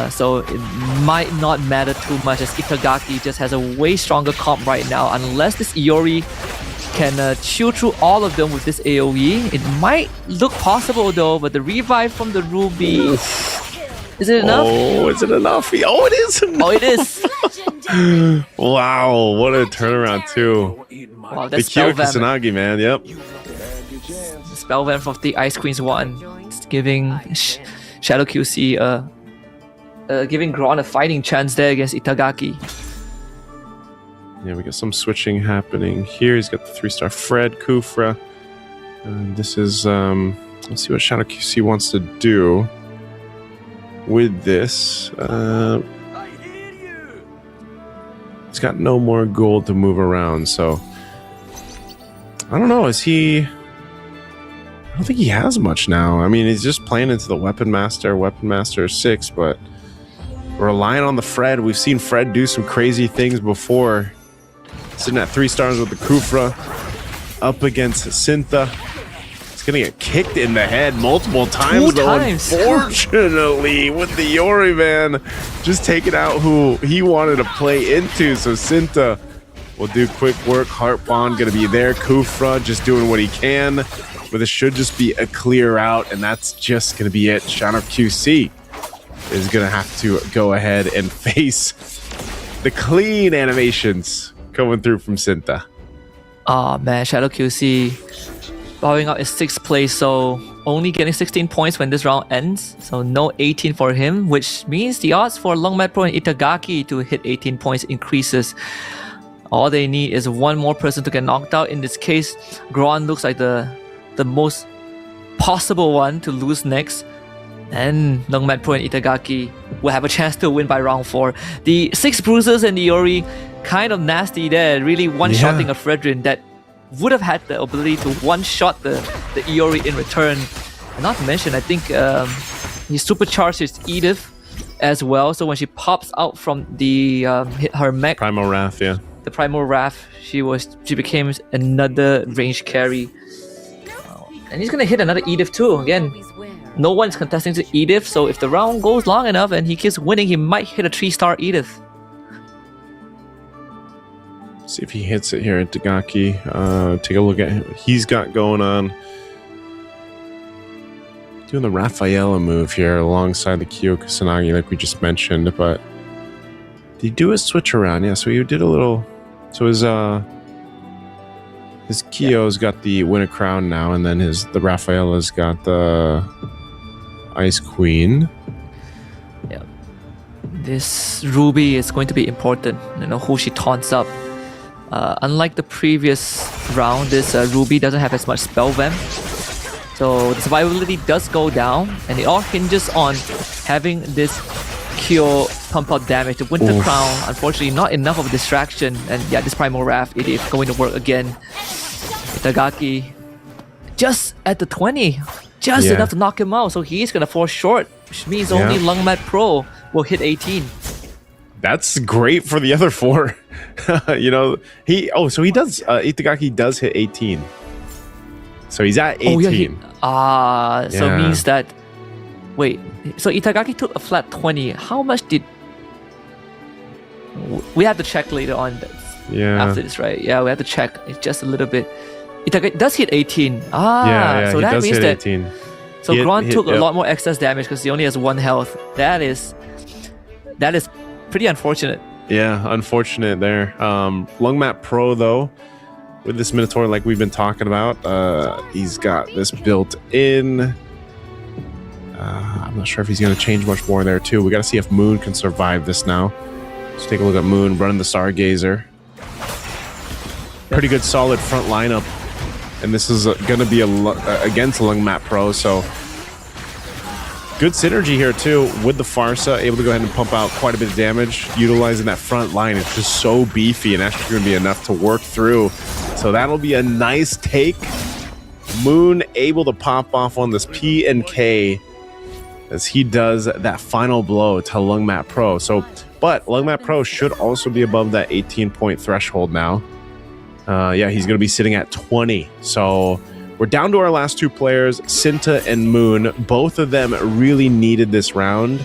So it might not matter too much, as Itagaki just has a way stronger comp right now. Unless this Iori can chew through all of them with this AoE, it might look possible though. But the revive from the Ruby, is it enough? Oh, is it enough? Oh, it is enough. Oh, it is. Wow, what a turnaround too. Wow, The that's Kyo Spellvamp. Kusanagi, man. Yep. Spellvamp of the Ice Queens 1. It's giving Shadow QC giving Gran a fighting chance there against Itagaki. Yeah, we got some switching happening here. He's got the 3-star Fred, Kufra. This is, let's see what Shadow QC wants to do with this. He's got no more gold to move around, so I don't know. I don't think he has much now. I mean, he's just playing into the Weapon Master 6, but relying on the Fred. We've seen Fred do some crazy things before. Sitting at 3 stars with the Kufra. Up against Sinta. He's going to get kicked in the head multiple times. 2 times. Unfortunately, with the Yori man just taking out who he wanted to play into. So Sinta will do quick work. Heart Bond going to be there. Kufra just doing what he can. But this should just be a clear out. And that's just going to be it. Shadow QC is going to have to go ahead and face the clean animations coming through from Sinta. Oh man, Shadow QC bowing out is 6th place, so only getting 16 points when this round ends. So no 18 for him, which means the odds for Lungmat Pro and Itagaki to hit 18 points increases. All they need is one more person to get knocked out. In this case, Gran looks like the most possible one to lose next. And Lungmat Pro and Itagaki will have a chance to win by round 4. The 6 bruises and the Iori, kind of nasty there, really one-shotting a Fredrin that would have had the ability to one-shot the Iori in return. And not to mention, I think he supercharged his Edith as well, so when she pops out from the her mech, Primal Wrath, yeah. the Primal Wrath, she became another range carry. And he's gonna hit another Edith too. Again, no one's contesting the Edith, so if the round goes long enough and he keeps winning, he might hit a 3-star Edith. See if he hits it here at Itagaki. Take a look at what he's got going on. Doing the Rafaela move here alongside the Kyo Kusanagi like we just mentioned, but did he do a switch around? Yeah, so he did a little. So his Kyo's got the Winter Crown now, and then the Rafaela's got the Ice Queen. Yeah, this Ruby is going to be important. You know who she taunts up. Unlike the previous round, this Ruby doesn't have as much spell vamp. So the survivability does go down, and it all hinges on having this Kyo pump out damage. The Winter Crown, unfortunately, not enough of a distraction, and yeah, this Primal Wrath, it is going to work again. Itagaki, just at the 20, just enough to knock him out, so he's gonna fall short, which means only Lungmat Pro will hit 18. That's great for the other 4. You know, so he does, Itagaki does hit 18. So he's at 18. So it means that... Wait, so Itagaki took a flat 20. How much did... We have to check later on after this, right? Yeah, we have to check. It's just a little bit... Itagaki does hit 18. So that means that... 18. So Gron took a lot more excess damage because he only has 1 health. That is pretty unfortunate. Yeah, unfortunate there. Lungmat Pro, though, with this Minotaur like we've been talking about, he's got this built in. I'm not sure if he's going to change much more there, too. We got to see if Moon can survive this now. Let's take a look at Moon running the Stargazer. Pretty good, solid front lineup. And this is going to be against Lungmat Pro, so good synergy here, too, with the Farsa, able to go ahead and pump out quite a bit of damage, utilizing that front line. It's just so beefy and actually going to be enough to work through. So that'll be a nice take. Moon able to pop off on this P and K as he does that final blow to Lungmat Pro. But Lungmat Pro should also be above that 18-point threshold now. He's going to be sitting at 20. So we're down to our last 2 players, Cinta and Moon. Both of them really needed this round.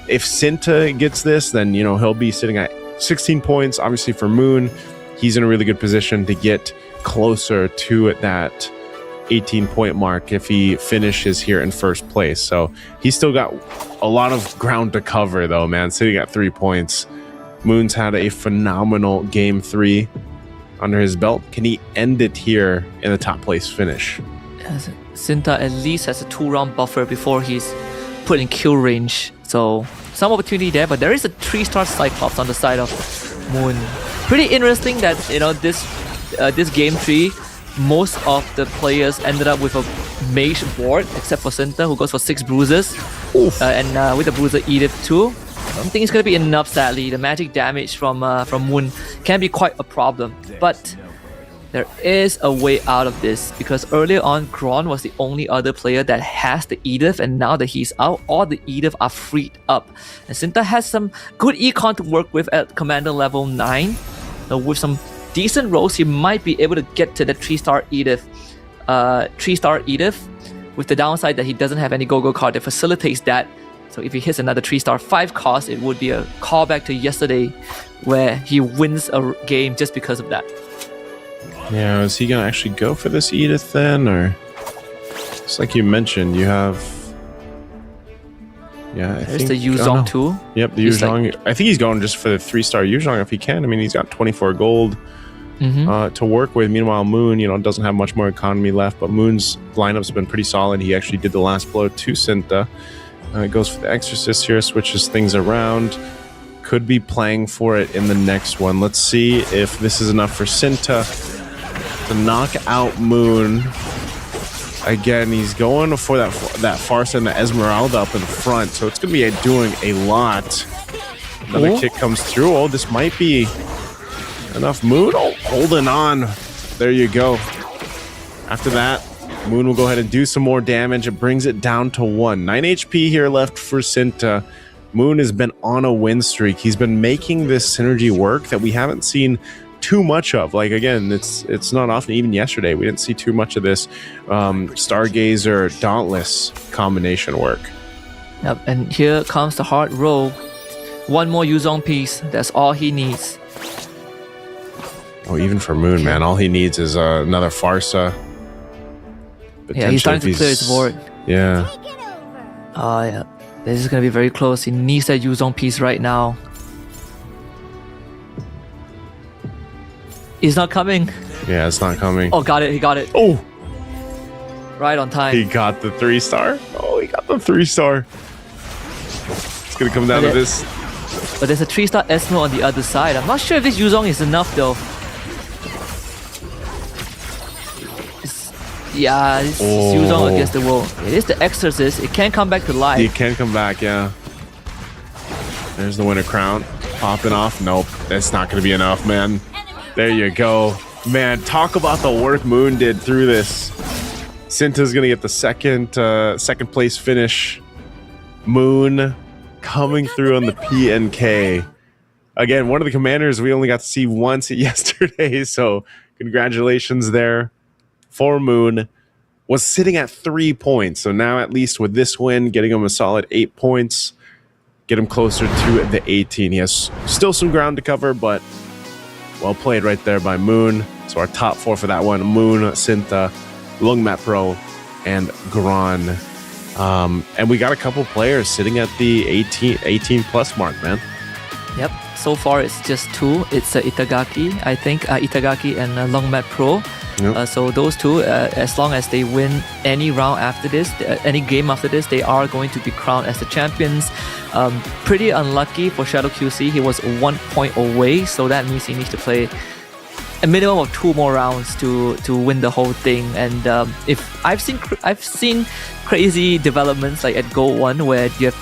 If Cinta gets this, then, he'll be sitting at 16 points. Obviously for Moon, he's in a really good position to get closer to that 18-point mark if he finishes here in first place. So he's still got a lot of ground to cover, though, man. Sitting at 3 points. Moon's had a phenomenal game 3 under his belt. Can he end it here in a top place finish? Cinta at least has a 2-round buffer before he's put in kill range. So some opportunity there, but there is a 3-star Cyclops on the side of Moon. Pretty interesting that, this game 3, most of the players ended up with a mage board, except for Cinta, who goes for 6 bruises. And with the bruiser Edith too. I don't think it's going to be enough, sadly. The magic damage from Moon can be quite a problem. But there is a way out of this, because earlier on, Gron was the only other player that has the Edith, and now that he's out, all the Edith are freed up. And Cinta has some good econ to work with at Commander level 9. Now, with some decent rolls, he might be able to get to the 3-star Edith. 3-star Edith, with the downside that he doesn't have any go-go card that facilitates that. So if he hits another 3-star 5 cost, it would be a callback to yesterday where he wins a game just because of that. Yeah, is he going to actually go for this Edith then? Or just like you mentioned, you have... Yeah, There's the Yuzong too. Yep, the Yuzong. I think he's going just for the 3-star Yuzong if he can. I mean, he's got 24 gold to work with. Meanwhile, Moon, doesn't have much more economy left, but Moon's lineup's been pretty solid. He actually did the last blow to Cinta. Goes for the Exorcist here, switches things around. Could be playing for it in the next one. Let's see if this is enough for Cinta to knock out Moon. Again, he's going for that Farsa and the Esmeralda up in the front, so it's going to be doing a lot. Another kick comes through. Oh, this might be enough. Moon, holding on. There you go. After that, Moon will go ahead and do some more damage. It brings it down to 1. 9 HP here left for Cinta. Moon has been on a win streak. He's been making this synergy work that we haven't seen too much of. Like, again, it's not often. Even yesterday, we didn't see too much of this Stargazer Dauntless combination work. Yep, and here comes the hard roll. One more Yuzong piece. That's all he needs. Oh, even for Moon, man, all he needs is another Farsa. Yeah, he's starting to clear his board. Yeah. Oh, yeah. This is going to be very close. He needs that Yuzong piece right now. He's not coming. Yeah, it's not coming. Oh, got it. He got it. Oh! Right on time. He got the 3-star. Oh, he got the 3-star. It's going to come down to this. But there's a 3-star Esmo on the other side. I'm not sure if this Yuzong is enough though. Yeah, this Yuzong against the wall. It is the Exorcist. It can come back to life. He can come back, yeah. There's the winner crown. Popping off. Nope, that's not going to be enough, man. There you go. Man, talk about the work Moon did through this. Cinta's going to get the second place finish. Moon coming through on the PNK. Again, one of the commanders we only got to see once yesterday, so congratulations there for Moon. Was sitting at 3 points, so now at least with this win, getting him a solid 8 points, get him closer to the 18. He has still some ground to cover, but well played right there by Moon. So our top 4 for that one: Moon, Cinta, Lungmat Pro, and Gran. And we got a couple players sitting at the 18 plus mark, man. Yep. So far, it's just 2. It's Itagaki, I think, Itagaki and Longmat Pro. Yep. So those 2, as long as they win any round after this, any game after this, they are going to be crowned as the champions. Pretty unlucky for Shadow QC. He was 1 point away, so that means he needs to play a minimum of 2 more rounds to win the whole thing. And if I've seen crazy developments like at Gold 1 where you have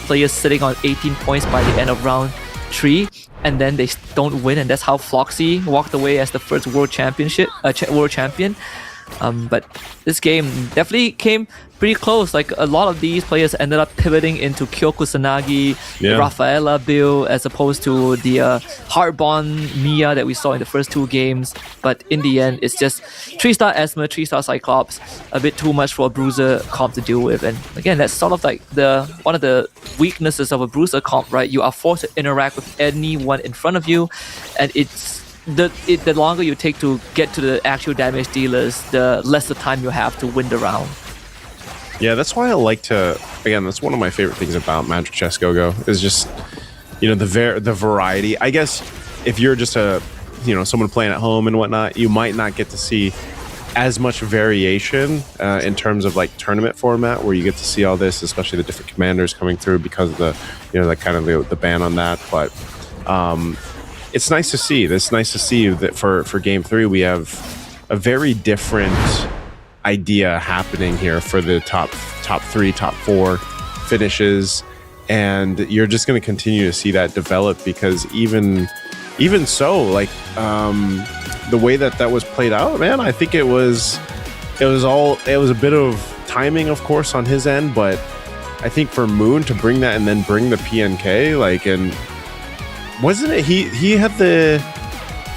players sitting on 18 points by the end of round 3, and then they don't win, and that's how Floxy walked away as the first world champion. But this game definitely came pretty close. Like, a lot of these players ended up pivoting into Kyoku Sanagi, Rafaela build, as opposed to the Heartbond Mia that we saw in the first 2 games. But in the end, it's just 3-star Esma, 3-star Cyclops, a bit too much for a Bruiser comp to deal with. And again, that's sort of like one of the weaknesses of a Bruiser comp, right? You are forced to interact with anyone in front of you, and the longer you take to get to the actual damage dealers, the less the time you have to win the round. Yeah, that's why I like to. Again, that's one of my favorite things about Magic Chess Go-Go is just, the variety. I guess if you're just someone playing at home and whatnot, you might not get to see as much variation in terms of like tournament format, where you get to see all this, especially the different commanders coming through because of the ban on that. But it's nice to see. It's nice to see that for Game 3 we have a very different idea happening here for the top 3, top 4 finishes, and you're just going to continue to see that develop, because even so, like the way that was played out, man, I think it was a bit of timing, of course, on his end, but I think for Moon to bring that and then bring the PNK, like, and wasn't it he had the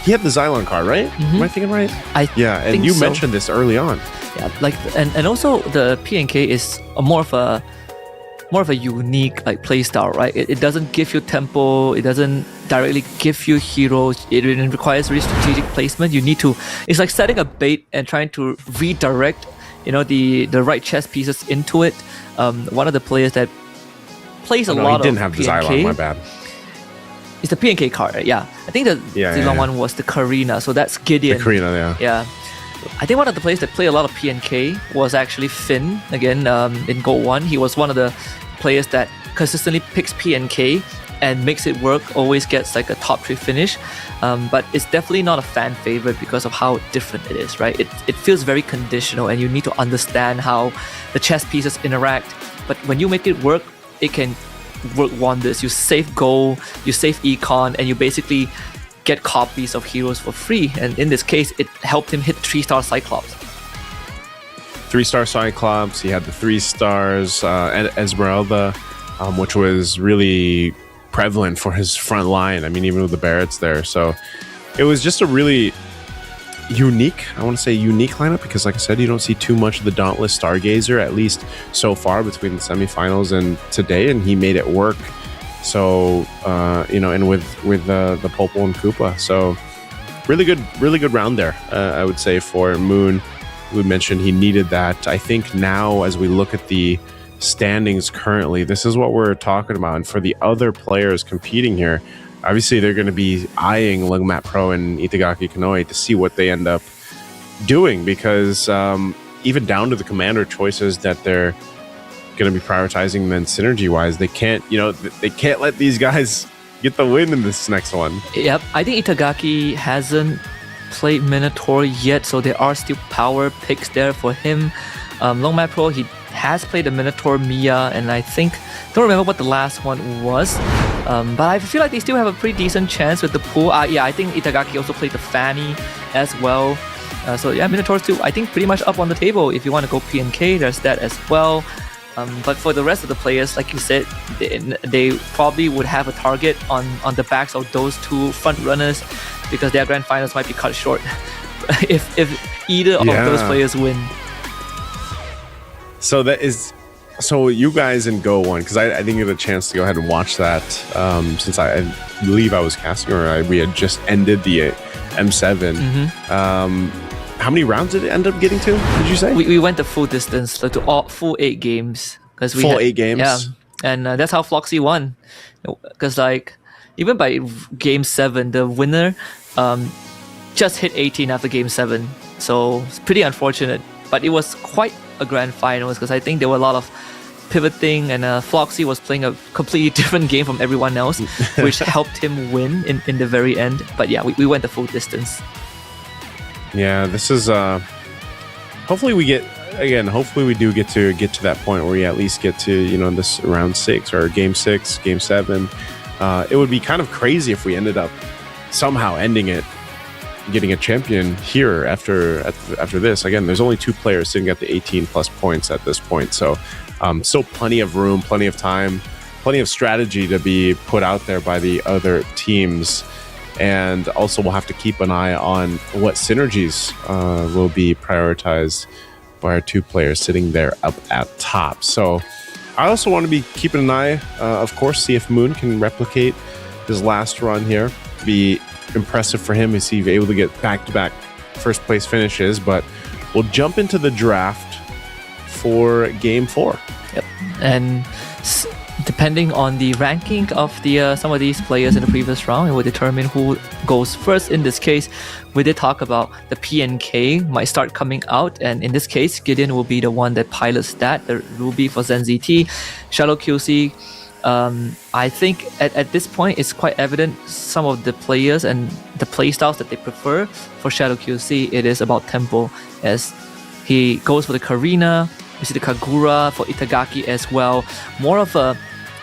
Xylon card, right? Mm-hmm. Am I thinking right? And you mentioned this early on. Yeah, like, and also the PNK is more of a unique like playstyle, right? It doesn't give you tempo, it doesn't directly give you heroes. It requires really strategic placement. You need to. It's like setting a bait and trying to redirect, the right chess pieces into it. One of the players that plays a lot of PNK. He didn't have the Xylon, my bad. It's the PNK card, right? Yeah. I think the Xylon one was the Karina, so that's Gideon. The Karina, yeah. Yeah. I think one of the players that played a lot of PNK was actually Finn. Again, in Gold 1, he was one of the players that consistently picks PNK and makes it work, always gets like a top 3 finish. But it's definitely not a fan favorite because of how different it is, right? It feels very conditional, and you need to understand how the chess pieces interact. But when you make it work, it can work wonders. You save gold, you save econ, and you basically get copies of heroes for free. And in this case, it helped him hit 3-star Cyclops. 3-star Cyclops. He had the 3 stars, and Esmeralda, which was really prevalent for his front line. I mean, even with the Barretts there. So it was just a really unique, I want to say unique lineup, because like I said, you don't see too much of the Dauntless Stargazer, at least so far between the semifinals and today, and he made it work. So, and with the Popol and Koopa. So really good round there, I would say, for Moon. We mentioned he needed that. I think now, as we look at the standings currently, this is what we're talking about. And for the other players competing here, obviously they're going to be eyeing Lungmat Pro and Itagaki Kanoe to see what they end up doing, because even down to the commander choices that they're going to be prioritizing, then synergy wise, they can't let these guys get the win in this next one. Yep, I think Itagaki hasn't played Minotaur yet, so there are still power picks there for him. Longmat Pro, he has played the Minotaur Mia, and I don't remember what the last one was, but I feel like they still have a pretty decent chance with the pool. I think Itagaki also played the Fanny as well. So yeah, Minotaur still, I think, pretty much up on the table. If you want to go PNK, there's that as well. But for the rest of the players, like you said, they probably would have a target on the backs of those 2 front runners, because their grand finals might be cut short if either of those players win. So you guys in Go won, because I didn't get a chance to go ahead and watch that, since I believe I was casting, or we had just ended the M7. How many rounds did it end up getting to, did you say? We went the full distance, so to full 8 games. Full 8 games? Yeah, and that's how Floxy won. Because like, even by game 7, the winner just hit 18 after game 7. So it's pretty unfortunate. But it was quite a grand finals, because I think there were a lot of pivoting, and Floxy was playing a completely different game from everyone else, which helped him win in the very end. But yeah, we went the full distance. Yeah, this is hopefully we do get to that point where we at least get to, this round 6 or game 6, game 7. It would be kind of crazy if we ended up somehow ending it, getting a champion here after this. Again, there's only 2 players sitting at the 18 plus points at this point, so still plenty of room, plenty of time, plenty of strategy to be put out there by the other teams. And also we'll have to keep an eye on what synergies will be prioritized by our 2 players sitting there up at top. So I also want to be keeping an eye, of course, see if Moon can replicate his last run here. Be impressive for him is he able to get back-to-back first place finishes. But we'll jump into the draft for game 4. Yep. And depending on the ranking of the some of these players in the previous round, it will determine who goes first. In this case, we did talk about the PNK might start coming out, and in this case, Gideon will be the one that pilots that, the Ruby for ZenZT. Shadow QC, I think at this point it's quite evident some of the players and the playstyles that they prefer. For Shadow QC, it is about tempo, as he goes for the Karina. We see the Kagura for Itagaki as well. More of a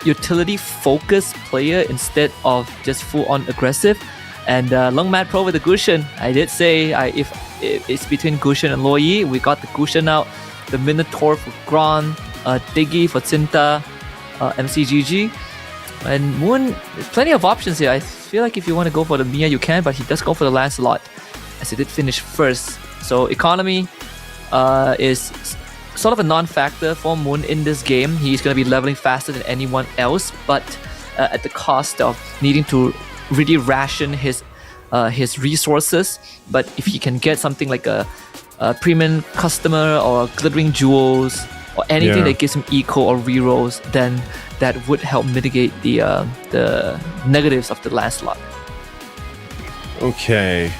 utility-focused player instead of just full-on aggressive. And Lungmat Pro with the Gushin. I did say if it's between Gushin and Loyi, we got the Gushin out. The Minotaur for Gran, Diggy for Cinta, MCGG. And Moon, plenty of options here. I feel like if you want to go for the Mia, you can, but he does go for the Lancelot, as he did finish first. So economy is sort of a non-factor for Moon in this game. He's going to be leveling faster than anyone else, but at the cost of needing to really ration his resources. But if he can get something like a premium customer or glittering jewels or anything that gives him eco or rerolls, then that would help mitigate the negatives of the Lancelot. Okay.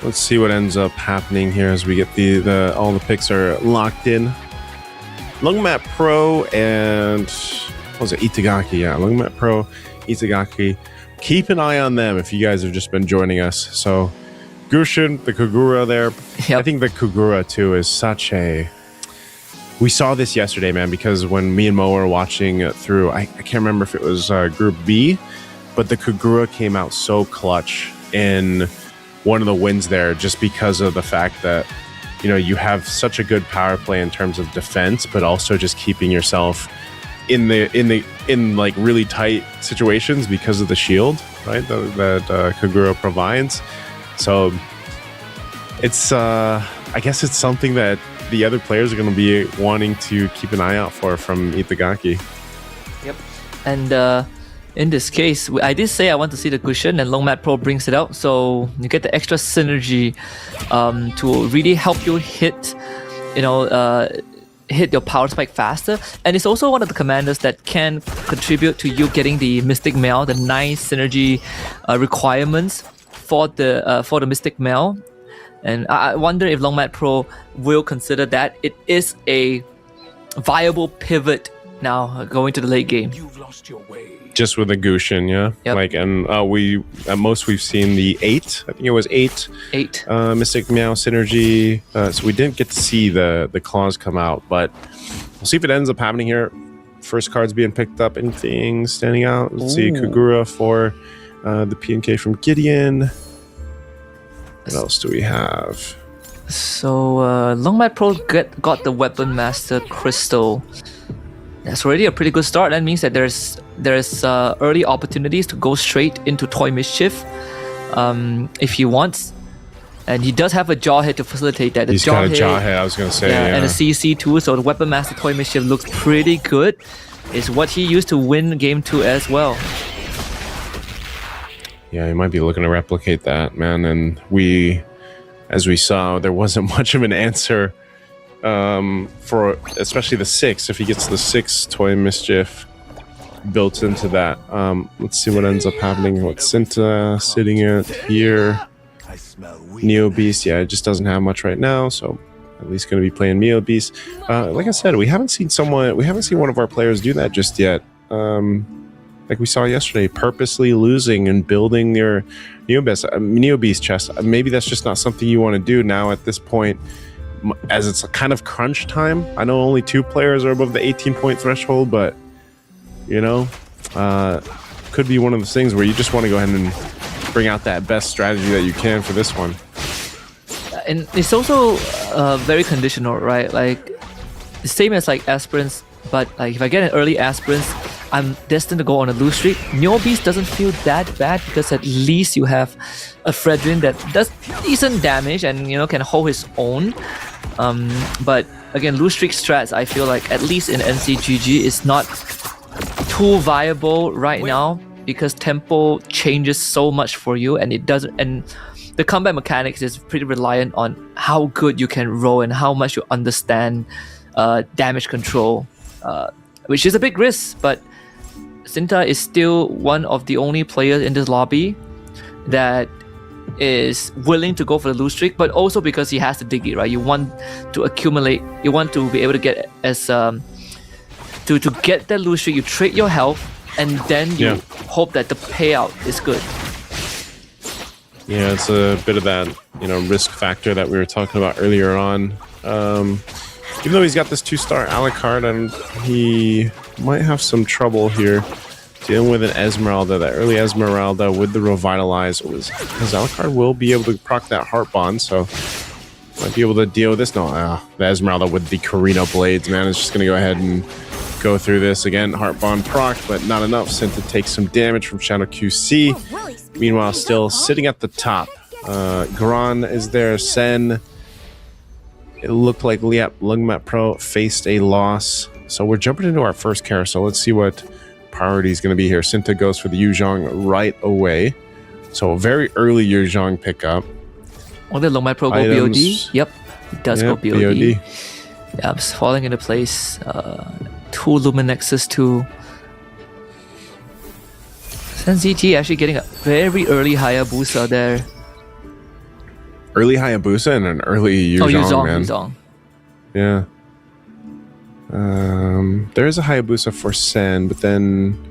Let's see what ends up happening here as we get all the picks are locked in. Lungmat Pro and was it Itagaki? Yeah, Lungmet Pro, Itagaki. Keep an eye on them if you guys have just been joining us. So, Gushin, the Kagura there. Yep. I think the Kagura too is such a. We saw this yesterday, man, because when me and Mo were watching through, I can't remember if it was Group B, but the Kagura came out so clutch in one of the wins there, just because of the fact that you have such a good power play in terms of defense, but also just keeping yourself in like really tight situations because of the shield, right? That Kagura provides. So it's I guess it's something that the other players are going to be wanting to keep an eye out for from Itagaki. Yep. And in this case, I did say I want to see the cushion, and Longmat Pro brings it out, so you get the extra synergy to really help you hit your power spike faster. And it's also one of the commanders that can contribute to you getting the Mystic Mail, the nice synergy requirements for the Mystic Mail. And I wonder if Longmat Pro will consider that. It is a viable pivot now going to the late game. You've lost your way. Just with the Gushin, yeah. Yep. Like, and we at most we've seen the 8. I think it was 8. 8. Mystic Meow synergy. So we didn't get to see the claws come out, but we'll see if it ends up happening here. First cards being picked up. Anything standing out? Let's see. Kagura for the PNK from Gideon. What else do we have? So Longmat Pro got the Weapon Master Crystal. That's already a pretty good start. That means that there's early opportunities to go straight into Toy Mischief if he wants. And he does have a Jawhead to facilitate that. He's got a Jawhead, I was going to say. Yeah. And a CC too, so the Weapon Master Toy Mischief looks pretty good. It's what he used to win Game 2 as well. Yeah, he might be looking to replicate that, man. And as we saw, there wasn't much of an answer for especially the 6. If he gets the 6 Toy Mischief built into that. Let's see what ends up happening. What's Cinta sitting at here? Neo Beast, yeah, it just doesn't have much right now, so at least going to be playing Neo Beast. Like I said, we haven't seen one of our players do that just yet. Like we saw yesterday, purposely losing and building their Neo Beast chest. Maybe that's just not something you want to do now at this point, as it's kind of crunch time. I know only 2 players are above the 18-point threshold, but could be one of those things where you just want to go ahead and bring out that best strategy that you can for this one. And it's also very conditional, right? Like the same as like aspirants, but like if I get an early aspirants, I'm destined to go on a lose streak. Neo Beast doesn't feel that bad because at least you have a Fredrin that does decent damage and can hold his own. But again, lose streak strats, I feel like at least in NCGG is not too viable right now because tempo changes so much for you, and it doesn't. And the combat mechanics is pretty reliant on how good you can roll and how much you understand damage control, which is a big risk, but Cinta is still one of the only players in this lobby that is willing to go for the lose streak, but also because he has to dig it, right? You want to accumulate, you want to be able to get as to get that lose streak, you trade your health and then you hope that the payout is good. Yeah, it's a bit of that, risk factor that we were talking about earlier on. Even though he's got this 2-star Alucard, and he might have some trouble here dealing with an Esmeralda, that early Esmeralda with the Revitalize. Because Alucard will be able to proc that Heart Bond, so might be able to deal with this. No, the Esmeralda with the Carino Blades, man, is just going to go ahead and go through this. Again, Heart Bond proc, but not enough. Sent to take some damage from Shadow QC. Meanwhile, still sitting at the top. Gran is there, Sen. It looked like Lungmat Pro faced a loss. So we're jumping into our first carousel. Let's see what priority is going to be here. Cinta goes for the Yuzhong right away. So a very early Yuzhong pickup. Oh, the Longmat Pro go BOD? Yep, it does go BOD. Yeah, it's falling into place. 2 Luminexes, 2. SenZT actually getting a very early Hayabusa there. Early Hayabusa and an early Yuzhong, man. Yuzhong. Yeah. There is a Hayabusa for Sen, but then...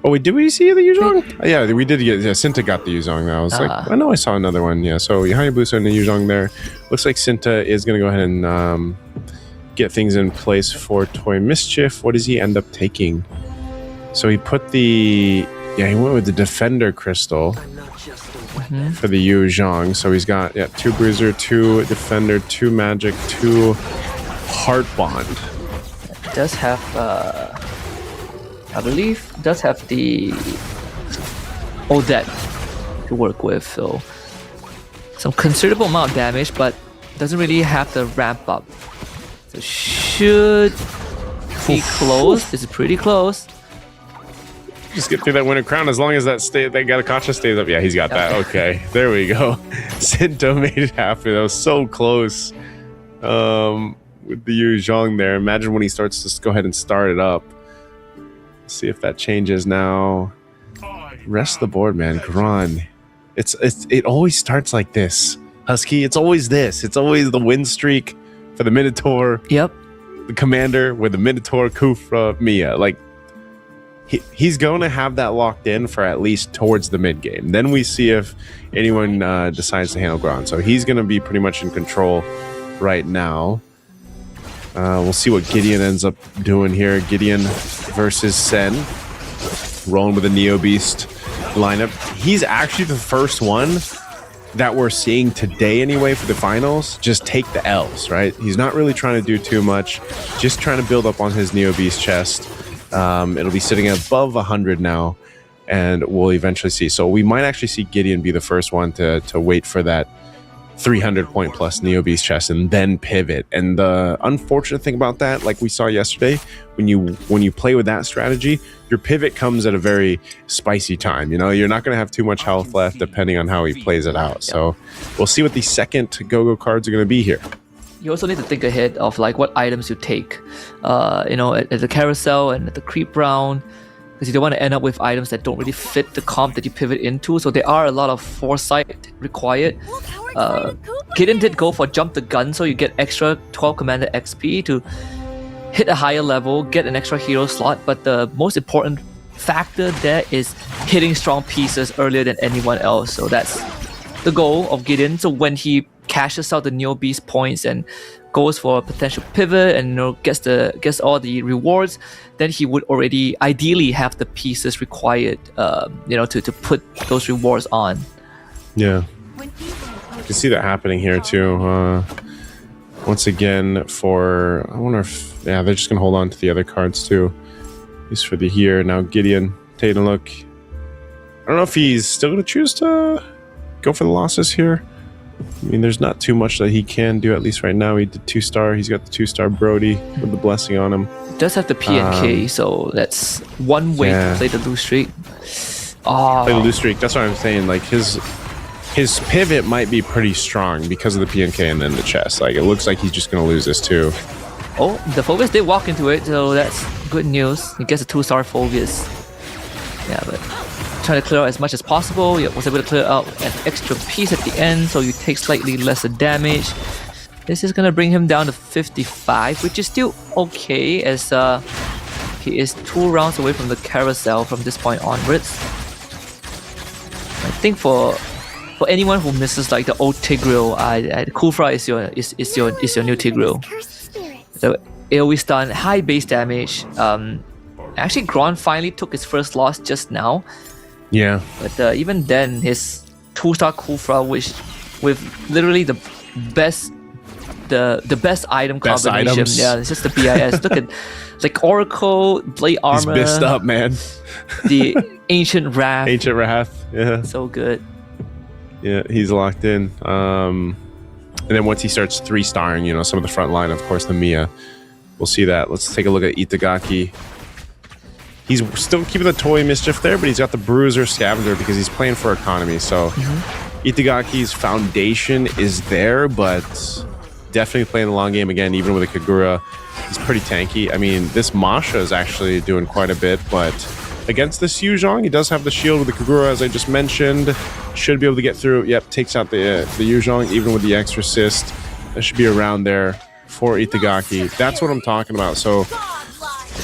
Oh, wait, did we see the Yuzhong? Yeah, we did get... Yeah, Sinta got the Yuzhong. I was like, I know I saw another one. Yeah, so Hayabusa and the Yuzhong there. Looks like Sinta is going to go ahead and get things in place for Toy Mischief. What does he end up taking? So he put the... Yeah, he went with the Defender Crystal for the Yuzhong. So he's got, 2 Bruiser, 2 Defender, 2 Magic, 2 Heart Bond. It does have, I believe, does have the Odette to work with, so some considerable amount of damage, but doesn't really have the ramp up. So should be close. This is pretty close. Just get through that Winter Crown as long as that Gattacacha stays up. Yeah, he's got that. Okay, there we go. Sinto made it happen. That was so close with the Yuzhong there. Imagine when he starts to go ahead and start it up. See if that changes now. Rest of the board, man. Gron. It always starts like this. Husky, it's always this. It's always the win streak for the Minotaur. Yep. The commander with the Minotaur, Kufra, Mia. Like, he's going to have that locked in for at least towards the mid game. Then we see if anyone decides to handle Gron. So he's going to be pretty much in control right now. We'll see what Gideon ends up doing here. Gideon versus Sen. Rolling with a Neo Beast lineup. He's actually the first one that we're seeing today anyway for the finals. Just take the L's, right? He's not really trying to do too much. Just trying to build up on his Neo Beast chest. It'll be sitting above 100 now, and we'll eventually see. So we might actually see Gideon be the first one to wait for that 300 point plus Neo Beast chest and then pivot. And the unfortunate thing about that, like we saw yesterday, when you play with that strategy, your pivot comes at a very spicy time. You know, you're not going to have too much health left depending on how he plays it out. So we'll see what the second go-go cards are going to be here. You also need to think ahead of like what items you take, at the carousel and at the creep round, because you don't want to end up with items that don't really fit the comp that you pivot into. So there are a lot of foresight required. Gideon did go for jump the gun, so you get extra 12 commander XP to hit a higher level, get an extra hero slot. But the most important factor there is hitting strong pieces earlier than anyone else. So that's the goal of Gideon. So when he cashes out the Neo Beast points and goes for a potential pivot and gets all the rewards, then he would already ideally have the pieces required to put those rewards on. Yeah, you can see that happening here too. Once again, I wonder if they're just gonna hold on to the other cards too, at least for the here. Now Gideon taking a look. I don't know if he's still gonna choose to go for the losses here. I mean, there's not too much that he can do, at least right now. He did 2-star. He's got the 2-star Brody with the blessing on him. Does have the PNK, so that's one way to play the lose streak. Play the lose streak. That's what I'm saying. Like his pivot might be pretty strong because of the PNK and then the chest. Like it looks like he's just gonna lose this too. Oh, the Focus did walk into it, so that's good news. He gets a 2-star Focus. Yeah, but trying to clear out as much as possible. He was able to clear out an extra piece at the end, so you take slightly lesser damage. This is gonna bring him down to 55, which is still okay, as he is 2 rounds away from the carousel from this point onwards. I think for anyone who misses like the old Tigreal, Kufra is your new Tigreal. So AoE stun, high base damage. Actually, Gron finally took his first loss just now. Yeah. But even then, his 2-star Kufra, which with literally the best item Best combination. items. Yeah, it's just the BIS. Look at like Oracle, Blade Armor. He's messed up, man. The Ancient Wrath. Ancient Wrath. Yeah. So good. Yeah, he's locked in. And then once he starts 3-starring, some of the front line, of course, the Mia. We'll see that. Let's take a look at Itagaki. He's still keeping the Toy Mischief there, but he's got the Bruiser Scavenger because he's playing for economy. So Itagaki's foundation is there, but definitely playing the long game again, even with a Kagura. He's pretty tanky. I mean, this Masha is actually doing quite a bit, but against this Yuzhong, he does have the shield with the Kagura, as I just mentioned. Should be able to get through. Yep, takes out the Yuzhong, even with the extra assist. That should be around there for Itagaki. That's what I'm talking about. So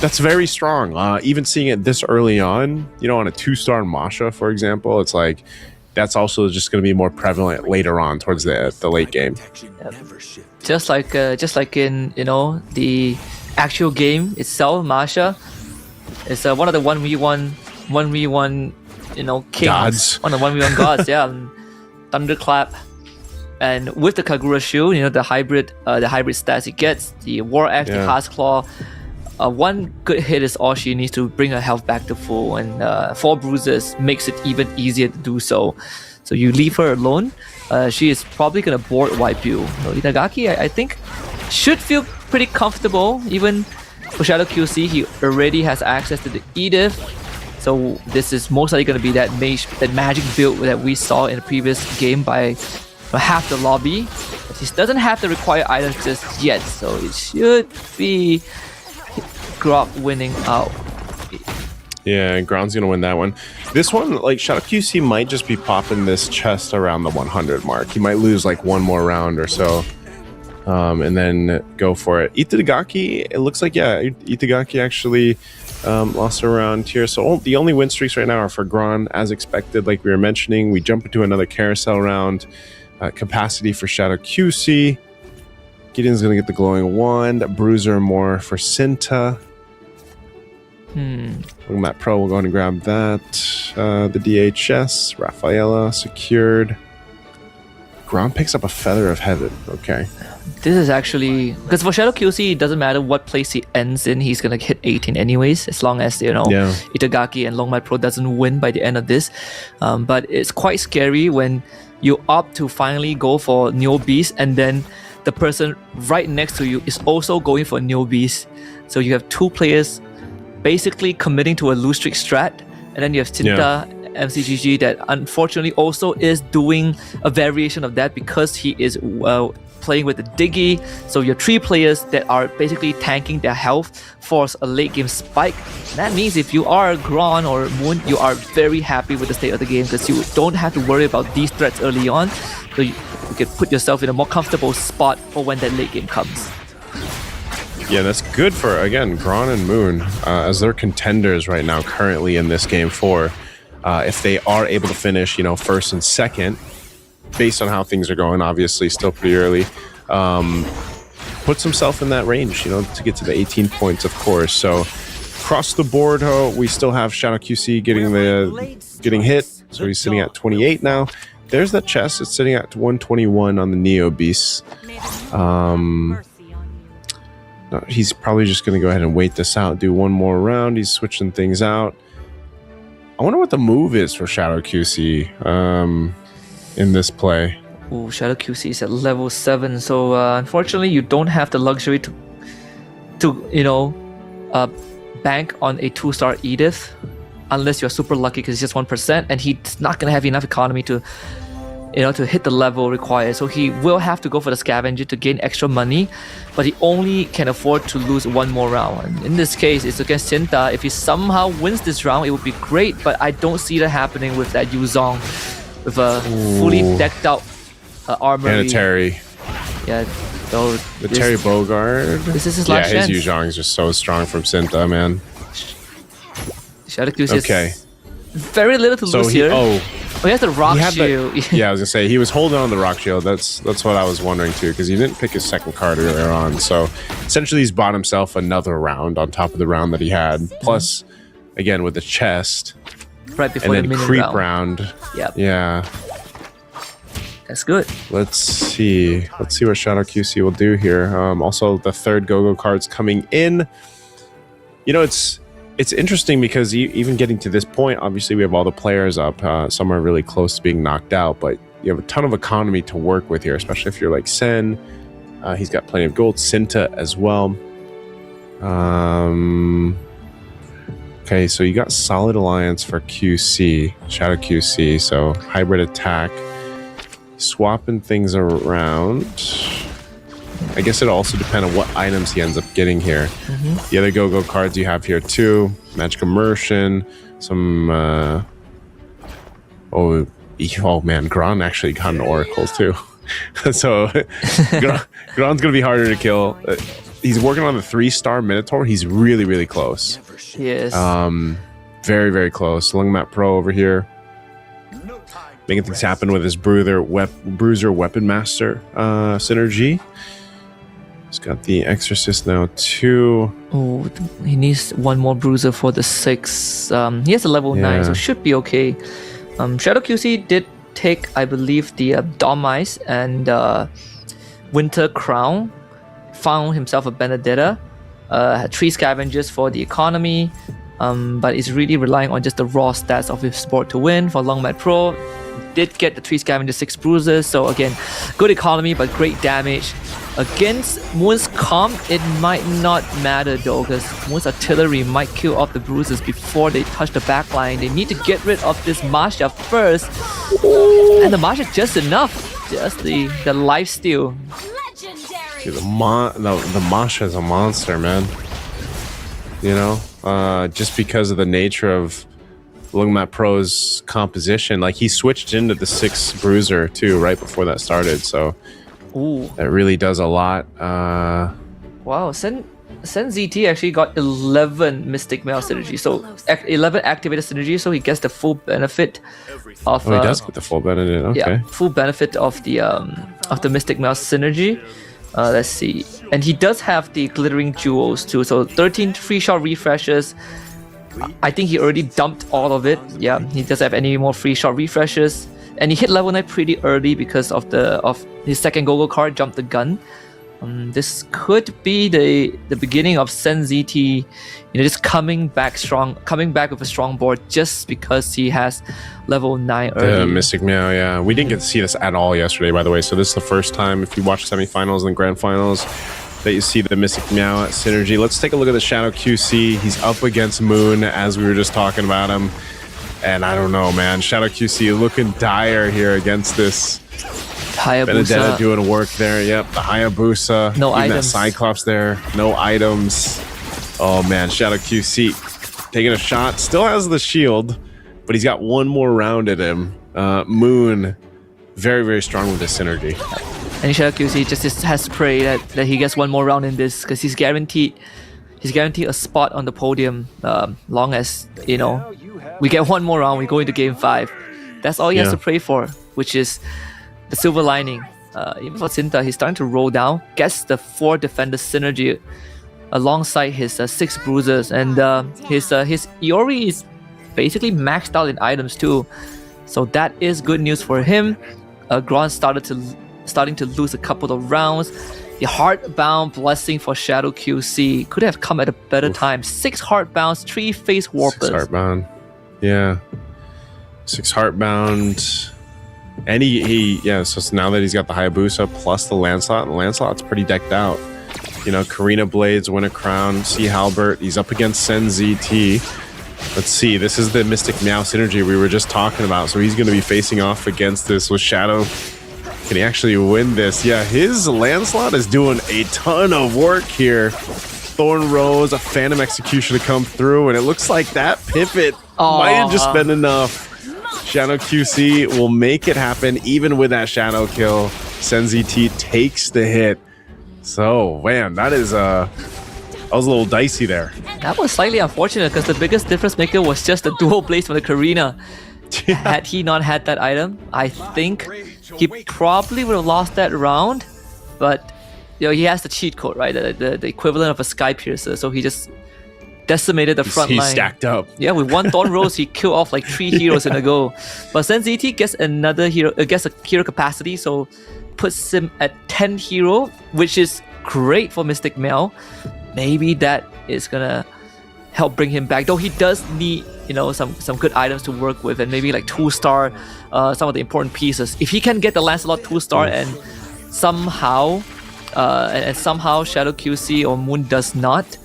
That's very strong. Even seeing it this early on, on a 2-star Masha, for example, it's like that's also just going to be more prevalent later on towards the late game. Just like in the actual game itself, Masha is one of the 1v1 kings, Gods. one of the 1v1 gods. Yeah, Thunderclap, and with the Kagura shield, the hybrid stats it gets, the War Axe, the Cast Claw. One good hit is all she needs to bring her health back to full, and 4 bruises makes it even easier to do so. So you leave her alone, she is probably gonna board wipe you. Itagaki, I think, should feel pretty comfortable. Even for Shadow QC, he already has access to the Edith, so this is most likely gonna be that magic build that we saw in the previous game by half the lobby. But he doesn't have the required items just yet, so it should be Grok winning out. Yeah, Gron's gonna win that one. This one, like Shadow QC might just be popping this chest around the 100 mark. He might lose like one more round or so, and then go for it. Itagaki, it looks like Itagaki actually lost a round here. So the only win streaks right now are for Gron, as expected. Like we were mentioning, we jump into another carousel round. Capacity for Shadow QC. Gideon's gonna get the glowing wand. Bruiser more for Cinta. Matt Pro will go ahead and grab that. The DHS, Rafaela secured. Gron picks up a Feather of Heaven. Okay. This is actually because for Shadow QC, it doesn't matter what place he ends in, he's gonna hit 18 anyways, as long as Itagaki and Longmai Pro doesn't win by the end of this. But it's quite scary when you opt to finally go for Neo Beast, and then the person right next to you is also going for Neo Beast. So you have 2 players basically committing to a lose streak strat, and then you have Tinta MCGG that unfortunately also is doing a variation of that because he is playing with the Diggy. So your 3 players that are basically tanking their health for a late game spike. And that means if you are Gron or Moon, you are very happy with the state of the game because you don't have to worry about these threats early on. So you can put yourself in a more comfortable spot for when that late game comes. Yeah, that's good for, again, Gron and Moon, as they're contenders right now currently in this game 4. If they are able to finish, first and second, based on how things are going, obviously still pretty early, puts himself in that range, to get to the 18 points, of course. So across the board, we still have Shadow QC getting hit. So he's sitting at 28 now. There's that chest. It's sitting at 121 on the Neo Beast. He's probably just going to go ahead and wait this out, do one more round. He's switching things out. I wonder what the move is for Shadow QC in this play. Ooh, Shadow QC is at level 7, so unfortunately you don't have the luxury to bank on a 2-star Edith unless you're super lucky because it's just 1%, and he's not going to have enough economy to hit the level required. So he will have to go for the scavenger to gain extra money, but he only can afford to lose one more round. And in this case, it's against Cinta. If he somehow wins this round, it would be great, but I don't see that happening with that Yuzong with a fully decked out armory. And a Terry. Yeah, so the Terry Bogard. This is his last chance. His Yuzong is just so strong from Cinta, man. Shadow QC is very little to lose here. He has the rock shield. Yeah, I was gonna say he was holding on the rock shield. That's what I was wondering too, because he didn't pick his second card earlier on. So essentially, he's bought himself another round on top of the round that he had. Plus, again with the chest, right before and the then creep round. Yep. Yeah. That's good. Let's see what Shadow QC will do here. Also, the third go-go card's coming in. It's interesting because even getting to this point, obviously we have all the players up. Some are really close to being knocked out, but you have a ton of economy to work with here, especially if you're like Sen. He's got plenty of gold. Cinta as well. Okay, so you got Solid Alliance for QC, Shadow QC, so hybrid attack. Swapping things around. I guess it'll also depend on what items he ends up getting here. The other go-go cards you have here too. Magic Immersion. Some... oh man, Gron actually got an Oracle too. So Gron's going to be harder to kill. he's working on the 3-star Minotaur. He's really, really close. Yes. Very, very close. Lungmat Pro over here, making things happen with his Bruiser Weapon Master synergy. He's got the Exorcist now too. Oh, he needs one more bruiser for the 6. He has a level 9, so should be okay. Shadow QC did take, I believe, the Domice and Winter Crown. Found himself a Benedetta. Had 3 Scavengers for the economy. But is really relying on just the raw stats of his board to win. For Longmat Pro, did get the 3 Scavengers, 6 bruises. So again, good economy, but great damage. Against Moon's comp, it might not matter though, because Moon's artillery might kill off the bruises before they touch the backline. They need to get rid of this Masha first. And the Masha just enough. Just the lifesteal. Dude, the Masha is a monster, man. You know, just because of the nature of Lungmat Pro's composition. Like, he switched into the 6 bruiser too right before that started, so that really does a lot. Wow, Sen ZT actually got 11 Mystic Mail synergy, so 11 activated synergy, so he gets the full benefit of. He does get the full benefit. Okay. Yeah, full benefit of the Mystic Mail synergy. Let's see, and he does have the Glittering Jewels too. So 13 free-shot refreshes. I think he already dumped all of it. Yeah, he doesn't have any more free-shot refreshes. And he hit level 9 pretty early because of his second Gogo card, Jump the Gun. This could be the beginning of Sen ZT, just coming back with a strong board just because he has level 9 early. The Mystic Meow, yeah. We didn't get to see this at all yesterday, by the way. So this is the first time, if you watch semifinals and grand finals, that you see the Mystic Meow at synergy. Let's take a look at the Shadow QC. He's up against Moon, as we were just talking about him. And I don't know, man. Shadow QC looking dire here against this. Hayabusa. Benedetta doing work there. Yep, the Hayabusa. No even items. That Cyclops there. No items. Oh, man. Shadow QC taking a shot. Still has the shield, but he's got one more round at him. Moon, very, very strong with this synergy. And Shadow QC just has to pray that he gets one more round in this, because he's guaranteed a spot on the podium. Long as we get one more round, we go into game 5. That's all he has to pray for, which is the silver lining. Even for Sinta, he's starting to roll down, gets the 4 defender synergy alongside his 6 bruisers, and his Iori is basically maxed out in items too. So that is good news for him. Gron starting to lose a couple of rounds. The Heartbound Blessing for Shadow QC could have come at a better time. 6 Heartbounds, 3 Face Warpers. 6 Heartbound. Yeah. 6 Heartbound. And so now that he's got the Hayabusa plus the Lancelot's pretty decked out. Karina Blades, Win a Crown, Sea Halbert. He's up against Sen ZT. Let's see, this is the Mystic Meow synergy we were just talking about. So he's going to be facing off against this with Shadow. Can he actually win this? Yeah, his Lancelot is doing a ton of work here. Thorn Rose, a Phantom Execution to come through, and it looks like that pivot might have just been enough. Shadow QC will make it happen, even with that Shadow kill. Sen ZT takes the hit. So, man, that was a little dicey there. That was slightly unfortunate, because the biggest difference maker was just the dual blades from the Karina. Had he not had that item, I think he probably would have lost that round. But he has the cheat code, right? The equivalent of a Sky Piercer. So he just decimated the front line. He stacked up. Yeah, with 1 Thorn Rose, he killed off like 3 heroes in a go. But Sen ZT gets another hero, gets a hero capacity, so puts him at 10 hero, which is great for Mystic Mail. Maybe that is gonna help bring him back. Though he does need, some good items to work with, and maybe like 2-star some of the important pieces. If he can get the Lancelot 2-star and somehow Shadow QC or Moon does not,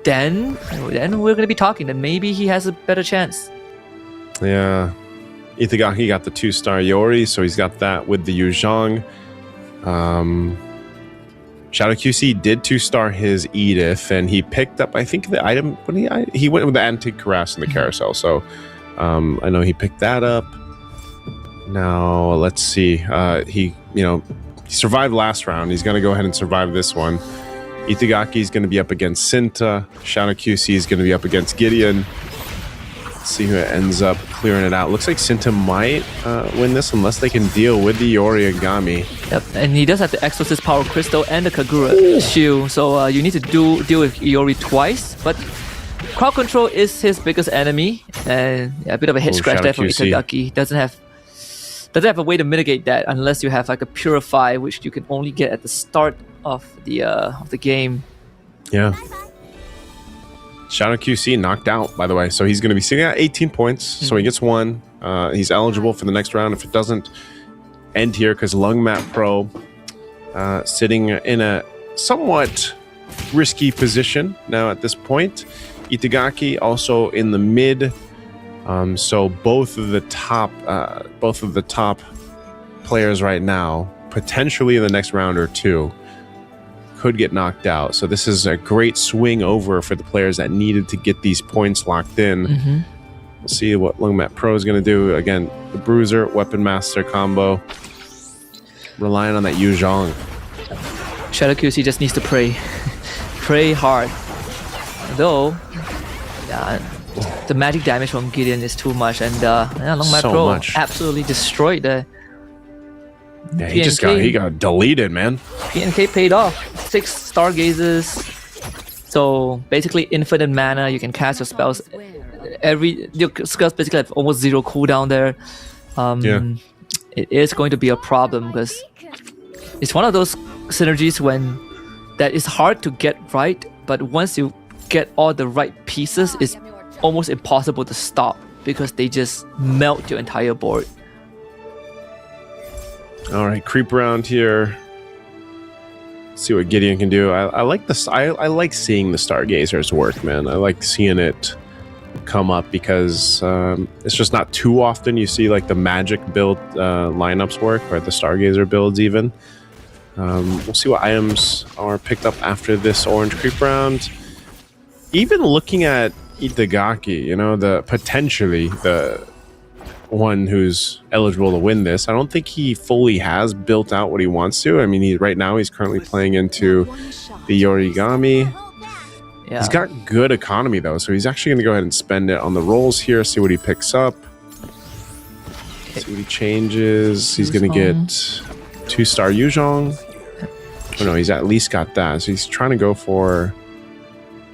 then we're gonna be talking. Then maybe he has a better chance. Yeah, Itagaki got the 2-star Yori, so he's got that with the Yuzhong. Shadow QC did 2-star his Edith, and he picked up, I think, the item. He went with the Antique Caress in the carousel, so I know he picked that up. Now let's see. He survived last round. He's gonna go ahead and survive this one. Itagaki is going to be up against Sinta. Shadow QC is going to be up against Gideon. Let's see who ends up clearing it out. Looks like Sinta might win this unless they can deal with the Origami. Yep, and he does have the Exorcist Power Crystal and the Kagura Shield, so you need to deal with Iori twice. But crowd control is his biggest enemy, and a bit of a head scratch Shadow there from QC. Itagaki. Doesn't have a way to mitigate that unless you have like a Purify, which you can only get at the start of the game. Yeah. Shadow QC knocked out, by the way. So he's going to be sitting at 18 points. So he gets one. He's eligible for the next round if it doesn't end here because Lungmat Pro sitting in a somewhat risky position now at this point. Itagaki also in the mid. So both of the top players right now, potentially in the next round or two, could get knocked out. So this is a great swing over for the players that needed to get these points locked in. We'll see what Lungmat Pro is going to do. Again, the Bruiser, Weapon Master combo. Relying on that Yu Zhang. Shadow QC just needs to pray. Pray hard. Though, the magic damage from Gideon is too much, and Longmat So Pro much. absolutely destroyed the Yeah, he got deleted, man. PNK paid off. 6 Stargazers. So basically infinite mana, you can cast your spells. Your spells basically have almost 0 cooldown there. It is going to be a problem because it's one of those synergies that is hard to get right, but once you get all the right pieces, it's almost impossible to stop because they just melt your entire board. All right, creep around here. See what Gideon can do. I like this. I like seeing the Stargazers work, man. I like seeing it come up because it's just not too often you see like the magic build lineups work or the Stargazer builds even. We'll see what items are picked up after this orange creep round. Even looking at Itagaki, you know, potentially the one who's eligible to win this, I don't think he fully has built out what he wants to. I mean, right now he's currently playing into the Origami. Yeah. He's got good economy though, so he's actually going to go ahead and spend it on the rolls here, see what he picks up. See what he changes. He's going to get 2-star Yuzhong. Oh no, he's at least got that. So he's trying to go for,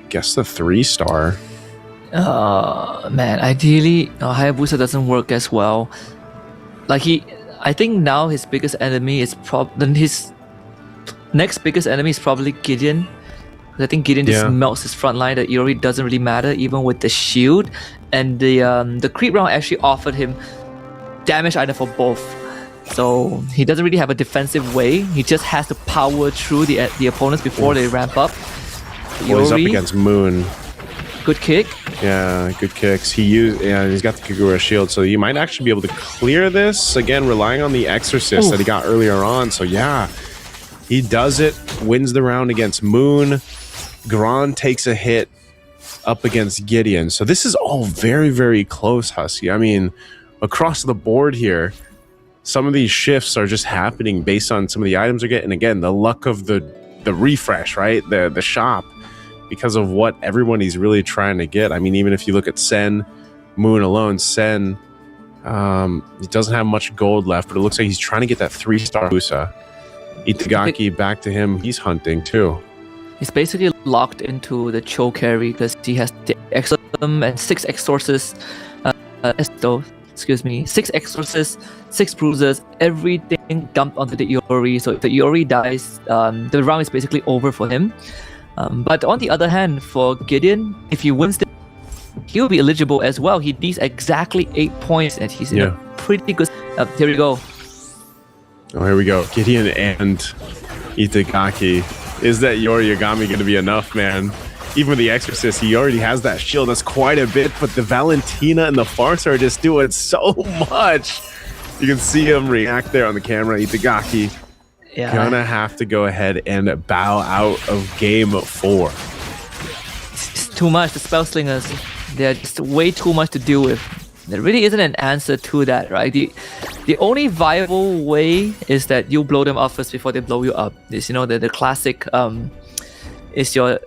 I guess, the 3-star. Man, ideally, Hayabusa doesn't work as well. I think now his biggest enemy is his next biggest enemy is probably Gideon. I think Gideon just melts his front line. That Iori doesn't really matter, even with the shield. And the creep round actually offered him damage item for both. So he doesn't really have a defensive way. He just has to power through the opponents before they ramp up. Well, he's up against Moon. Good kick. Yeah, good kicks. He's got the Kagura shield, so you might actually be able to clear this. Again, relying on the Exorcist that he got earlier on. So yeah, he does it, wins the round against Moon. Gran takes a hit up against Gideon. So this is all very, very close, Husky. I mean, across the board here, some of these shifts are just happening based on some of the items they're getting. Again, the luck of the refresh, right? The shop. Because of what everyone is really trying to get. I mean, even if you look at Sen, Moon alone, Sen, he doesn't have much gold left, but it looks like he's trying to get that 3-star Busa. Itagaki, back to him, he's hunting too. He's basically locked into the Cho carry because he has the Exorcism and 6 Exorcists, 6 Exorcists, 6 Bruisers, everything dumped onto the Iori. So if the Iori dies, the round is basically over for him. But on the other hand, for Gideon, if he wins, he'll be eligible as well. He needs exactly 8 points, and he's in a pretty good. Here we go. Oh, here we go. Gideon and Itagaki. Is that Yorigami going to be enough, man? Even with the Exorcist, he already has that shield. That's quite a bit, but the Valentina and the Farce are just doing so much. You can see him react there on the camera. Itagaki. Gonna have to go ahead and bow out of game 4. It's too much. The spell slingers, they're just way too much to deal with. There really isn't an answer to that, right? The only viable way is that you blow them up first before they blow you up. It's, you know, the classic is your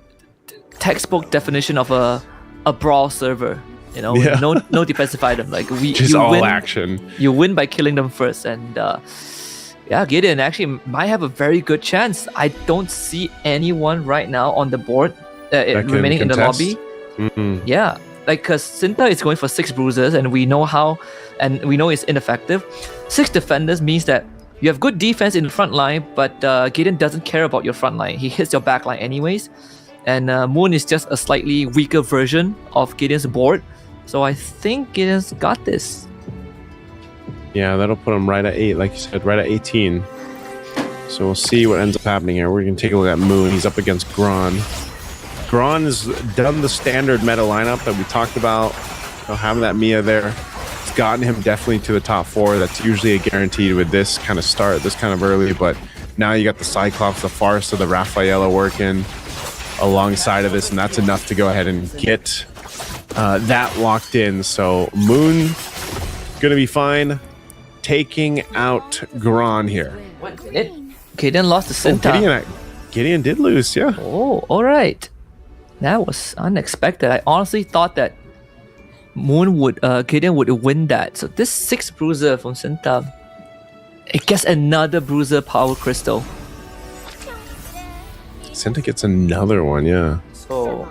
textbook definition of a brawl server. You know, with Yeah. no defensive item. Like Just you all win, action. you win by killing them first, and yeah, Gideon actually might have a very good chance. I don't see anyone right now on the board can remaining in the contest. lobby. Mm-mm. Yeah, like because Cinta is going for 6 bruisers, and we know it's ineffective. 6 defenders means that you have good defense in the front line, but Gideon doesn't care about your front line. He hits your back line anyways, and Moon is just a slightly weaker version of Gideon's board. So I think Gideon's got this. Yeah, that'll put him right at 8, like you said, right at 18. So we'll see what ends up happening here. We're going to take a look at Moon. He's up against Gron. Gron has done the standard meta lineup that we talked about. You know, having that Mia there. It's gotten him definitely to the top 4. That's usually a guaranteed with this kind of start, this kind of early. But now you got the Cyclops, the Farsa, the Rafaela working alongside of this, and that's enough to go ahead and get that locked in. So Moon gonna be fine, taking out Gron here. 1 minute. Gideon lost to Oh, Cinta. Gideon did lose, yeah. Oh, all right. That was unexpected. I honestly thought that Gideon would win that. So this 6 bruiser from Cinta, it gets another bruiser power crystal. Senta gets another one, yeah. So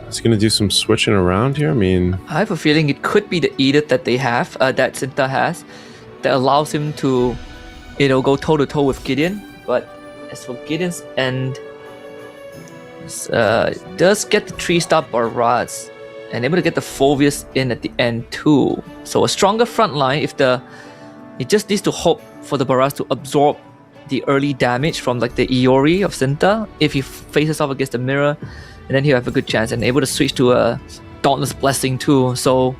He's gonna do some switching around here. I mean, I have a feeling it could be the edict that they have, that Cinta has, that allows him to, go toe to toe with Gideon. But as for Gideon's end, does get the 3-star barrage and able to get the Phobius in at the end too. So a stronger front line. It just needs to hope for the barrage to absorb the early damage from like the Iori of Cinta if he faces off against the mirror, and then he'll have a good chance and able to switch to a Dauntless Blessing too. So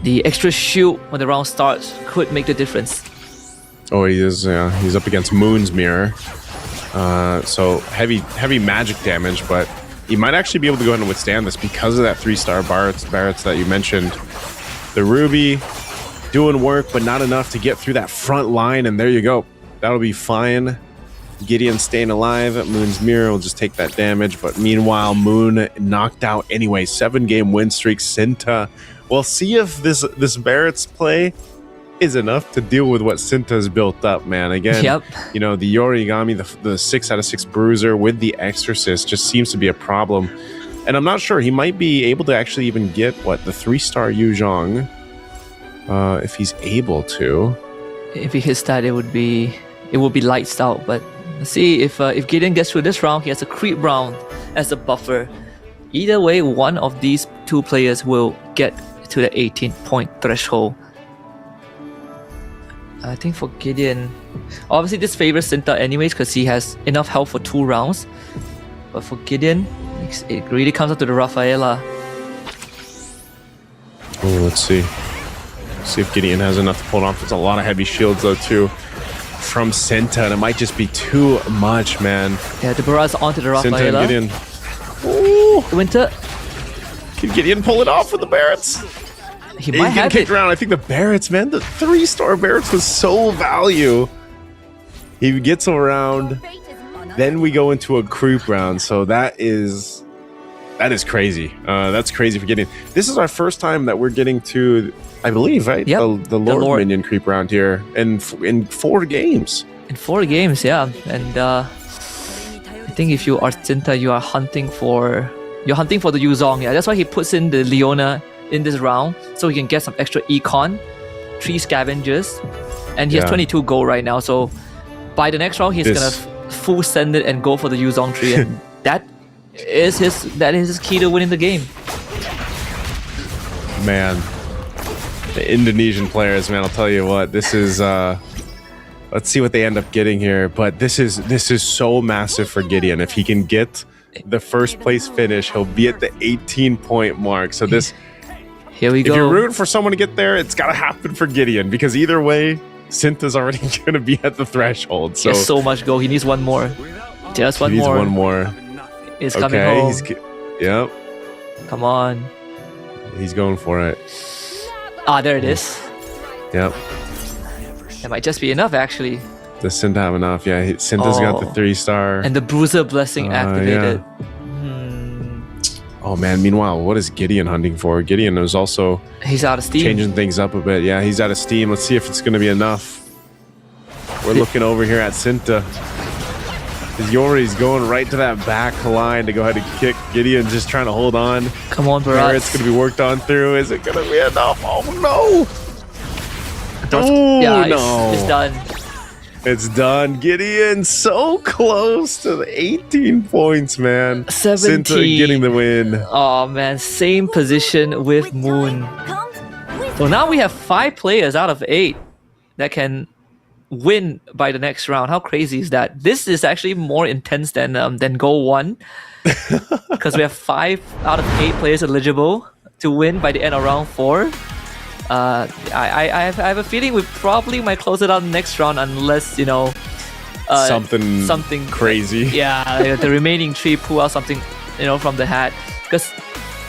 the extra shield when the round starts could make the difference. oh, he's up against Moon's mirror. So heavy magic damage, but he might actually be able to go ahead and withstand this because of that 3-star Barrett's that you mentioned. The Ruby doing work, but not enough to get through that front line, and there you go. That'll be fine. Gideon staying alive. Moon's mirror will just take that damage, but meanwhile, Moon knocked out anyway. 7-game win streak. Cinta. We'll see if this Barrett's play is enough to deal with what Cinta's built up, man. Again, Yep. the Yorigami, the 6 out of 6 bruiser with the Exorcist just seems to be a problem. And I'm not sure. He might be able to actually even get, the 3-star Yu Zhong, if he's able to. If he hits that, it would be lights out. But let's see if Gideon gets through this round, he has a creep round as a buffer. Either way, one of these 2 players will get to the 18-point threshold. I think for Gideon, obviously this favors Cinta anyways because he has enough health for 2 rounds. But for Gideon, it really comes up to the Rafaela. Oh, let's see. See if Gideon has enough to pull it off. There's a lot of heavy shields though too from Cinta, and it might just be too much, man. Yeah, the barrage onto the Cinta Rafaela. and Gideon. Ooh, Winter, can Gideon pull it off with the Barretts? he He's might getting have kicked it. around. I think the Barretts, man, the 3-star Barretts was so value. He gets around, then we go into a creep round. So that is crazy. That's crazy for Gideon. This is our first time that we're getting to, I believe, right? Yep, The Lord Minion creep round here in 4 games. In 4 games, yeah. And I think if you are Cinta, you are hunting for the Yuzong. Yeah, that's why he puts in the Leona in this round so he can get some extra econ, 3 scavengers, and he has 22 gold right now. So by the next round, he's gonna full send it and go for the Yuzong tree, and that is his key to winning the game. Man, the Indonesian players, man, I'll tell you what, this is let's see what they end up getting here, but this is so massive for Gideon. If he can get the first place finish, he'll be at the 18-point mark. So this, here we go. if you're rooting for someone to get there, it's got to happen for Gideon, because either way, Cinta's already going to be at the threshold. So he has so much gold. He needs one more. Just one he needs more. one more. It's coming home. Yep, Come on. he's going for it. Ah, there it is. Yep. That might just be enough, actually. Does Cinta have enough? Yeah, Cinta's got the 3-star. And the Bruiser Blessing activated. Oh man, meanwhile, what is Gideon hunting for? Gideon is also He's out of steam. changing things up a bit. Yeah, he's out of steam. Let's see if it's going to be enough. We're looking over here at Cinta. Yori's going right to that back line to go ahead and kick. Gideon just trying to hold on. Come on, Barrett's Barrett's going to be worked on through. Is it going to be enough? Oh no! Yeah, no. it's done. It's done. Gideon so close to the 18 points, man. 17. Cinta getting the win. Oh man, same position with Moon. So now we have 5 players out of 8 that can win by the next round. How crazy is that? This is actually more intense than Goal 1 because we have 5 out of 8 players eligible to win by the end of round 4. I have a feeling we probably might close it out next round unless, you know, something crazy. Yeah, the remaining 3 pull out something, you know, from the hat. Because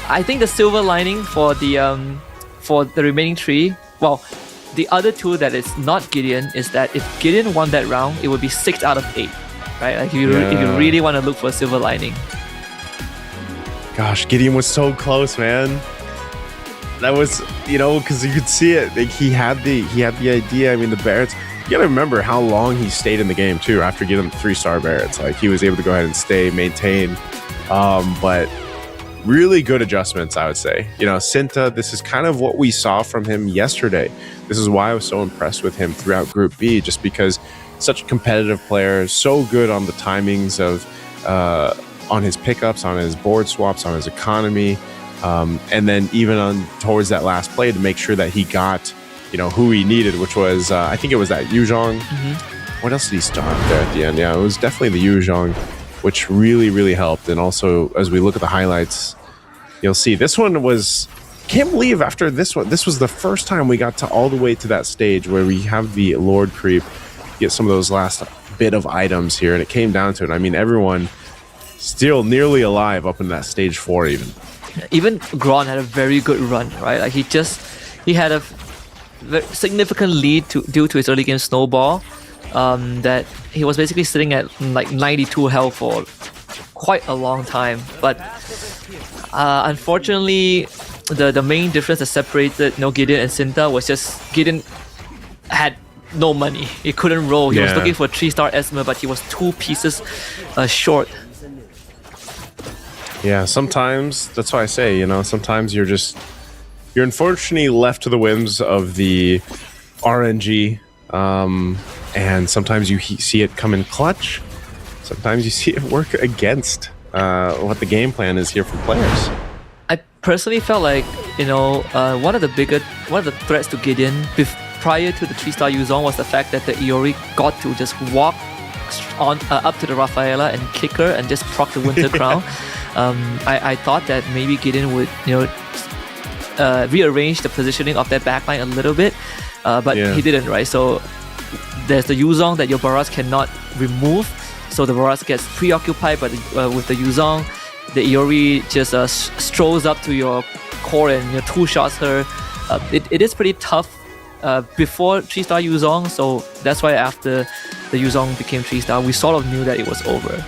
I think the silver lining for the remaining 3, well, the other 2 that is not Gideon is that if Gideon won that round, it would be 6 out of 8, right? Like if you really want to look for a silver lining. Gosh, Gideon was so close, man. That was, you know, because you could see it. Like, he had the idea. I mean, the Barretts. You gotta remember how long he stayed in the game too. After getting 3-star Barretts, like he was able to go ahead and stay, maintain. But really good adjustments, I would say. You know, Cinta. This is kind of what we saw from him yesterday. This is why I was so impressed with him throughout Group B, just because such a competitive player, so good on the timings of, on his pickups, on his board swaps, on his economy. And then even on towards that last play to make sure that he got, you know, who he needed, which was, I think it was that Yuzhong. What else did he start up there at the end? Yeah, it was definitely the Yuzhong, which really, really helped. And also, as we look at the highlights, you'll see this one was, can't believe after this one, this was the first time we got to all the way to that stage where we have the Lord Creep, get some of those last bit of items here. And it came down to it. I mean, everyone still nearly alive up in that stage 4 even. Even Gron had a very good run, right? Like he had a very significant lead due to his early game snowball. That he was basically sitting at like 92 health for quite a long time. But unfortunately, the main difference that separated Gideon and Cinta was just Gideon had no money. He couldn't roll. He was looking for a 3-star Esmer, but he was 2 pieces short. Yeah, sometimes that's why I say, you know, sometimes you're unfortunately left to the whims of the RNG, and sometimes you see it come in clutch. Sometimes you see it work against what the game plan is here for players. I personally felt like, you know, one of the threats to Gideon prior to the 3-star Yuzhong was the fact that the Iori got to just walk on up to the Rafaela and kick her and just proc the Winter Crown. I thought that maybe Gideon would, you know, rearrange the positioning of that backline a little bit, but he didn't, right? So there's the Yuzhong that your Barras cannot remove, so the Barras gets preoccupied with the Yuzhong. The Iori just strolls up to your core and, you know, 2-shots her. It is pretty tough before 3-star Yuzhong, so that's why after the Yuzhong became 3-star, we sort of knew that it was over.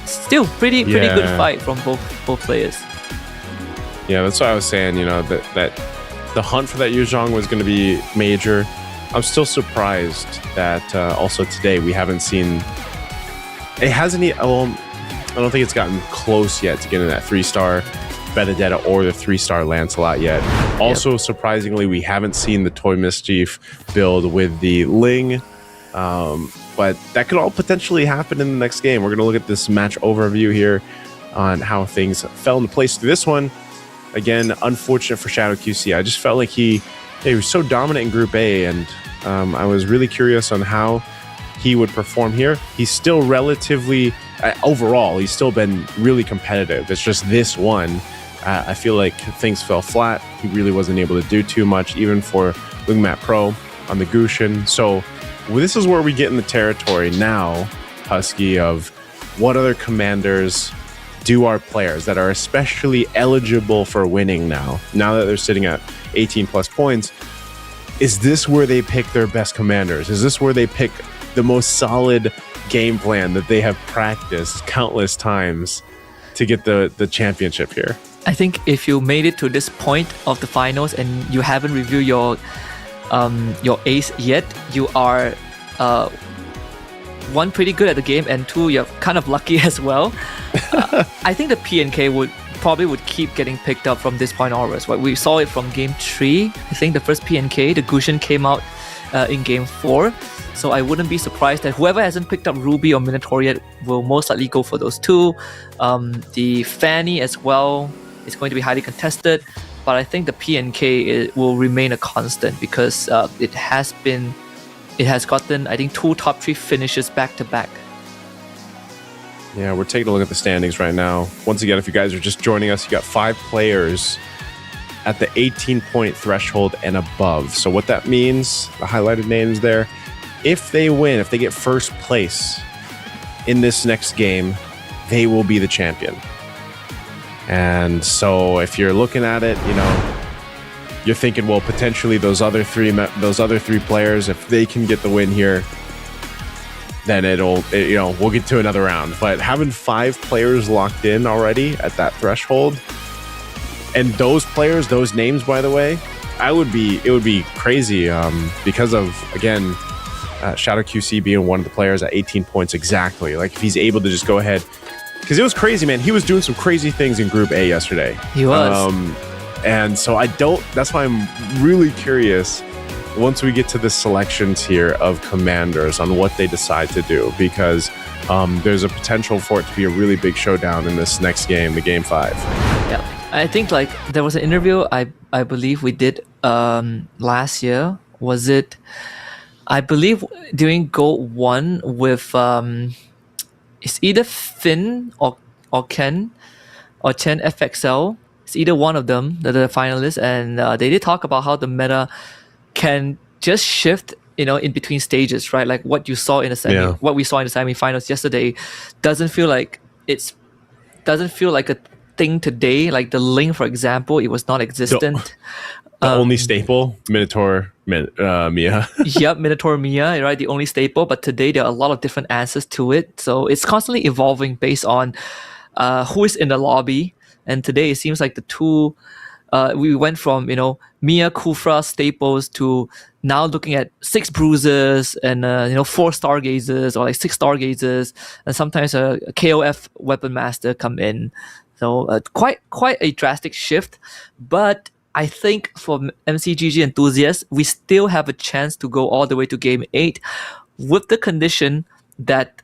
Still pretty good fight from both players. Yeah, that's what I was saying, you know, that the hunt for that Yuzhong was going to be major. I'm still surprised that also today we haven't seen, it hasn't, I don't think it's gotten close yet to getting that 3-star Benedetta or the 3-star Lancelot yet. Also, surprisingly, we haven't seen the Toy Mischief build with the Ling, but that could all potentially happen in the next game. We're going to look at this match overview here on how things fell into place through this one. Again, unfortunate for Shadow QC. I just felt like he was so dominant in Group A, and I was really curious on how he would perform here. He's still relatively, overall, he's still been really competitive. It's just this one, I feel like things fell flat. He really wasn't able to do too much, even for Wingmat Pro on the Gushin. So this is where we get in the territory now, Husky, of what other commanders do our players that are especially eligible for winning now that they're sitting at 18 plus points. Is this where they pick their best commanders? Is this where they pick the most solid game plan that they have practiced countless times to get the championship here. I think if you made it to this point of the finals and you haven't reviewed your ace yet, you are one, pretty good at the game, and two, you're kind of lucky as well. I think the PNK would keep getting picked up from this point onwards. Right? We saw it from game 3. I think the first PNK, the Gusion, came out in game 4. So I wouldn't be surprised that whoever hasn't picked up Ruby or Minotaur yet will most likely go for those two. The Fanny as well is going to be highly contested, but I think the PNK will remain a constant because it has gotten, I think, 2 top 3 finishes back to back. Yeah, we're taking a look at the standings right now. Once again, if you guys are just joining us, you got 5 players at the 18-point threshold and above. So what that means, the highlighted names there, if they win, if they get first place in this next game, they will be the champion. And so if you're looking at it, you're thinking, well, potentially those other three players, if they can get the win here, then we'll get to another round. But having 5 players locked in already at that threshold, and those players, those names, by the way, it would be crazy because of, again, Shadow QC being one of the players at 18 points exactly. Like, if he's able to just go ahead, because it was crazy, man. He was doing some crazy things in Group A yesterday. He was. And so that's why I'm really curious once we get to the selections here of commanders on what they decide to do, because there's a potential for it to be a really big showdown in this next game, the game 5. Yeah, I think like there was an interview I believe we did last year. Was it? I believe during Gold 1 with it's either Finn or Ken or Chen FXL. It's either one of them that are the finalists, and they did talk about how the meta can just shift, in between stages, right? Like what you saw in the what we saw in the semifinals yesterday doesn't feel like a thing today. Like the Link, for example, it was not existent. The only staple, Minotaur Mia. Yep, Minotaur Mia, right? The only staple. But today there are a lot of different answers to it. So it's constantly evolving based on who is in the lobby. And today it seems like the two, we went from, Mia, Kufra, staples to now looking at 6 bruisers and, 4 stargazers or like 6 stargazers. And sometimes a KOF weapon master come in. So quite a drastic shift. But I think for MCGG enthusiasts, we still have a chance to go all the way to Game 8 with the condition that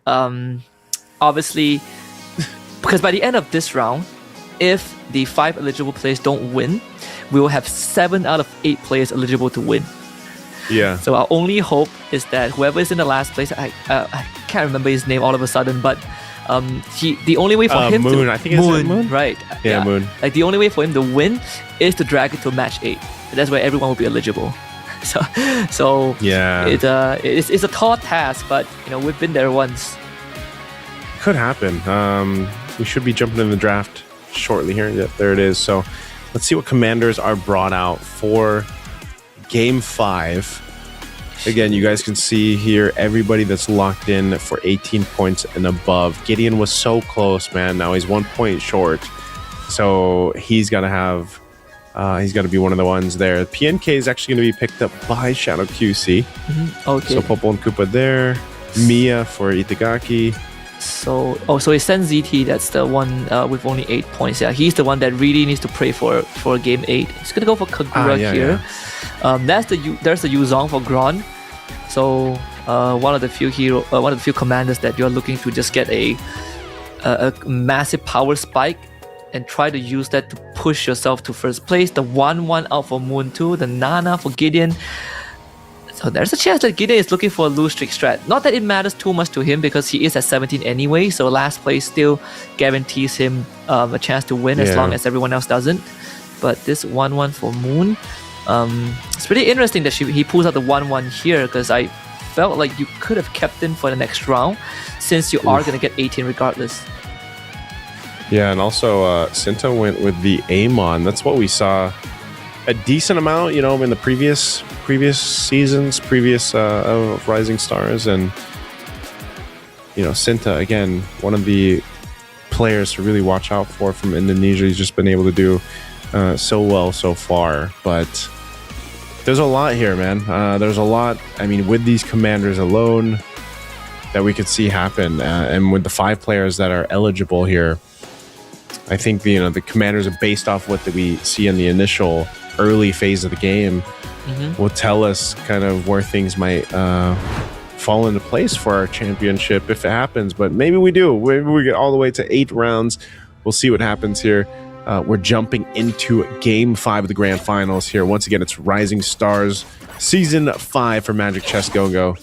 obviously, because by the end of this round, if the 5 eligible players don't win, we will have 7 out of 8 players eligible to win. Yeah. So our only hope is that whoever is in the last place, I can't remember his name all of a sudden, but the only way for him Moon, to I think it's Moon, right? Yeah, Moon. Like the only way for him to win is to drag it to match 8. That's where everyone will be eligible. So yeah, it's a tall task, but we've been there once. Could happen. We should be jumping in the draft shortly here. Yep, there it is. So let's see what commanders are brought out for Game 5. Again, you guys can see here everybody that's locked in for 18 points and above. Gideon was so close, man. Now he's 1 point short. So he's got to be one of the ones there. PNK is actually going to be picked up by Shadow QC. Mm-hmm. Okay. So Popo and Koopa there. Mia for Itagaki. So it sends ZT. That's the one with only 8 points. Yeah, he's the one that really needs to pray for Game 8. He's gonna go for Kagura here. Yeah. There's the Yuzong for Gron. So one of the few commanders that you're looking to just get a massive power spike and try to use that to push yourself to first place. The 1-1 out for Moon 2. The Nana for Gideon. So there's a chance that Gideon is looking for a lose streak strat. Not that it matters too much to him because he is at 17 anyway, so last place still guarantees him a chance to win as long as everyone else doesn't. But this 1-1 for Moon, it's pretty interesting that he pulls out the 1-1 here because I felt like you could have kept him for the next round since you are going to get 18 regardless. Yeah, and also Sinta went with the Amon. That's what we saw a decent amount, in the previous seasons, of Rising Stars, and Sinta, again, one of the players to really watch out for from Indonesia. He's just been able to do so well so far. But there's a lot here, man. There's a lot, with these commanders alone that we could see happen. And with the 5 players that are eligible here, I think the commanders are based off what we see in the initial early phase of the game will tell us kind of where things might fall into place for our championship if it happens. But maybe we do. Maybe we get all the way to 8 rounds. We'll see what happens here. We're jumping into Game 5 of the Grand Finals here. Once again, it's Rising Stars Season 5 for Magic Chess Go-Go.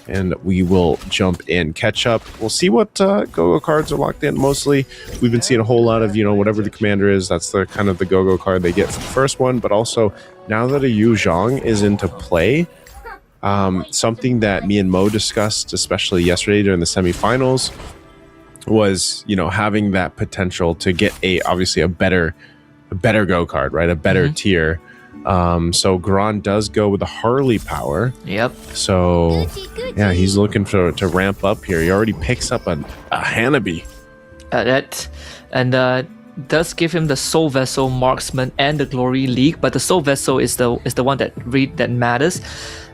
And we will jump in, catch up. We'll see what Go-Go cards are locked in. Mostly, we've been seeing a whole lot of, whatever the commander is, that's the kind of the Go-Go card they get for the first one. But also, now that a Yu Zhang is into play, something that me and Mo discussed, especially yesterday during the semifinals, was, having that potential to get obviously a better Go card, right? A better tier. So Gran does go with the Harley power. Yep. So yeah, he's looking to ramp up here. He already picks up a Hanabi. Does give him the Soul Vessel, Marksman, and the Glory League, but the Soul Vessel is the one that matters,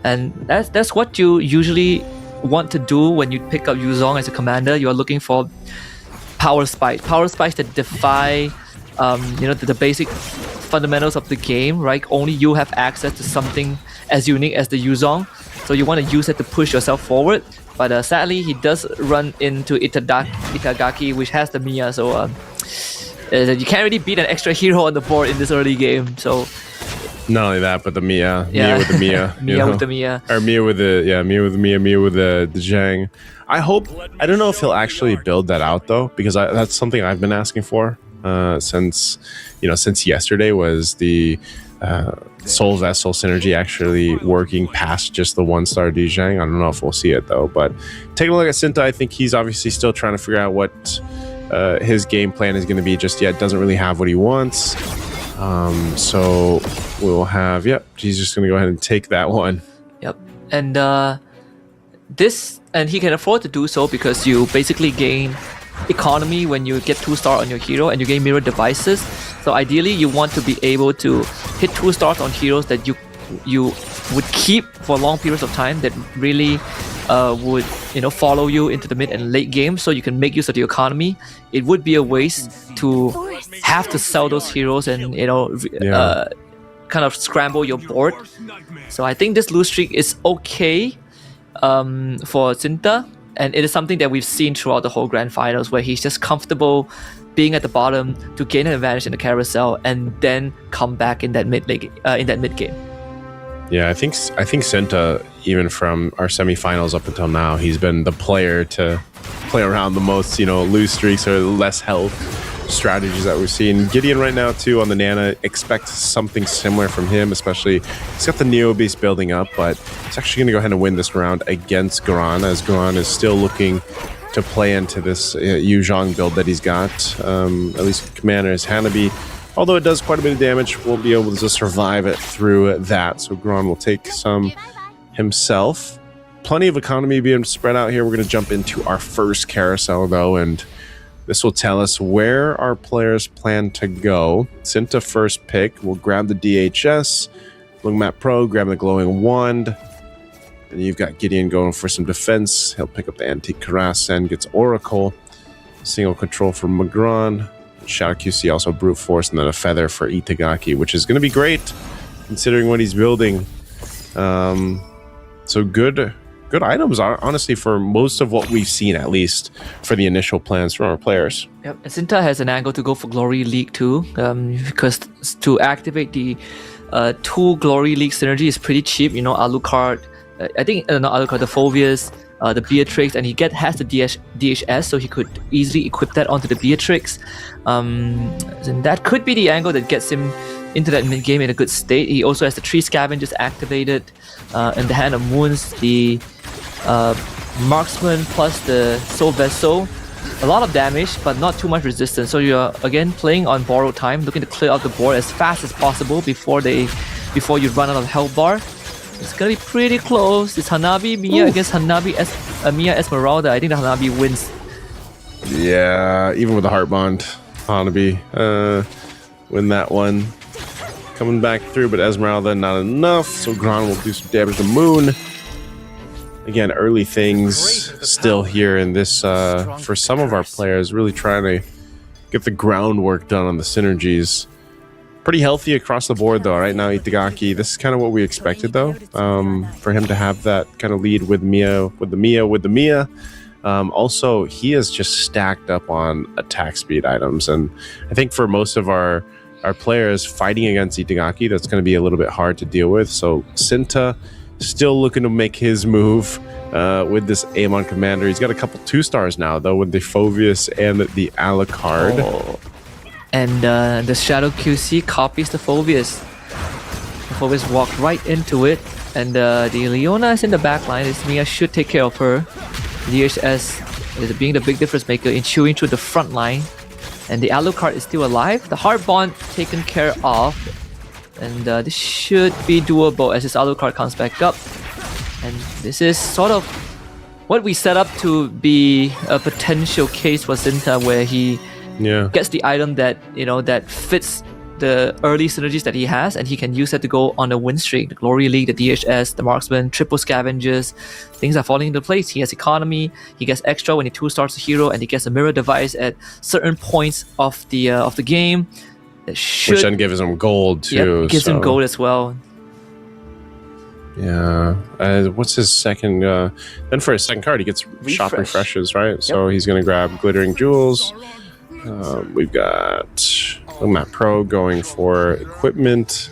and that's what you usually want to do when you pick up Yu Zhong as a commander. You are looking for power spikes that defy the basic fundamentals of the game, right? Only you have access to something as unique as the Yu Zhong, so you want to use it to push yourself forward. But sadly, he does run into Itagaki, which has the Mia, so you can't really beat an extra hero on the board in this early game. So not only that, but the Mia with the Mia, Mia with the Mia, or Mia with the Mia with the Zhang. I don't know if he'll actually build that out though, because that's something I've been asking for since yesterday. Was the Soul Vessel synergy actually working past just the 1-star Zhang? I don't know if we'll see it though. But taking a look at Sinta, I think he's obviously still trying to figure out what his game plan is going to be just yet. Doesn't really have what he wants. So we'll have, he's just going to go ahead and take that one. Yep. And he can afford to do so because you basically gain economy when you get 2-star on your hero, and you gain mirror devices. So ideally you want to be able to hit 2 stars on heroes that you would keep for long periods of time, that really would follow you into the mid and late game, so you can make use of the economy. It would be a waste to have to sell those heroes and kind of scramble your board. So I think this lose streak is okay for Sinta, and it is something that we've seen throughout the whole grand finals, where he's just comfortable being at the bottom to gain an advantage in the carousel and then come back in that mid game. Yeah, I think Sinta, even from our semifinals up until now, he's been the player to play around the most, lose streaks or less health strategies that we've seen. Gideon right now too on the Nana, expect something similar from him, especially he's got the Neo base building up, but he's actually going to go ahead and win this round against Garan, as Garan is still looking to play into this Yu Zhang build that he's got. At least commander is Hanabi. Although it does quite a bit of damage, we'll be able to survive it through that. So Gron will take some himself. Plenty of economy being spread out here. We're going to jump into our first carousel, though, and this will tell us where our players plan to go. Sinta first pick. We'll grab the DHS. Lungmat Pro, grab the Glowing Wand. And you've got Gideon going for some defense. He'll pick up the Antique Cuirass and gets Oracle. Single control for Magron. Shadow QC also Brute Force, and then a Feather for Itagaki, which is going to be great considering what he's building. So good items, honestly, for most of what we've seen, at least for the initial plans from our players. Yep, and Sinta has an angle to go for Glory League too, because to activate the 2 Glory League synergy is pretty cheap. Alucard, I think not Alucard, the Phobius, the Beatrix, and he has the DHS, so he could easily equip that onto the Beatrix. And that could be the angle that gets him into that mid game in a good state. He also has the 3 Scavengers activated, and the Hand of Moons, the Marksman plus the Soul Vessel. A lot of damage, but not too much resistance. So you're again playing on borrowed time, looking to clear out the board as fast as possible before you run out of health bar. It's gonna be pretty close. It's Hanabi Mia against Hanabi Mia Esmeralda, I think the Hanabi wins. Yeah, even with the Heart Bond, Hanabi win that one. Coming back through, but Esmeralda not enough, so Gran will do some damage to Moon. Again, early things still here in this, for some of our players, really trying to get the groundwork done on the synergies. Pretty healthy across the board, though, right now, Itagaki. This is kind of what we expected, though, for him to have that kind of lead with the Mia. Also, he is just stacked up on attack speed items, and I think for most of our players fighting against Itagaki, that's going to be a little bit hard to deal with. So Sinta still looking to make his move with this Amon Commander. He's got a couple 2-stars now, though, with the Phoveus and the Alucard. Oh. And the Shadow QC copies the Phoveus. The Phoveus walked right into it. And the Leona is in the back line. This Mia should take care of her. DHS is being the big difference maker in chewing through the front line. And the Alucard is still alive. The Heart Bond taken care of. And this should be doable as this Alucard comes back up. And this is sort of what we set up to be a potential case for Zinta, where he gets the item that, you know, that fits the early synergies that he has, and he can use that to go on a win streak. The Glory League, the DHS, the Marksman, triple scavengers, things are falling into place. He has economy, he gets extra when he 2-stars a hero, and he gets a mirror device at certain points of the game. Which then gives him gold too. Yep, gives him gold as well. Yeah. What's his second? Then for his second card, he gets shop refreshes, right? Yep. So he's going to grab Glittering Jewels. We've got Map Pro going for equipment.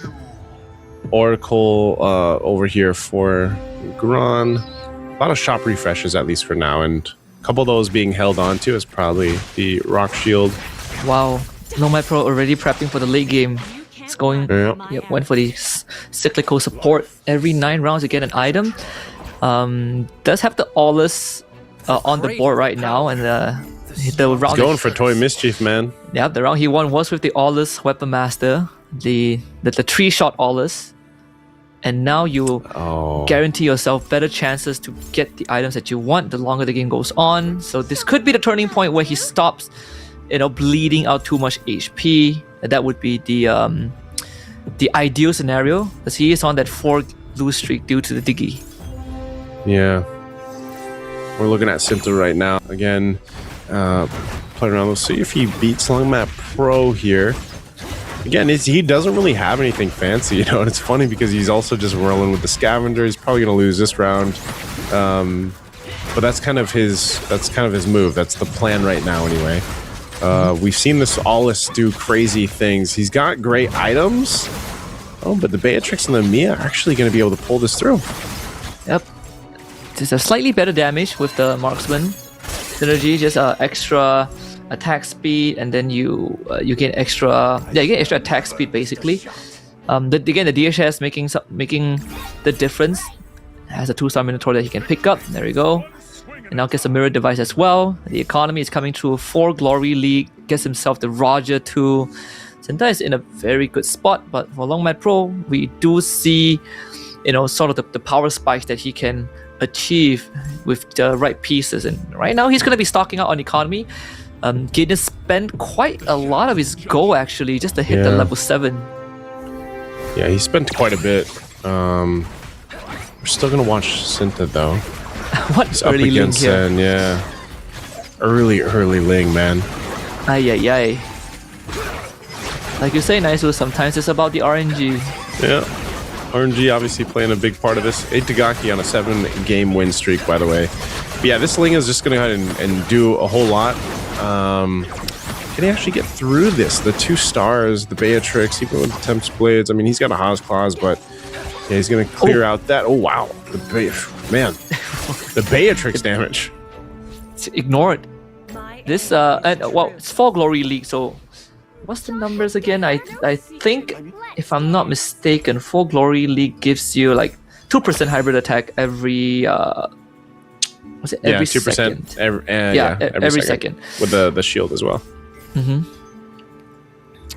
Oracle over here for Gran. A lot of shop refreshes, at least for now. And a couple of those being held on to is probably the Rock Shield. Wow. Nomad Pro already prepping for the late game. It's going, went for the cyclical support. Every 9 rounds you get an item. Does have the Aulus on the board right now, and the round he's going for Toy Mischief, man. Yeah, the round he won was with the Aulus Weapon Master, the 3-shot Aulus. And now you guarantee yourself better chances to get the items that you want the longer the game goes on. So this could be the turning point where he stops, bleeding out too much HP. That would be the ideal scenario, because he is on that 4 lose streak due to the Diggy. Yeah. We're looking at Sinta right now. Again, playing around. Let's see if he beats Long Map Pro here. Again, he doesn't really have anything fancy, and it's funny because he's also just rolling with the Scavenger. He's probably going to lose this round. But that's kind of his move. That's the plan right now anyway. We've seen this Aulus do crazy things. He's got great items. But the Beatrix and the Mia are actually going to be able to pull this through. Yep. Just a slightly better damage with the Marksman synergy, just extra attack speed, and then you get extra attack speed basically. Again, the DHS making the difference. Has a 2-star Minotaur that he can pick up. There we go. And now gets a mirror device as well. The economy is coming through 4 Glory League. Gets himself the Roger too. Senta is in a very good spot, but for Long Mad Pro, we do see, sort of the power spikes that he can achieve with the right pieces. And right now, he's going to be stocking out on economy. Gideon spent quite a lot of his gold actually just to hit the level 7. Yeah, he spent quite a bit. We're still going to watch Sinta though. What He's early up against Ling here? yeah. Early Ling, man. Ay. Like you say, Naisu, sometimes it's about the RNG. Yeah. RNG obviously playing a big part of this. Itagaki on a 7-game win streak, by the way. But yeah, this Ling is just going to go ahead and do a whole lot. Can he actually get through this? The 2 stars, the Beatrix, even with the Tempest Blades. I mean, he's got a Haas Claws, but yeah, he's going to clear out that. Oh, wow. The Beatrix damage. Ignore it. This, it's 4 Glory League, so what's the numbers again? I think, if I'm not mistaken, 4 Glory League gives you like 2% hybrid attack every every 2%. second. Every second. With the shield as well. Mm-hmm.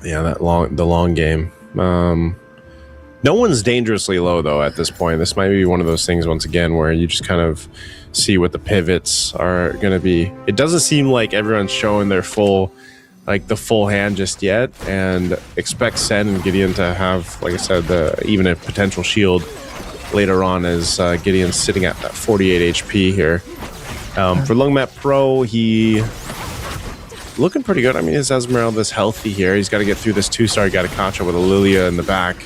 Yeah, the long game. No one's dangerously low though at this point. This might be one of those things once again where you just kind of see what the pivots are going to be. It doesn't seem like everyone's showing their full hand just yet, and expect Sen and Gideon to have, like I said, even a potential shield later on, as Gideon's sitting at that 48 HP here. For Lungmat Pro, he looking pretty good. I mean, his Esmeralda's healthy here. He's got to get through this 2-star Gatakacha with a Lilia in the back.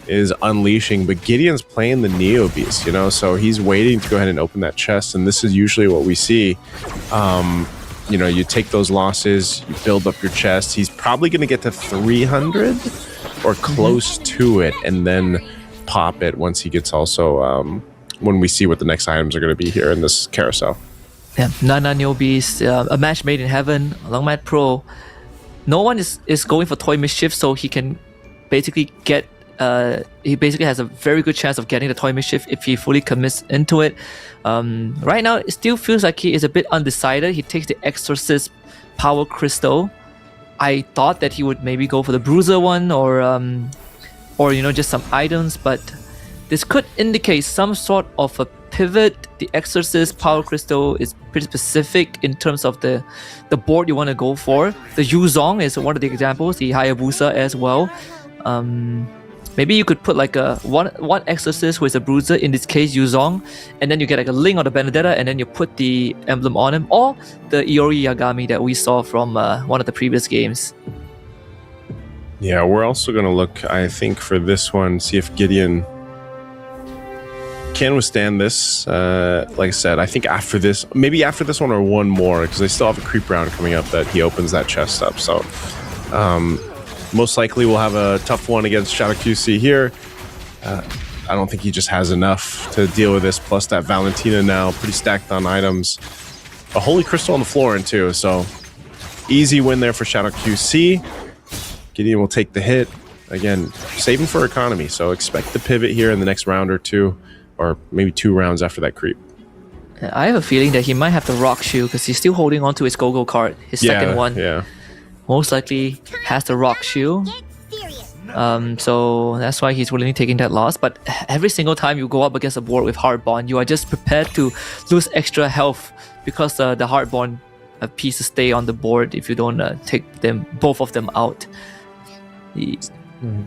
Is unleashing, but Gideon's playing the Neo Beast, you know, so he's waiting to go ahead and open that chest, and this is usually what we see. You know, you take those losses, you build up your chest. He's probably going to get to 300 or close to it, and then pop it once he gets also, when we see what the next items are going to be here in this carousel. Yeah, Nana Neo Beast, a match made in heaven, Longmat Pro. No one is going for Toy Mischief, so he can basically get he basically has a very good chance of getting the Toy Mischief if he fully commits into it. Right now, it still feels like he is a bit undecided. He takes the Exorcist Power Crystal. I thought that he would maybe go for the Bruiser one, or you know, just some items, but this could indicate some sort of a pivot. The Exorcist Power Crystal is pretty specific in terms of the board you want to go for. The Yuzong is one of the examples, the Hayabusa as well. Maybe you could put like a one Exorcist with a Bruiser, in this case Yuzong, and then you get like a Link or the Benedetta, and then you put the emblem on him, or the Iori Yagami that we saw from one of the previous games. Yeah, we're also going to look, I think, for this one, see if Gideon can withstand this. Like I said, I think after this, maybe after this one or one more, because they still have a creep round coming up that he opens that chest up. So most likely we'll have a tough one against Shadow QC here. I don't think he just has enough to deal with this, plus that Valentina now pretty stacked on items. A Holy Crystal on the floor in too, so easy win there for Shadow QC. Gideon will take the hit. Again, saving for economy, so expect the pivot here in the next round or two, or maybe 2 rounds after that creep. I have a feeling that he might have the Rock Shield because he's still holding on to his Go-Go card, his second one. Yeah. Most likely has the Rock Shield. So that's why he's willingly taking that loss. But every single time you go up against a board with Heartborn, you are just prepared to lose extra health because the Heartborn pieces stay on the board if you don't take both of them out.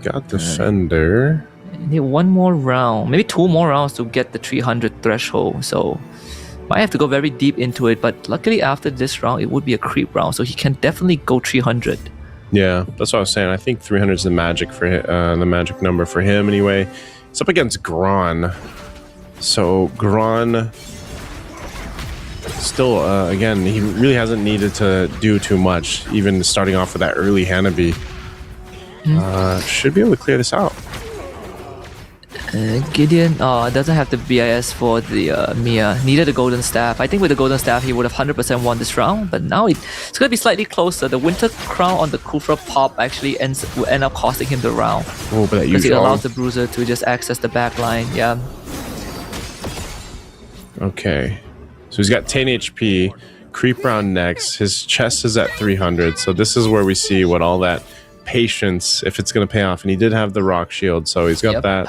Got Defender. Need one more round, maybe 2 more rounds to get the 300 threshold. So might have to go very deep into it, but luckily after this round it would be a creep round, so he can definitely go 300. Yeah, that's what I was saying. I think 300 is the magic for the magic number for him anyway. It's up against Gron, so Gron still again, he really hasn't needed to do too much, even starting off with that early Hanabi. Should be able to clear this out. Gideon doesn't have the BIS for the Mia. Needed the Golden Staff. I think with the Golden Staff he would have 100% won this round, but now it's going to be slightly closer. The Winter Crown on the Kufra pop actually will end up costing him the round. Oh, but that because it allows the Bruiser to just access the back line. Yeah. Okay. So he's got 10 HP. Creep round next. His chest is at 300. So this is where we see what all that patience, if it's going to pay off. And he did have the Rock Shield, so he's got that.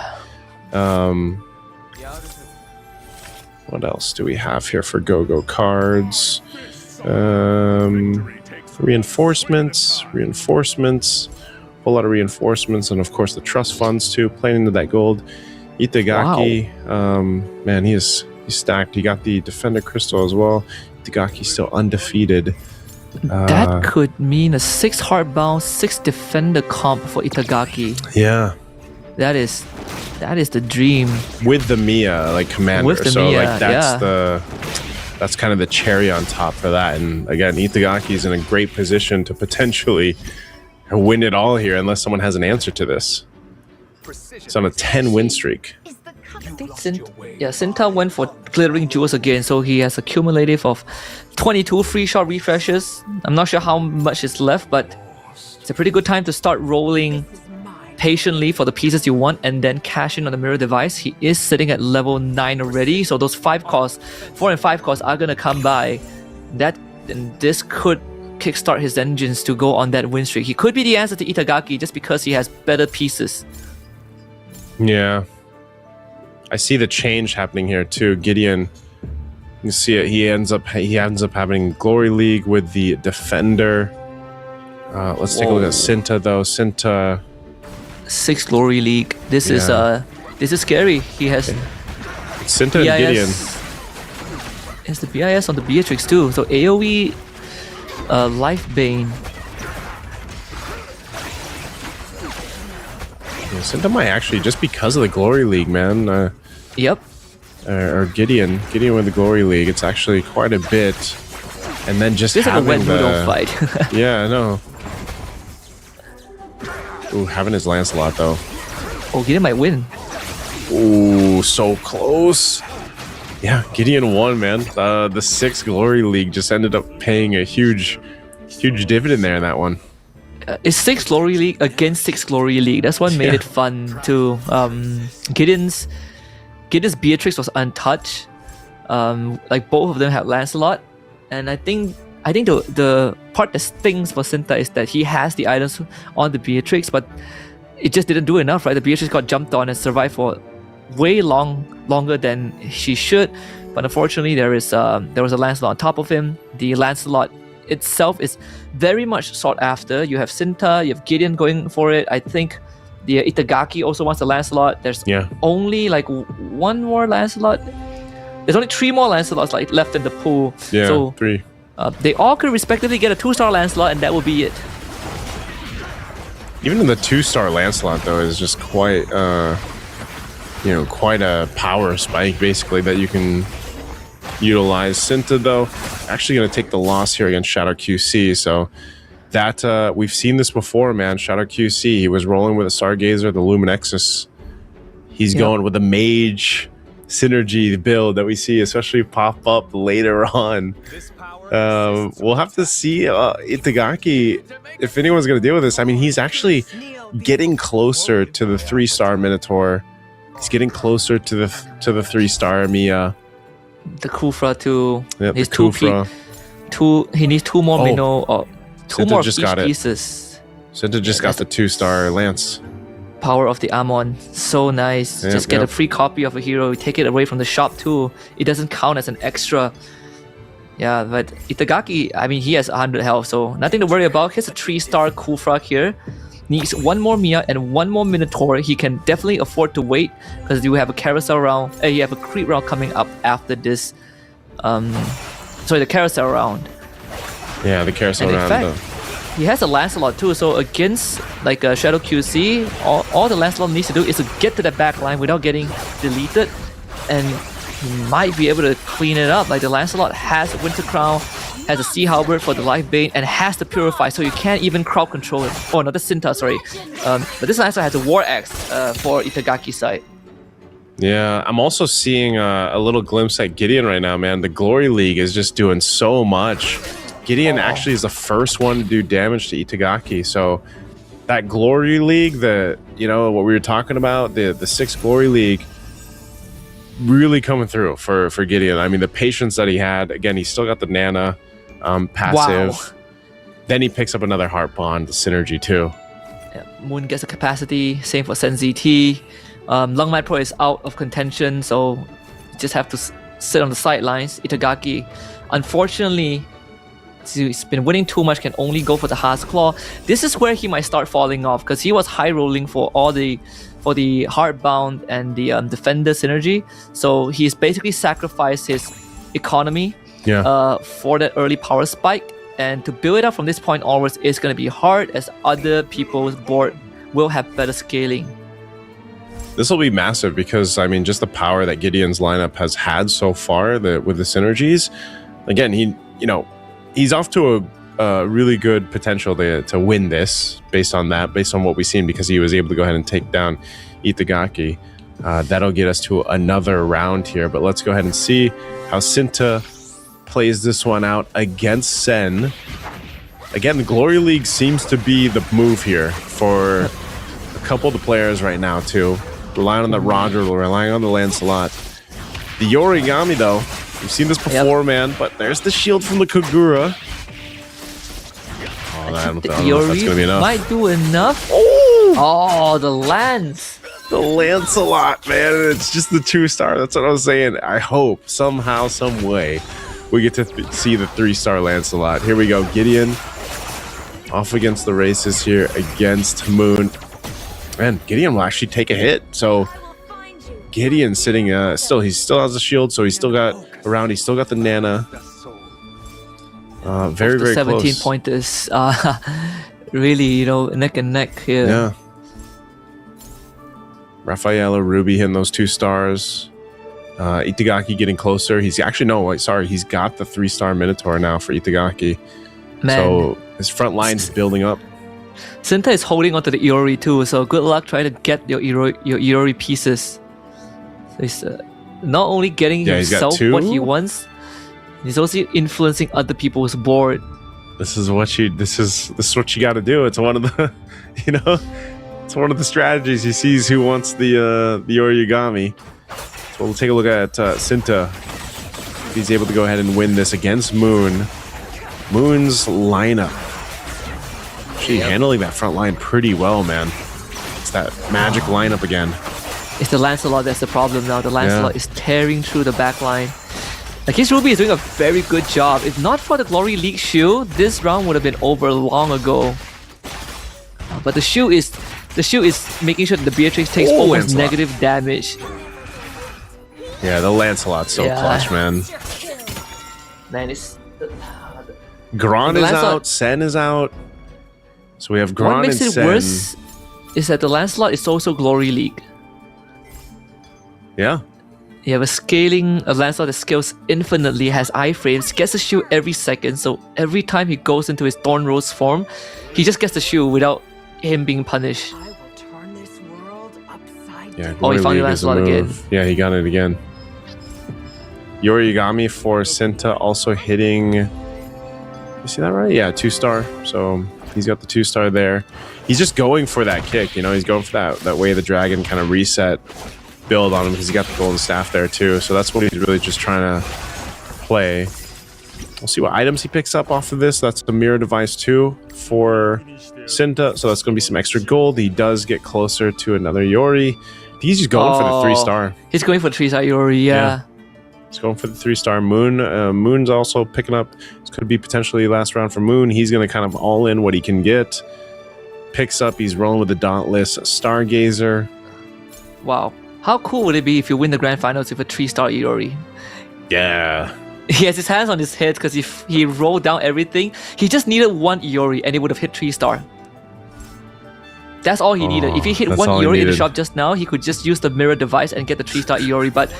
What else do we have here for go-go cards? Reinforcements, whole lot of reinforcements, and of course the trust funds too, playing into that gold. Itagaki, wow. Man, he's stacked. He got the Defender Crystal as well. Itagaki's still undefeated. That could mean a 6 Heartbound, 6 Defender comp for Itagaki. Yeah. That is the dream. With the Mia, like commander. With the so Mia, like that's kind of the cherry on top for that. And again, Itagaki's in a great position to potentially win it all here unless someone has an answer to this. It's on a 10 win streak. I think Sinta went for Glittering Jewels again, so he has a cumulative of 22 free shot refreshes. I'm not sure how much is left, but it's a pretty good time to start rolling patiently for the pieces you want and then cash in on the mirror device. He is sitting at level 9 already, so those 4 and 5 costs are gonna come by. And this could kickstart his engines to go on that win streak. He could be the answer to Itagaki just because he has better pieces. Yeah. I see the change happening here too. Gideon You see it. He ends up having Glory League with the Defender. Let's take a look at Cinta though. Cinta 6 Glory League. This is scary. He has Cinta and Gideon. He has the BIS on the Beatrix too. So AoE Life Bane. Yeah, Cinta might actually, just because of the Glory League, man. Yep. Or Gideon with the Glory League. It's actually quite a bit. And then just this having is like a Wenwu fight. Yeah, I know. Ooh, having his Lancelot though. Oh, Gideon might win. Ooh, so close. Yeah, Gideon won, man. The 6 Glory League just ended up paying a huge dividend there in that one. It's 6 Glory League against 6 Glory League. That's what made it fun too. Gideon's Beatrix was untouched. Like both of them had Lancelot, and I think the part that stings for Cinta is that he has the items on the Beatrix, but it just didn't do enough, right? The Beatrix got jumped on and survived for way longer than she should. But unfortunately, there was a Lancelot on top of him. The Lancelot itself is very much sought after. You have Cinta, you have Gideon going for it. I think the Itagaki also wants a Lancelot. There's only like one more Lancelot. There's only 3 more Lancelots like left in the pool. Yeah, so 3. They all could respectively get a 2-star Lancelot, and that would be it. Even in the 2-star Lancelot though is just quite quite a power spike basically that you can utilize. Cinta though actually going to take the loss here against Shadow QC, so that we've seen this before, man. Shadow QC, he was rolling with a Stargazer, the Luminexus. He's going with a mage synergy build that we see especially pop up later on. We'll have to see Itagaki, if anyone's going to deal with this. I mean, he's actually getting closer to the 3-star Minotaur. He's getting closer to the 3-star Mia. The Kufra too. Yep, his the Kufra. He needs 2 more Minnow, or 2 Cinta more just each got it. pieces. Cinta just got the 2-star Lance. Power of the Amon, so nice. Just get a free copy of a hero. You take it away from the shop too. It doesn't count as an extra. Yeah, but Itagaki, I mean, he has 100 health, so nothing to worry about. Here's a 3-star Kufra here. Needs 1 more Mia and 1 more Minotaur. He can definitely afford to wait because you have a carousel round. You have a creep round coming up after this. The carousel round. Yeah, the carousel and round. In fact, he has a Lancelot too. So against like Shadow QC, all the Lancelot needs to do is to get to the back line without getting deleted, and he might be able to clean it up. Like the Lancelot has a Winter Crown, has a Sea Halberd for the Life Bane, and has the Purify, so you can't even crowd control it. Oh no, that's Cinta, sorry. But this Lancelot has a War Axe for Itagaki's side. Yeah, I'm also seeing a little glimpse at Gideon right now, man. The Glory League is just doing so much. Gideon actually is the first one to do damage to Itagaki, so that Glory League, what we were talking about, the 6 Glory League, really coming through for Gideon. I mean, the patience that he had. Again, he's still got the Nana passive. Wow. Then he picks up another Heart Bond, the synergy too. Yeah, Moon gets a capacity. Same for Sen ZT. Lungmad Pro is out of contention, so you just have to sit on the sidelines. Itagaki, unfortunately, he's been winning too much, can only go for the Heart's Claw. This is where he might start falling off because he was high rolling for the Heartbound and the Defender synergy. So he's basically sacrificed his economy for that early power spike. And to build it up from this point onwards is going to be hard as other people's board will have better scaling. This will be massive because, I mean, just the power that Gideon's lineup has had so far with the synergies. Again, he's off to a really good potential to win this based on what we've seen, because he was able to go ahead and take down Itagaki. That'll get us to another round here, but let's go ahead and see how Cinta plays this one out against Sen. Again, the Glory League seems to be the move here for a couple of the players right now too. Relying on the Roger, relying on the Lancelot. The Yorigami though, we've seen this before, man, but there's the shield from the Kagura. Oh, I don't know if that's gonna be enough. Might do enough. Oh, the lance. The Lancelot, man. It's just the 2-star. That's what I was saying. I hope somehow, some way, we get to see the 3-star Lancelot. Here we go. Gideon off against the races here against Moon. Man, Gideon will actually take a hit. So Gideon sitting he still has a shield, so he's still got around. He's still got the Nana. Very, very 17 close. pointers. Really, neck and neck here. Yeah. Rafaela, Ruby hitting those 2 stars. Itagaki getting closer. He's actually, he's got the 3-star Minotaur now for Itagaki. Man. So his front line's building up. Sinta is holding onto the Iori too, so good luck trying to get your Iori pieces. So he's not only getting he's got himself 2. what he wants, he's also influencing other people's board. This is what you got to do. It's one of the, it's one of the strategies. He sees who wants the origami. So we'll take a look at Sinta. He's able to go ahead and win this against Moon. Moon's lineup. Actually handling that front line pretty well, man. It's that magic lineup again. It's the Lancelot that's the problem now. The Lancelot is tearing through the back line. Like, his Ruby is doing a very good job. If not for the Glory League shield, this round would have been over long ago. But the shield is making sure that the Beatrix takes almost Lancelot. negative damage. Yeah, the Lancelot's so clutch, man. Man, it's Gron The is Lancelot- out. Sen is out. So we have what Gron makes and it Sen. worse is that the Lancelot is also Glory League. Yeah. You have a Lancelot that scales infinitely, has iframes, gets a shield every second, so every time he goes into his Thorn Rose form, he just gets the shield without him being punished. I will turn this world upside Yeah. down. Oh, he Glory found the League is a Lancelot again. move. Yeah, he got it again. Yorigami for Sinta also hitting. You see that right? Yeah, 2-star. So he's got the 2-star there. He's just going for that kick. He's going for that way the dragon kind of reset build on him because he got the golden staff there too. So that's what he's really just trying to play. We'll see what items he picks up off of this. That's the mirror device too for Sinta. So that's going to be some extra gold. He does get closer to another Yori. He's just going for the 3-star. He's going for the 3-star Iori, yeah. He's going for the 3-star Moon. Moon's also picking up. This could be potentially last round for Moon. He's going to kind of all in what he can get. Picks up. He's rolling with the Dauntless Stargazer. Wow. How cool would it be if you win the grand finals with a 3-star Iori? Yeah. He has his hands on his head because if he rolled down everything, he just needed 1 Iori and he would have hit 3-star. That's all he needed. If he hit that's 1 all he Iori in the needed. shop just now, he could just use the mirror device and get the 3-star Iori, but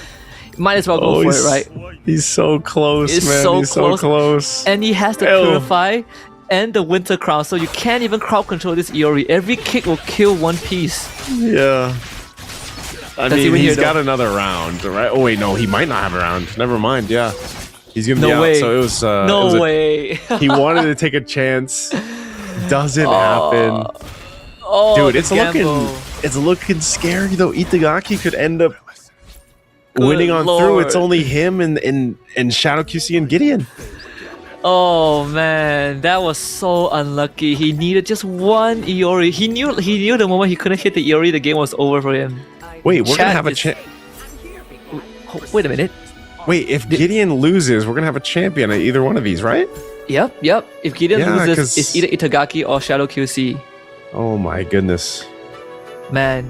might as well go for it, right? He's so close, It's man. so he's close. so close. And he has the Ew. Purify and the Winter Crown, so you can't even crowd control this Iori. Every kick will kill one piece. Yeah. I Does he mean, win he's here, got though? another round, right? Oh, wait, no, he might not have a round. Never mind, yeah. He's going to be No out. way. So it was, No way. he wanted to take a chance. Doesn't happen. Oh, Dude, the it's gamble. looking scary though. Itagaki could end up Good winning on through. Lord. It's only him and Shadow QC and Gideon. Oh man, that was so unlucky. He needed just 1 Iori. He knew the moment he couldn't hit the Iori, the game was over for him. Wait, we're gonna Chat have a is- Wait a minute. Wait, if Gideon loses, we're gonna have a champion at either one of these, right? Yep. If Gideon Yeah, loses, 'cause- it's either Itagaki or Shadow QC. Oh my goodness. Man,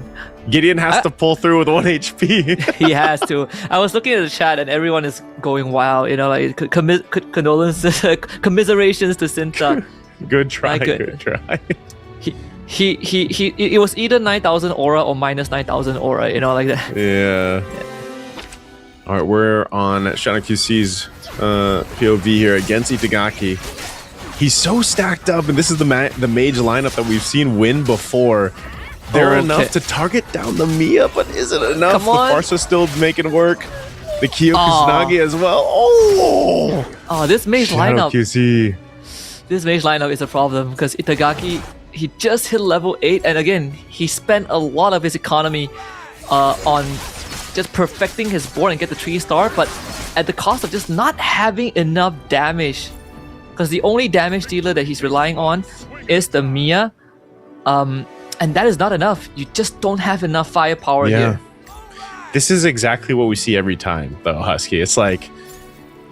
Gideon has to pull through with 1 HP. he has to. I was looking at the chat and everyone is going wild. Like condolences, commiserations to Sinta. Good try, My good goodness. try. It was either 9,000 aura or minus 9,000 aura. Like that. Yeah. All right, we're on Shadow QC's POV here against Itagaki. He's so stacked up, and this is the mage lineup that we've seen win before. They're Okay. enough to target down the Mia, but is it enough? Come on. The Farsa's still making work. The Kyo Aw. Kusanagi as well. Oh! Oh, this mage Shadow lineup. QC. This mage lineup is a problem because Itagaki, he just hit level 8, and again, he spent a lot of his economy on just perfecting his board and get the 3-star, but at the cost of just not having enough damage. Because the only damage dealer that he's relying on is the Mia. And that is not enough. You just don't have enough firepower here. This is exactly what we see every time, though, Husky. It's like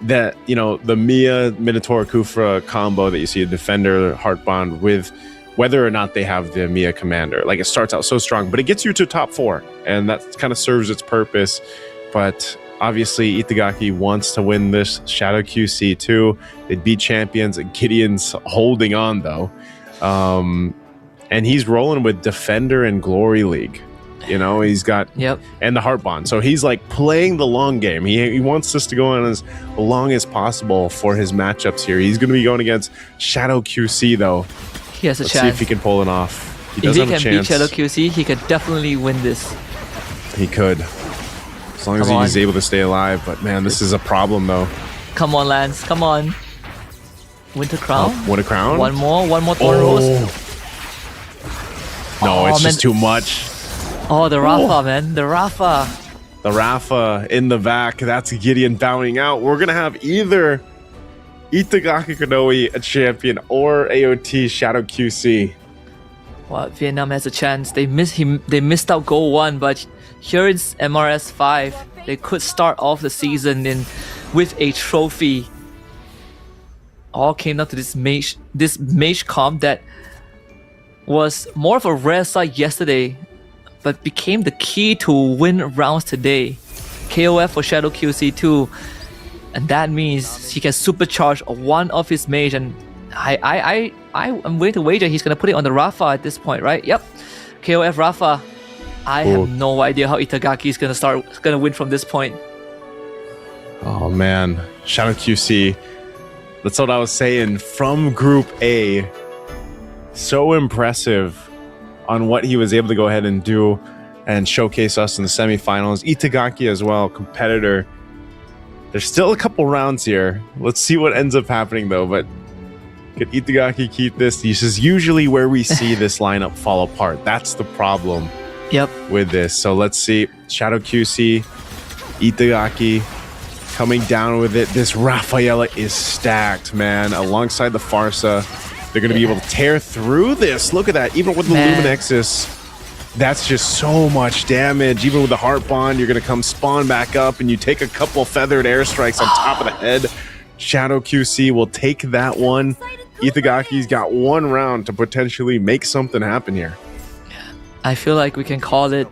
that, the Mia Minotaur Kufra combo that you see a defender heart bond with, whether or not they have the Mia commander. Like, it starts out so strong, but it gets you to top 4, and that kind of serves its purpose. But obviously, Itagaki wants to win this Shadow QC too. They beat champions. Gideon's holding on, though. And he's rolling with Defender and Glory League. He's got and the Heart Bond. So he's like playing the long game. He wants this to go on as long as possible for his matchups here. He's going to be going against Shadow QC, though. He has a Let's chance. see if he can pull it off. He does if he have a can beat chance. Shadow QC, he could definitely win this. He could. As long as he's able to stay alive. But man, this is a problem, though. Come on, Lance. Come on. Winter Crown? Winter Crown? One more Thorn Rose. No, it's just too much. Oh, the Rafa, man. The Rafa. The Rafa in the back. That's Gideon bowing out. We're going to have either Itagaki Konoe, a champion, or AOT Shadow QC. Well, Vietnam has a chance. They missed out goal 1, but here in MRS 5, they could start off the season with a trophy. All came down to this mage comp that was more of a rare sight yesterday, but became the key to win rounds today. KOF for Shadow QC too, and that means he can supercharge one of his mage, and I'm willing to wager he's gonna put it on the Rafa at this point, right? Yep, KOF Rafa. I have no idea how Itagaki is gonna win from this point. Oh man, Shadow QC. That's what I was saying. From Group A, so impressive on what he was able to go ahead and do and showcase us in the semifinals. Itagaki as well, competitor. There's still a couple rounds here. Let's see what ends up happening though. But could Itagaki keep this? This is usually where we see this lineup fall apart. That's the problem with this. So let's see. Shadow QC, Itagaki coming down with it. This Rafaela is stacked, man. Alongside the Farsa, they're going to be able to tear through this. Look at that. Even with the Luminexus, that's just so much damage. Even with the Heart Bond, you're going to come spawn back up and you take a couple feathered airstrikes on top of the head. Shadow QC will take that one. Itagaki's got one round to potentially make something happen here. I feel like we can call it.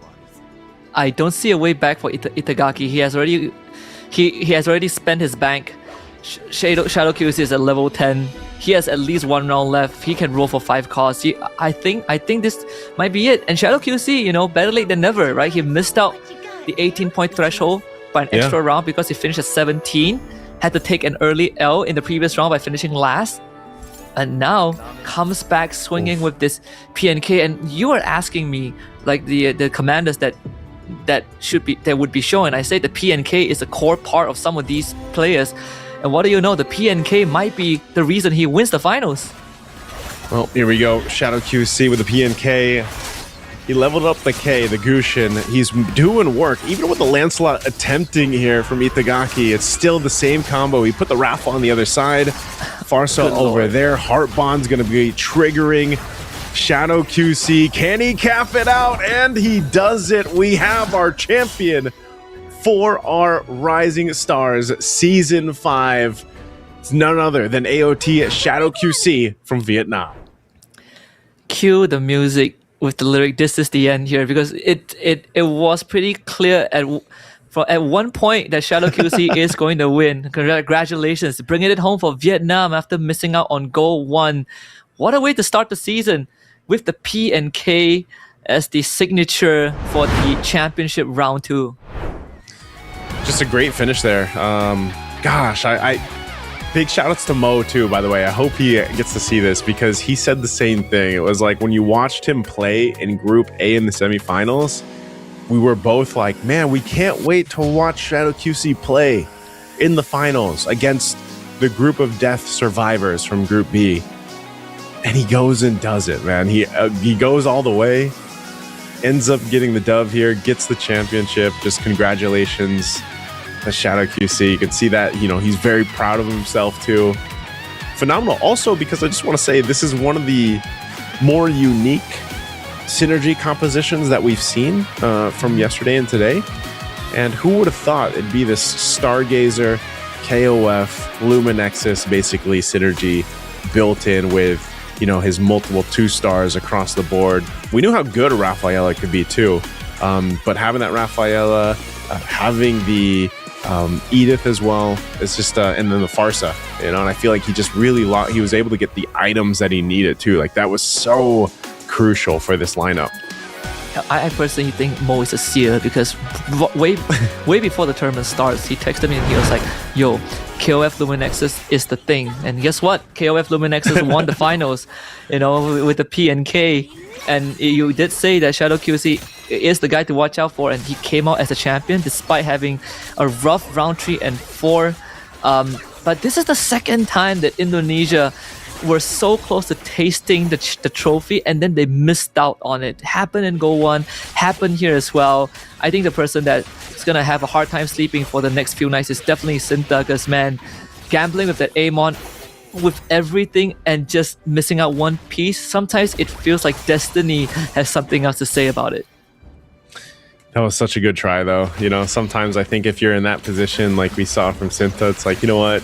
I don't see a way back for Itagaki. He has already spent his bank. Shadow QC is at level 10. He has at least one round left. He can roll for 5 costs. I think this might be it. And Shadow QC, better late than never, right? He missed out the 18-point threshold by an extra round because he finished at 17. Had to take an early L in the previous round by finishing last. And now comes back swinging with this PNK. And you are asking me, like the commanders that would be shown. I say the PNK is a core part of some of these players. And what do you know? The PNK might be the reason he wins the finals. Well, here we go. Shadow QC with the PNK. He leveled up the K, the Gushin. He's doing work. Even with the Lancelot attempting here from Itagaki, it's still the same combo. He put the Rafa on the other side. Farsa over there. Heart Bond's going to be triggering. Shadow QC, can he cap it out? And he does it. We have our champion for our Rising Stars Season 5. It's none other than AOT Shadow QC from Vietnam. Cue the music with the lyric, "This is the end" here, because it was pretty clear at one point that Shadow QC is going to win. Congratulations, bringing it home for Vietnam after missing out on goal 1. What a way to start the season with the PNK as the signature for the championship round 2. Just a great finish there. Gosh, I big shout outs to Mo too, by the way. I hope he gets to see this because he said the same thing. It was like when you watched him play in Group A in the semifinals, we were both like, man, we can't wait to watch Shadow QC play in the finals against the group of death survivors from Group B. And he goes and does it, man. He goes all the way, ends up getting the dub here, gets the championship. Just congratulations to Shadow QC. You can see that, he's very proud of himself too. Phenomenal. Also, because I just want to say this is one of the more unique synergy compositions that we've seen from yesterday and today. And who would have thought it'd be this Stargazer, KOF, Luminexus, basically synergy built in with, you know, his multiple 2-stars across the board. We knew how good a Rafaela could be too, but having that Rafaela, having the Edith as well, it's just, and then the Farsa, you know, and I feel like he just really, he was able to get the items that he needed too. Like that was so crucial for this lineup. I personally think Mo is a seer because way before the tournament starts, he texted me and he was like, yo, KOF Luminexus is the thing. And guess what? KOF Luminexus won the finals, you know, with the PNK. And you did say that Shadow QC is the guy to watch out for, and he came out as a champion despite having a rough round 3 and 4. But this is the second time that Indonesia were so close to tasting the trophy, and then they missed out on it. Happened in Go 1, happened here as well. I think the person that is going to have a hard time sleeping for the next few nights is definitely Sinta, because man, gambling with that Amon with everything and just missing out one piece, sometimes it feels like destiny has something else to say about it. That was such a good try though. You know, sometimes I think if you're in that position like we saw from Sinta, it's like, you know what?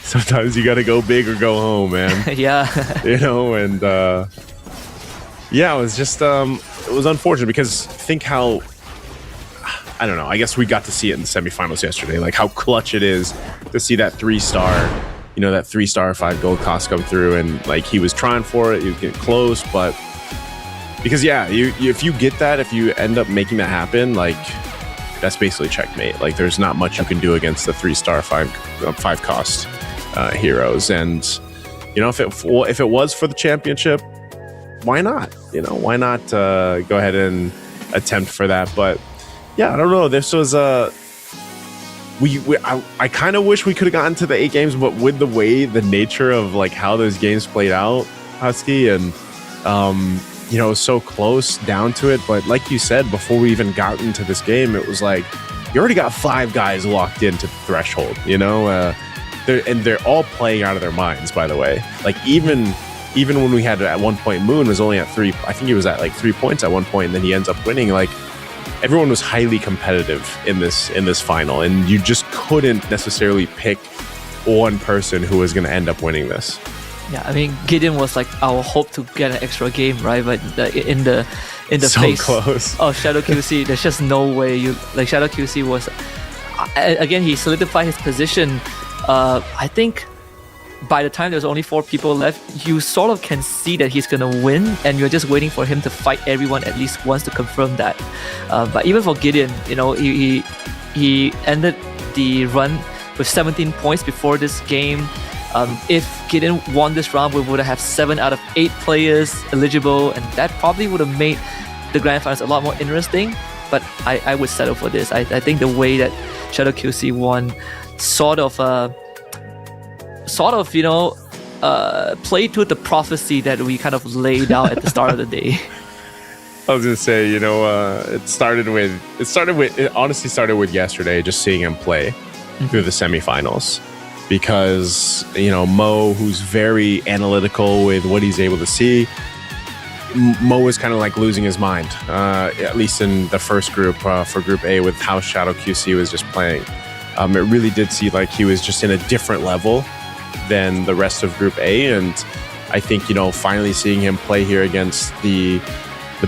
Sometimes you got to go big or go home, man. Yeah. You know, and yeah, it was just, it was unfortunate because think how, I don't know, I guess we got to see it in the semifinals yesterday, like how clutch it is to see that 3-star, you know, that 3-star 5 gold cost come through, and like he was trying for it, he was getting close, but because yeah, if you get that, if you end up making that happen, like that's basically checkmate. Like there's not much you can do against the 3-star 5 cost heroes. And you know, if it was for the championship, why not? You know, why not go ahead and attempt for that? But yeah, I don't know. This was I kind of wish we could have gotten to the 8 games, but with the nature of like how those games played out, Husky, and you know, so close down to it. But like you said, before we even got into this game, it was like you already got 5 guys locked into the threshold, you know. They're all playing out of their minds, by the way. Like even when we had at one point, Moon was only at 3. I think he was at like 3 points at one point, and then he ends up winning. Like everyone was highly competitive in this final, and you just couldn't necessarily pick one person who was going to end up winning this. Yeah, I mean, Gideon was like our hope to get an extra game, right? But in the so face close. of Shadow QC, there's just no way Shadow QC was. Again, he solidified his position. I think by the time there's only 4 people left, you sort of can see that he's gonna win, and you're just waiting for him to fight everyone at least once to confirm that. But even for Gideon, you know, he ended the run with 17 points before this game. If Gideon won this round, we would have 7 out of 8 players eligible, and that probably would have made the grand finals a lot more interesting. But I would settle for this. I think the way that Shadow QC won sort of you know, played to the prophecy that we kind of laid out at the start of the day. I was gonna say, you know, it honestly started with yesterday, just seeing him play through the semifinals, because you know, Mo, who's very analytical with what he's able to see, Mo was kind of like losing his mind, at least in the first group, for Group A, with how Shadow QC was just playing. It really did see like he was just in a different level than the rest of Group A, and I think, you know, finally seeing him play here against the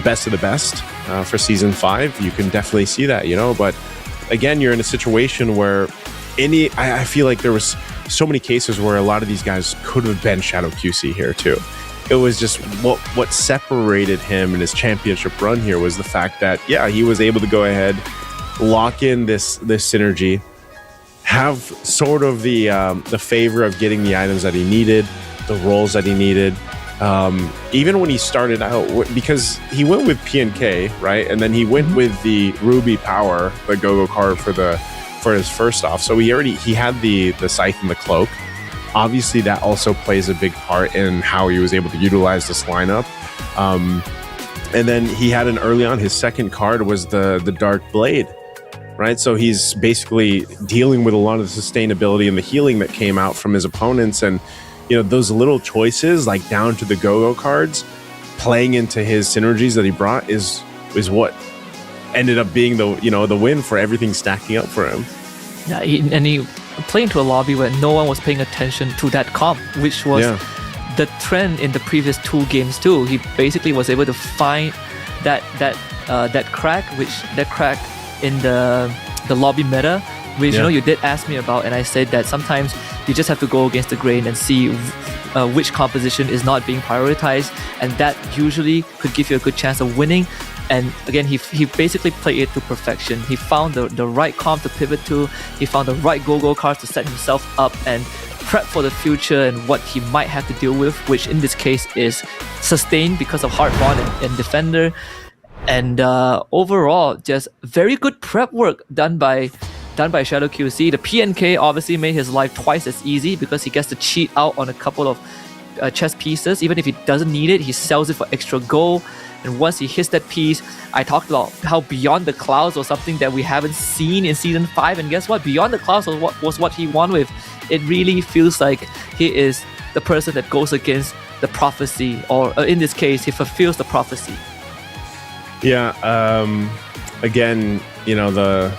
best of the best for Season 5, you can definitely see that, you know. But again, you're in a situation where I feel like there was so many cases where a lot of these guys could have been Shadow QC here too. It was just what separated him in his championship run here was the fact that, yeah, he was able to go ahead, lock in this synergy, have sort of the favor of getting the items that he needed, the roles that he needed. Even when he started out, because he went with PNK, right? And then he went with the Ruby Power, the go-go card for his first off. So he had the Scythe and the Cloak. Obviously, that also plays a big part in how he was able to utilize this lineup. And then he had early on, his second card was the Dark Blade, right? So he's basically dealing with a lot of the sustainability and the healing that came out from his opponents. And, you know, those little choices, like down to the go-go cards, playing into his synergies that he brought is what ended up being the win for everything stacking up for him. Yeah, he played into a lobby where no one was paying attention to that comp, which was the trend in the previous 2 games too. He basically was able to find that crack in the lobby meta, which you did ask me about, and I said that sometimes you just have to go against the grain and see which composition is not being prioritized, and that usually could give you a good chance of winning. And again, he basically played it to perfection. He found the right comp to pivot to. He found the right go-go cards to set himself up and prep for the future and what he might have to deal with, which in this case is Sustain because of Hard Bond and Defender. And overall, just very good prep work done by Shadow QC. The PNK obviously made his life twice as easy because he gets to cheat out on a couple of chess pieces. Even if he doesn't need it, he sells it for extra gold. And once he hits that piece, I talked about how Beyond the Clouds was something that we haven't seen in Season 5. And guess what? Beyond the Clouds was what he won with. It really feels like he is the person that goes against the prophecy, or in this case, he fulfills the prophecy. Yeah, again, the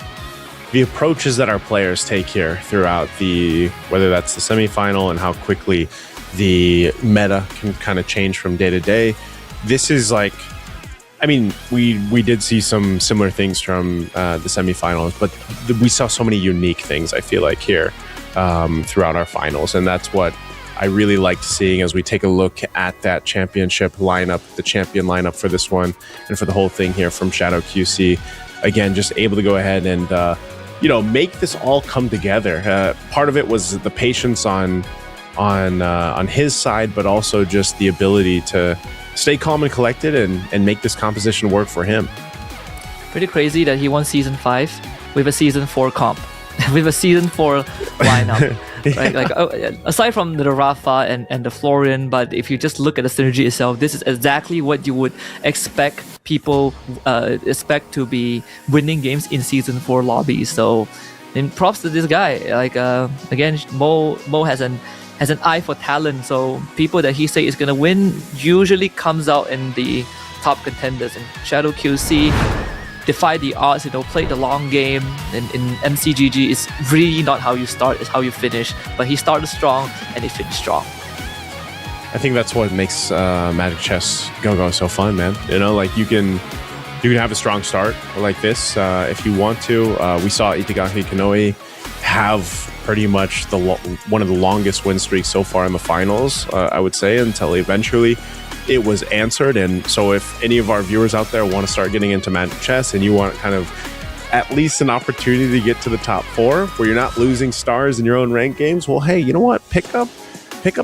approaches that our players take here throughout whether that's the semifinal and how quickly the meta can kind of change from day to day. This is we did see some similar things from the semifinals, but we saw so many unique things, I feel like, here throughout our finals. And that's what I really liked seeing as we take a look at that championship lineup, the champion lineup for this one and for the whole thing here from Shadow QC. Again, just able to go ahead and, make this all come together. Part of it was the patience on his side, but also just the ability to stay calm and collected and make this composition work for him. Pretty crazy that he won Season 5 with a Season 4 comp, with a Season 4 lineup. Right? Aside from the Rafa and the Florian, but if you just look at the synergy itself, this is exactly what you would expect people expect to be winning games in Season 4 lobbies. So, and props to this guy. Again, Mo has an eye for talent, so people that he say is gonna win usually comes out in the top contenders. And Shadow QC defied the odds, played the long game. And in MCGG, it's really not how you start, it's how you finish. But he started strong and he finished strong. I think that's what makes Magic Chess Go so fun, man. You can have a strong start like this if you want to. We saw Itagaki Kanoe have pretty much one of the longest win streaks so far in the finals, I would say, until eventually it was answered. And so if any of our viewers out there want to start getting into Magic Chess and you want kind of at least an opportunity to get to the top 4 where you're not losing stars in your own ranked games, well, hey, you know what? Pick up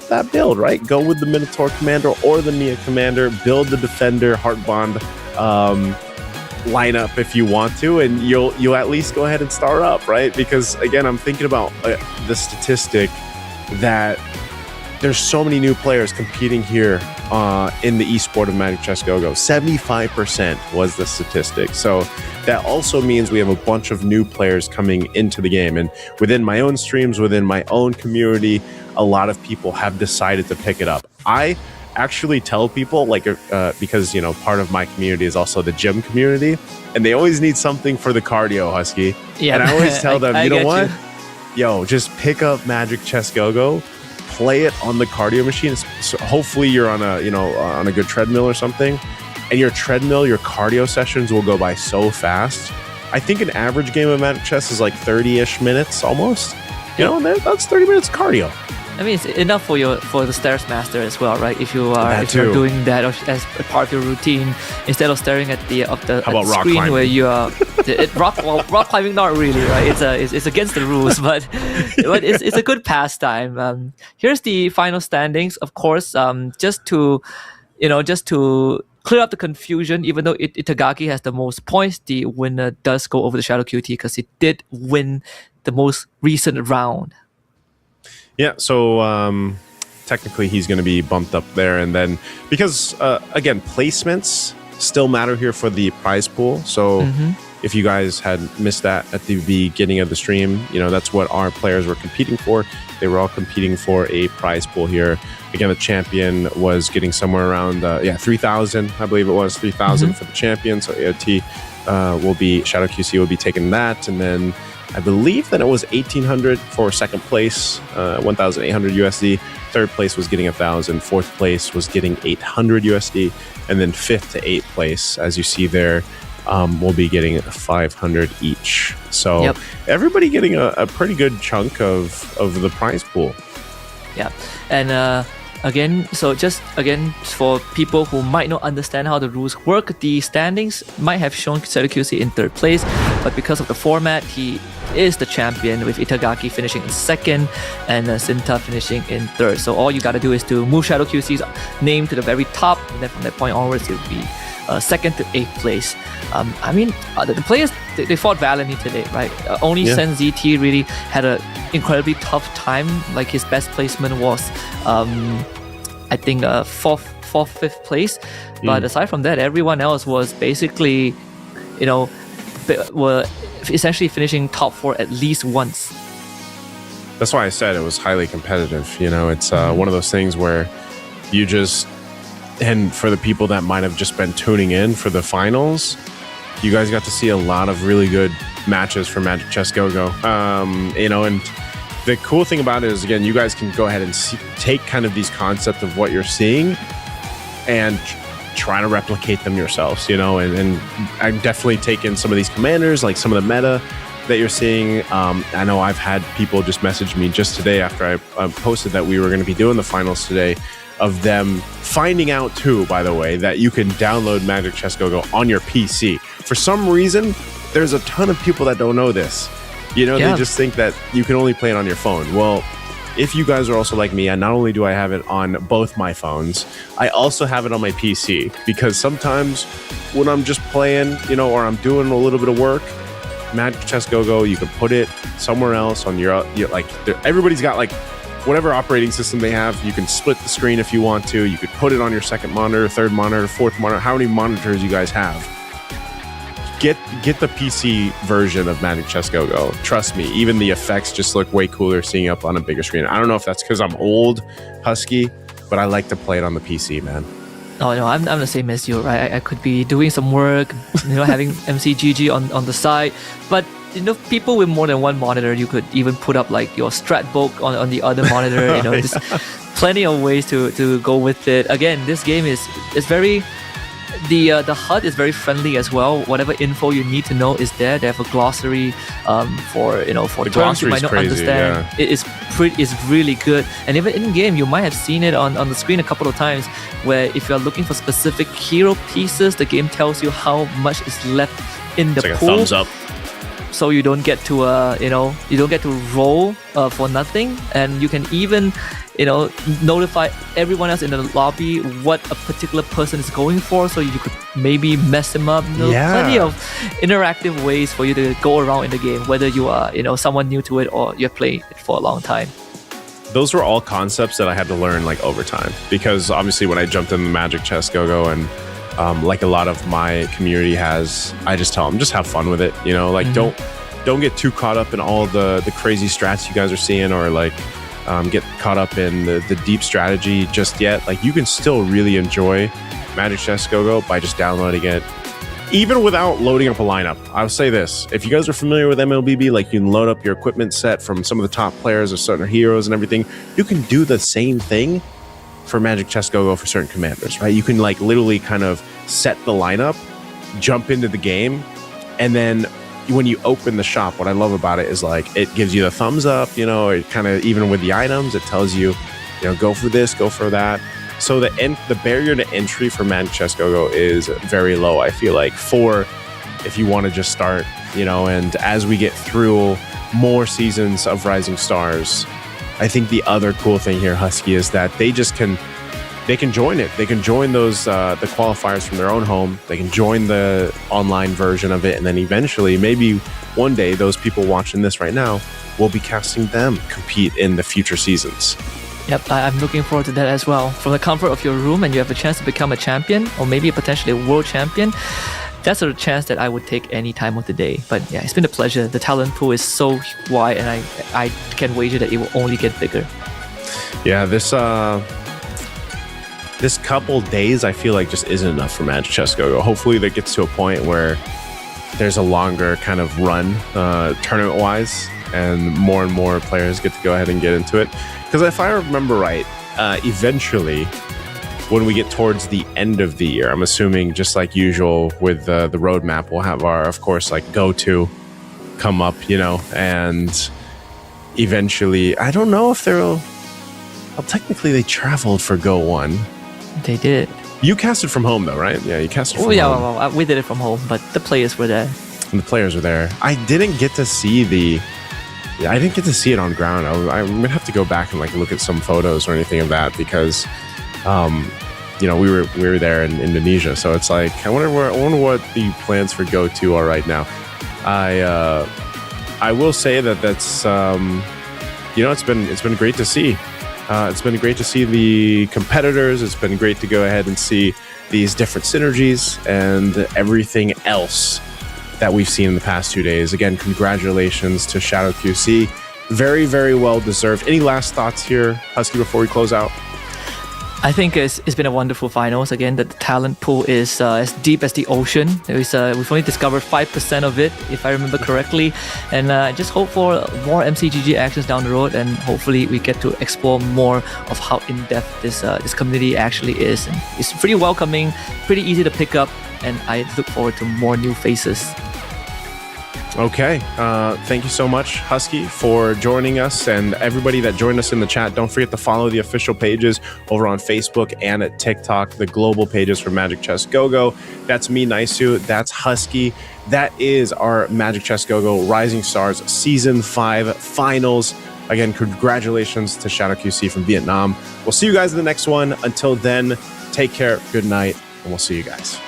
that build, right? Go with the Minotaur Commander or the Nia Commander, build the Defender Heart Bond lineup if you want to, and you'll at least go ahead and start up, right? Because again, I'm thinking about the statistic that there's so many new players competing here in the esport of Magic Chess Go. 75% was the statistic. So that also means we have a bunch of new players coming into the game. And within my own streams, within my own community, a lot of people have decided to pick it up. I actually tell people, because part of my community is also the gym community, and they always need something for the cardio, Husky. Yeah, and I always tell them, you know what? Yo, just pick up Magic Chess Go, play it on the cardio machine. So hopefully you're on a good treadmill or something, and your cardio sessions will go by so fast. I think an average game of Magic Chess is like 30-ish minutes almost. That's 30 minutes of cardio. I mean, it's enough for the Stairs Master as well, right? If you're doing that as a part of your routine, instead of staring at the screen climbing? Where you are rock climbing, not really, right? It's against the rules, but it's a good pastime. Here's the final standings, of course. Just to clear up the confusion, even though Itagaki has the most points, the winner does go over the Shadow QT because he did win the most recent round. Yeah, so technically he's going to be bumped up there. And then because, again, placements still matter here for the prize pool. So if you guys had missed that at the beginning of the stream, that's what our players were competing for. They were all competing for a prize pool here. Again, the champion was getting somewhere around 3,000, I believe it was 3,000 for the champion. So AOT Shadow QC will be taking that, and then I believe that it was 1,800 for second place, 1,800 USD. Third place was getting 1,000. Fourth place was getting 800 USD, and then fifth to eighth place, as you see there, will be getting 500 each. So everybody getting a pretty good chunk of the prize pool. Yeah, and again, for people who might not understand how the rules work, the standings might have shown Syracuse in third place, but because of the format, he is the champion, with Itagaki finishing in second and Sinta finishing in third. So all you gotta do is to move Shadow QC's name to the very top, and then from that point onwards, it will be second to eighth place. The players, they fought valiantly today, right? Only Sen ZT really had an incredibly tough time. Like, his best placement was, I think, fourth, fifth place. But aside from that, everyone else was basically, were essentially finishing top 4 at least once. That's why I said it was highly competitive. It's one of those things where you just, and for the people that might have just been tuning in for the finals, you guys got to see a lot of really good matches for Magic Chess Go-Go. And the cool thing about it is, again, you guys can go ahead and take kind of these concepts of what you're seeing and try to replicate them yourselves, and I've definitely taken some of these commanders, like some of the meta that you're seeing. I know I've had people just message me just today after I posted that we were going to be doing the finals today, of them finding out too, by the way, that you can download Magic Chess Go-Go on your PC. For some reason, there's a ton of people that don't know this. They just think that you can only play it on your phone. Well, if you guys are also like me, and not only do I have it on both my phones, I also have it on my PC, because sometimes when I'm just playing, or I'm doing a little bit of work, Magic Chess Go-Go, you can put it somewhere else on your everybody's got like whatever operating system they have. You can split the screen if you want to. You could put it on your second monitor, third monitor, fourth monitor, how many monitors you guys have. Get the PC version of Magic Chess Go-Go. Trust me, even the effects just look way cooler seeing up on a bigger screen. I don't know if that's because I'm old, Husky, but I like to play it on the PC, man. Oh no, I'm the same as you, right? I could be doing some work, having MCGG on the side, but people with more than one monitor, you could even put up like your strat book on the other monitor. There's plenty of ways to go with it. Again, this game is very. The HUD is very friendly as well. Whatever info you need to know is there. They have a glossary for terms you might not understand. Yeah. It's really good. And even in game, you might have seen it on the screen a couple of times, where if you're looking for specific hero pieces, the game tells you how much is left in the like pool. A thumbs up. So you don't get to roll for nothing, and you can even notify everyone else in the lobby what a particular person is going for, so you could maybe mess him up. Plenty of interactive ways for you to go around in the game, whether you are someone new to it or you're playing it for a long time. Those were all concepts that I had to learn like over time, because obviously when I jumped in the Magic Chess Go-Go, and like a lot of my community has, I just tell them, just have fun with it. Don't get too caught up in all the crazy strats you guys are seeing, or like get caught up in the deep strategy just yet. Like, you can still really enjoy Magic Chess Go-Go by just downloading it, even without loading up a lineup. I'll say this: if you guys are familiar with MLBB, like, you can load up your equipment set from some of the top players or certain heroes and everything. You can do the same thing for Magic Chess Go-Go for certain commanders, right? You can like literally kind of set the lineup, jump into the game, and then when you open the shop, what I love about it is like it gives you the thumbs up, it kind of, even with the items, it tells you, go for this, go for that. So the barrier to entry for Magic Chess Go-Go is very low, I feel like, for if you want to just start, and as we get through more seasons of Rising Stars, I think the other cool thing here, Husky, is that they can join it. They can join those the qualifiers from their own home. They can join the online version of it, and then eventually, maybe one day, those people watching this right now will be casting them compete in the future seasons. Yep, I'm looking forward to that as well. From the comfort of your room, and you have a chance to become a champion, or maybe potentially a world champion. that's a chance that I would take any time of the day. But yeah, it's been a pleasure. The talent pool is so wide, and I can wager that it will only get bigger. Yeah, this couple days I feel like just isn't enough for Magic Chess Go-Go. Hopefully that gets to a point where there's a longer kind of run tournament-wise, and more players get to go ahead and get into it. Because if I remember right, eventually, when we get towards the end of the year, I'm assuming just like usual with the roadmap, we'll have our, of course, like go-to come up, and eventually, I don't know if they'll... Well, technically, they traveled for Go 1. They did. You casted from home, though, right? Yeah, you casted from home. Well, we did it from home, but the players were there. And the players were there. I didn't get to see it on ground. I'm gonna have to go back and look at some photos or anything of that because, we were there in Indonesia. So it's like I wonder what the plans for Go 2 are right now. I will say that's it's been great to see. It's been great to see the competitors. It's been great to go ahead and see these different synergies and everything else that we've seen in the past 2 days. Again, congratulations to Shadow QC. Very, very well deserved. Any last thoughts here, Husky, before we close out? I think it's been a wonderful finals. Again, the talent pool is as deep as the ocean. We've only discovered 5% of it, if I remember correctly. And I just hope for more MCGG actions down the road, and hopefully we get to explore more of how in-depth this community actually is. And it's pretty welcoming, pretty easy to pick up, and I look forward to more new faces. Okay. Thank you so much, Husky, for joining us, and everybody that joined us in the chat. Don't forget to follow the official pages over on Facebook and at TikTok, the global pages for Magic Chess Go-Go. That's me, Naisu. That's Husky. That is our Magic Chess Go-Go Rising Stars Season 5 Finals. Again, congratulations to Shadow QC from Vietnam. We'll see you guys in the next one. Until then, take care, good night, and we'll see you guys.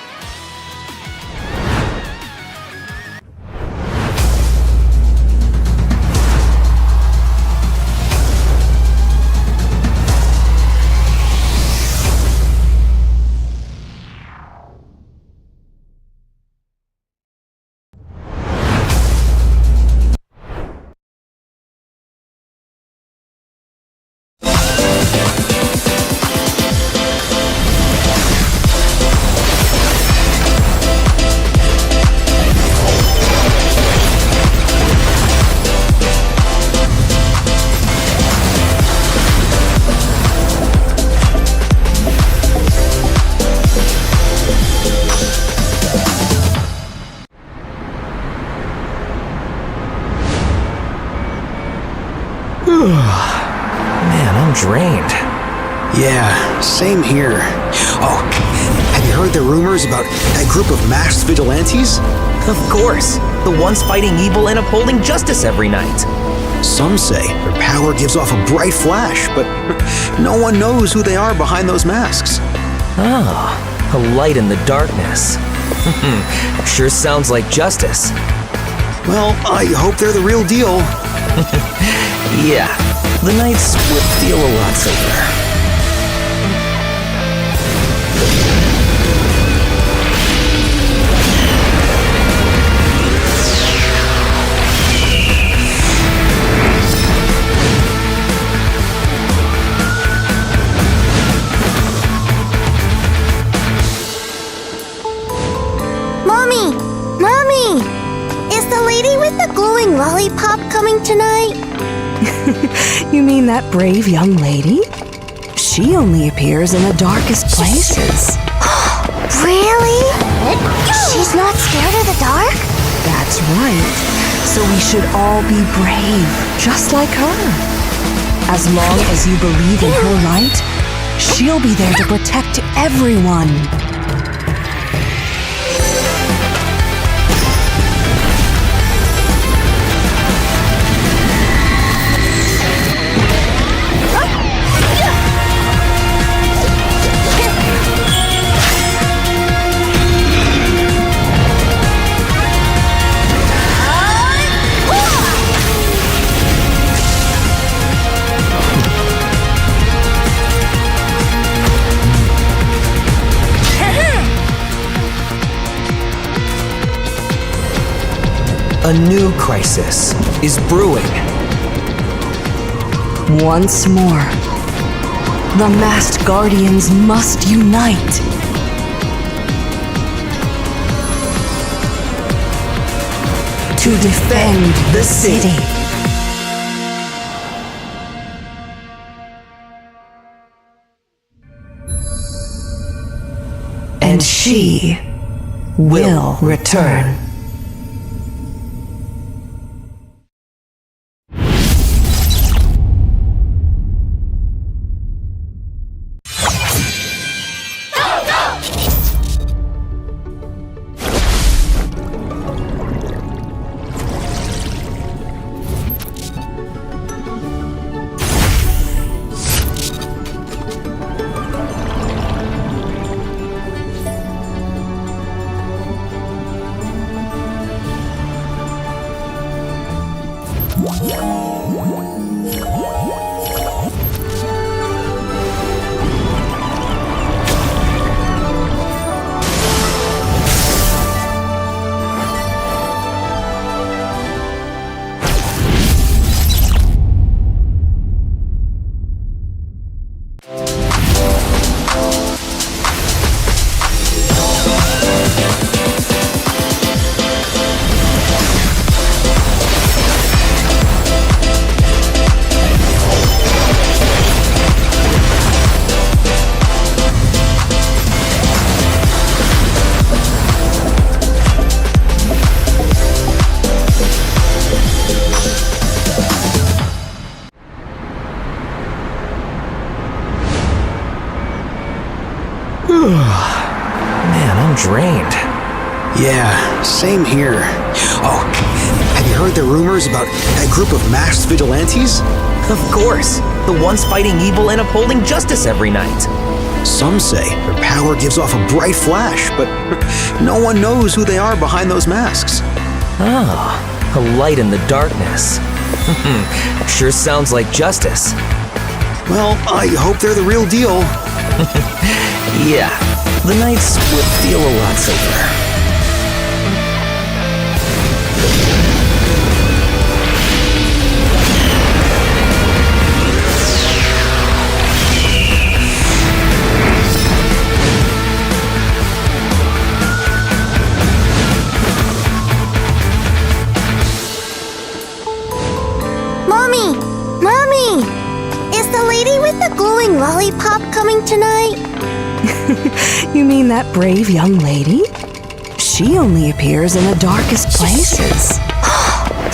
Man, I'm drained. Yeah, same here. Oh, have you heard the rumors about that group of masked vigilantes? Of course. The ones fighting evil and upholding justice every night. Some say their power gives off a bright flash, but no one knows who they are behind those masks. Ah, a light in the darkness. Sure sounds like justice. Well, I hope they're the real deal. Yeah, the nights would feel a lot safer. Mommy! Mommy! Is the lady with the glowing lollipop coming tonight? You mean that brave young lady? She only appears in the darkest places. Really? She's not scared of the dark? That's right. So we should all be brave, just like her. As long as you believe in her light, she'll be there to protect everyone. A new crisis is brewing. Once more, the masked guardians must unite. To defend the city. And she will return. Man, I'm drained. Yeah, same here. Oh, have you heard the rumors about that group of masked vigilantes? Of course, the ones fighting evil and upholding justice every night. Some say their power gives off a bright flash, but no one knows who they are behind those masks. Ah, a light in the darkness. Sure sounds like justice. Well, I hope they're the real deal. Yeah, the nights would feel a lot safer. Mommy! Mommy! Is the lady with the glowing lollipop coming tonight? You mean that brave young lady? She only appears in the darkest places.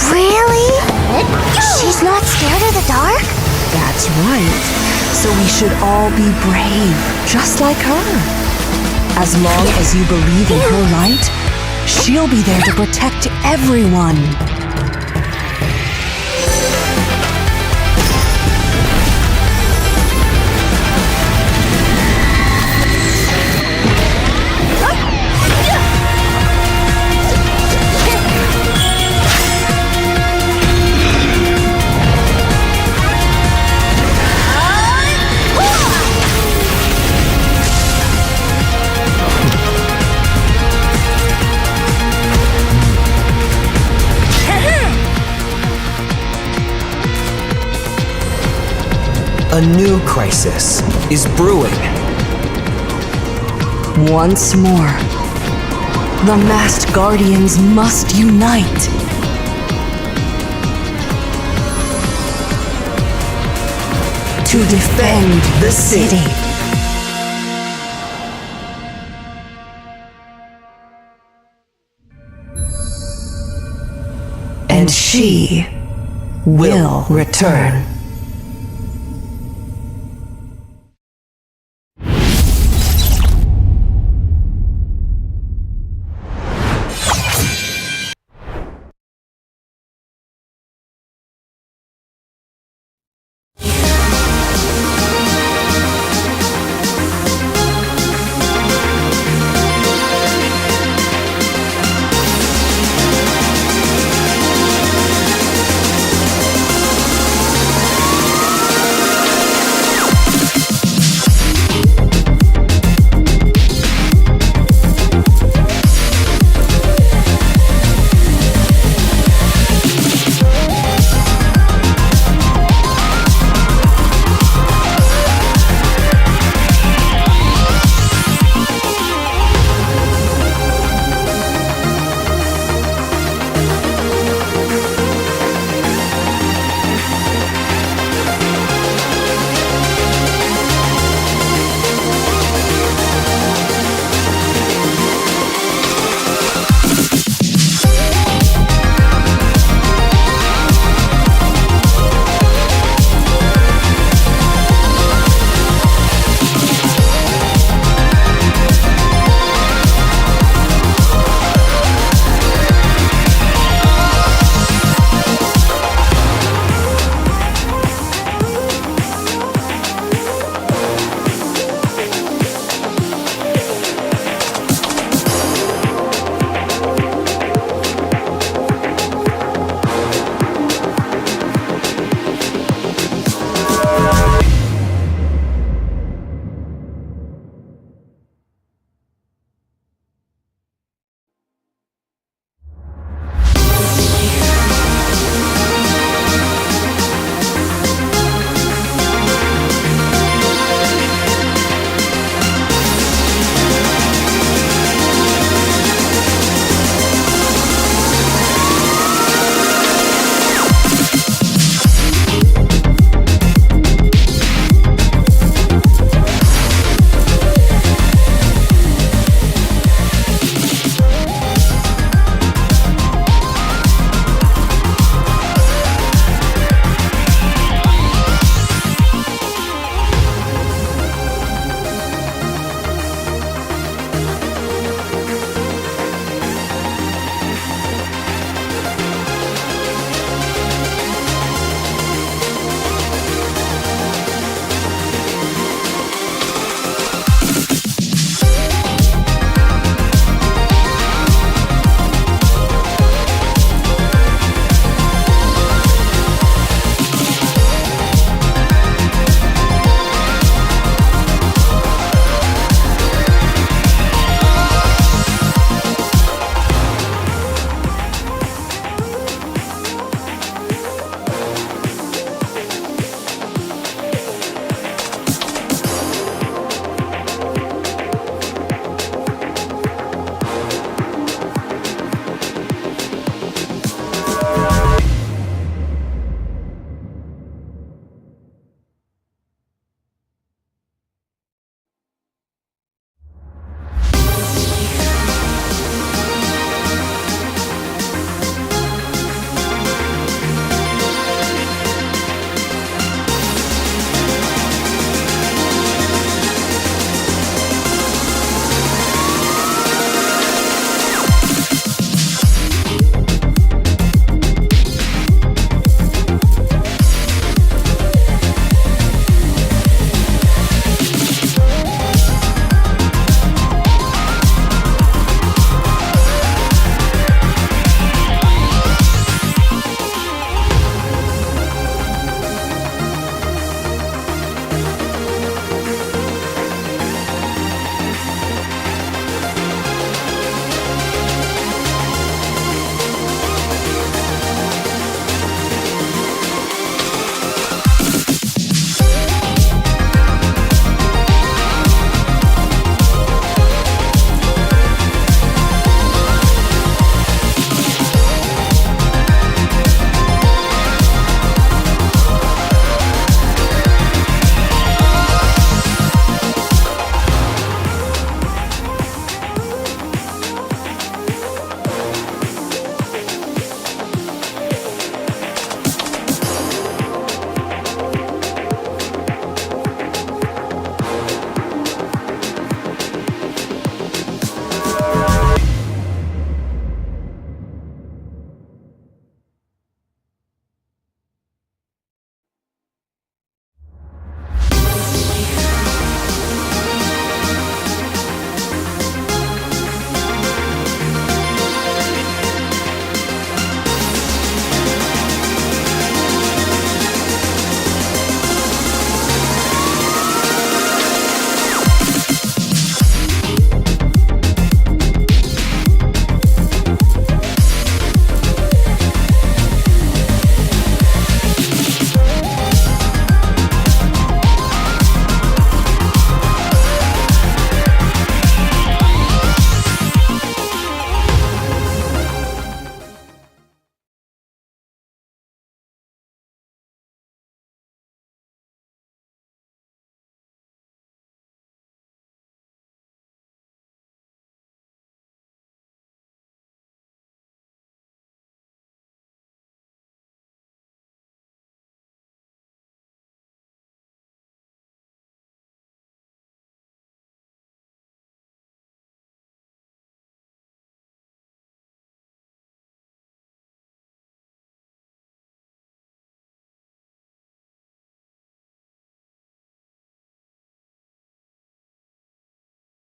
Really? She's not scared of the dark? That's right. So we should all be brave, just like her. As long as you believe in her light, she'll be there to protect everyone. A new crisis is brewing. Once more, the masked guardians must unite. To defend the city. And she will return.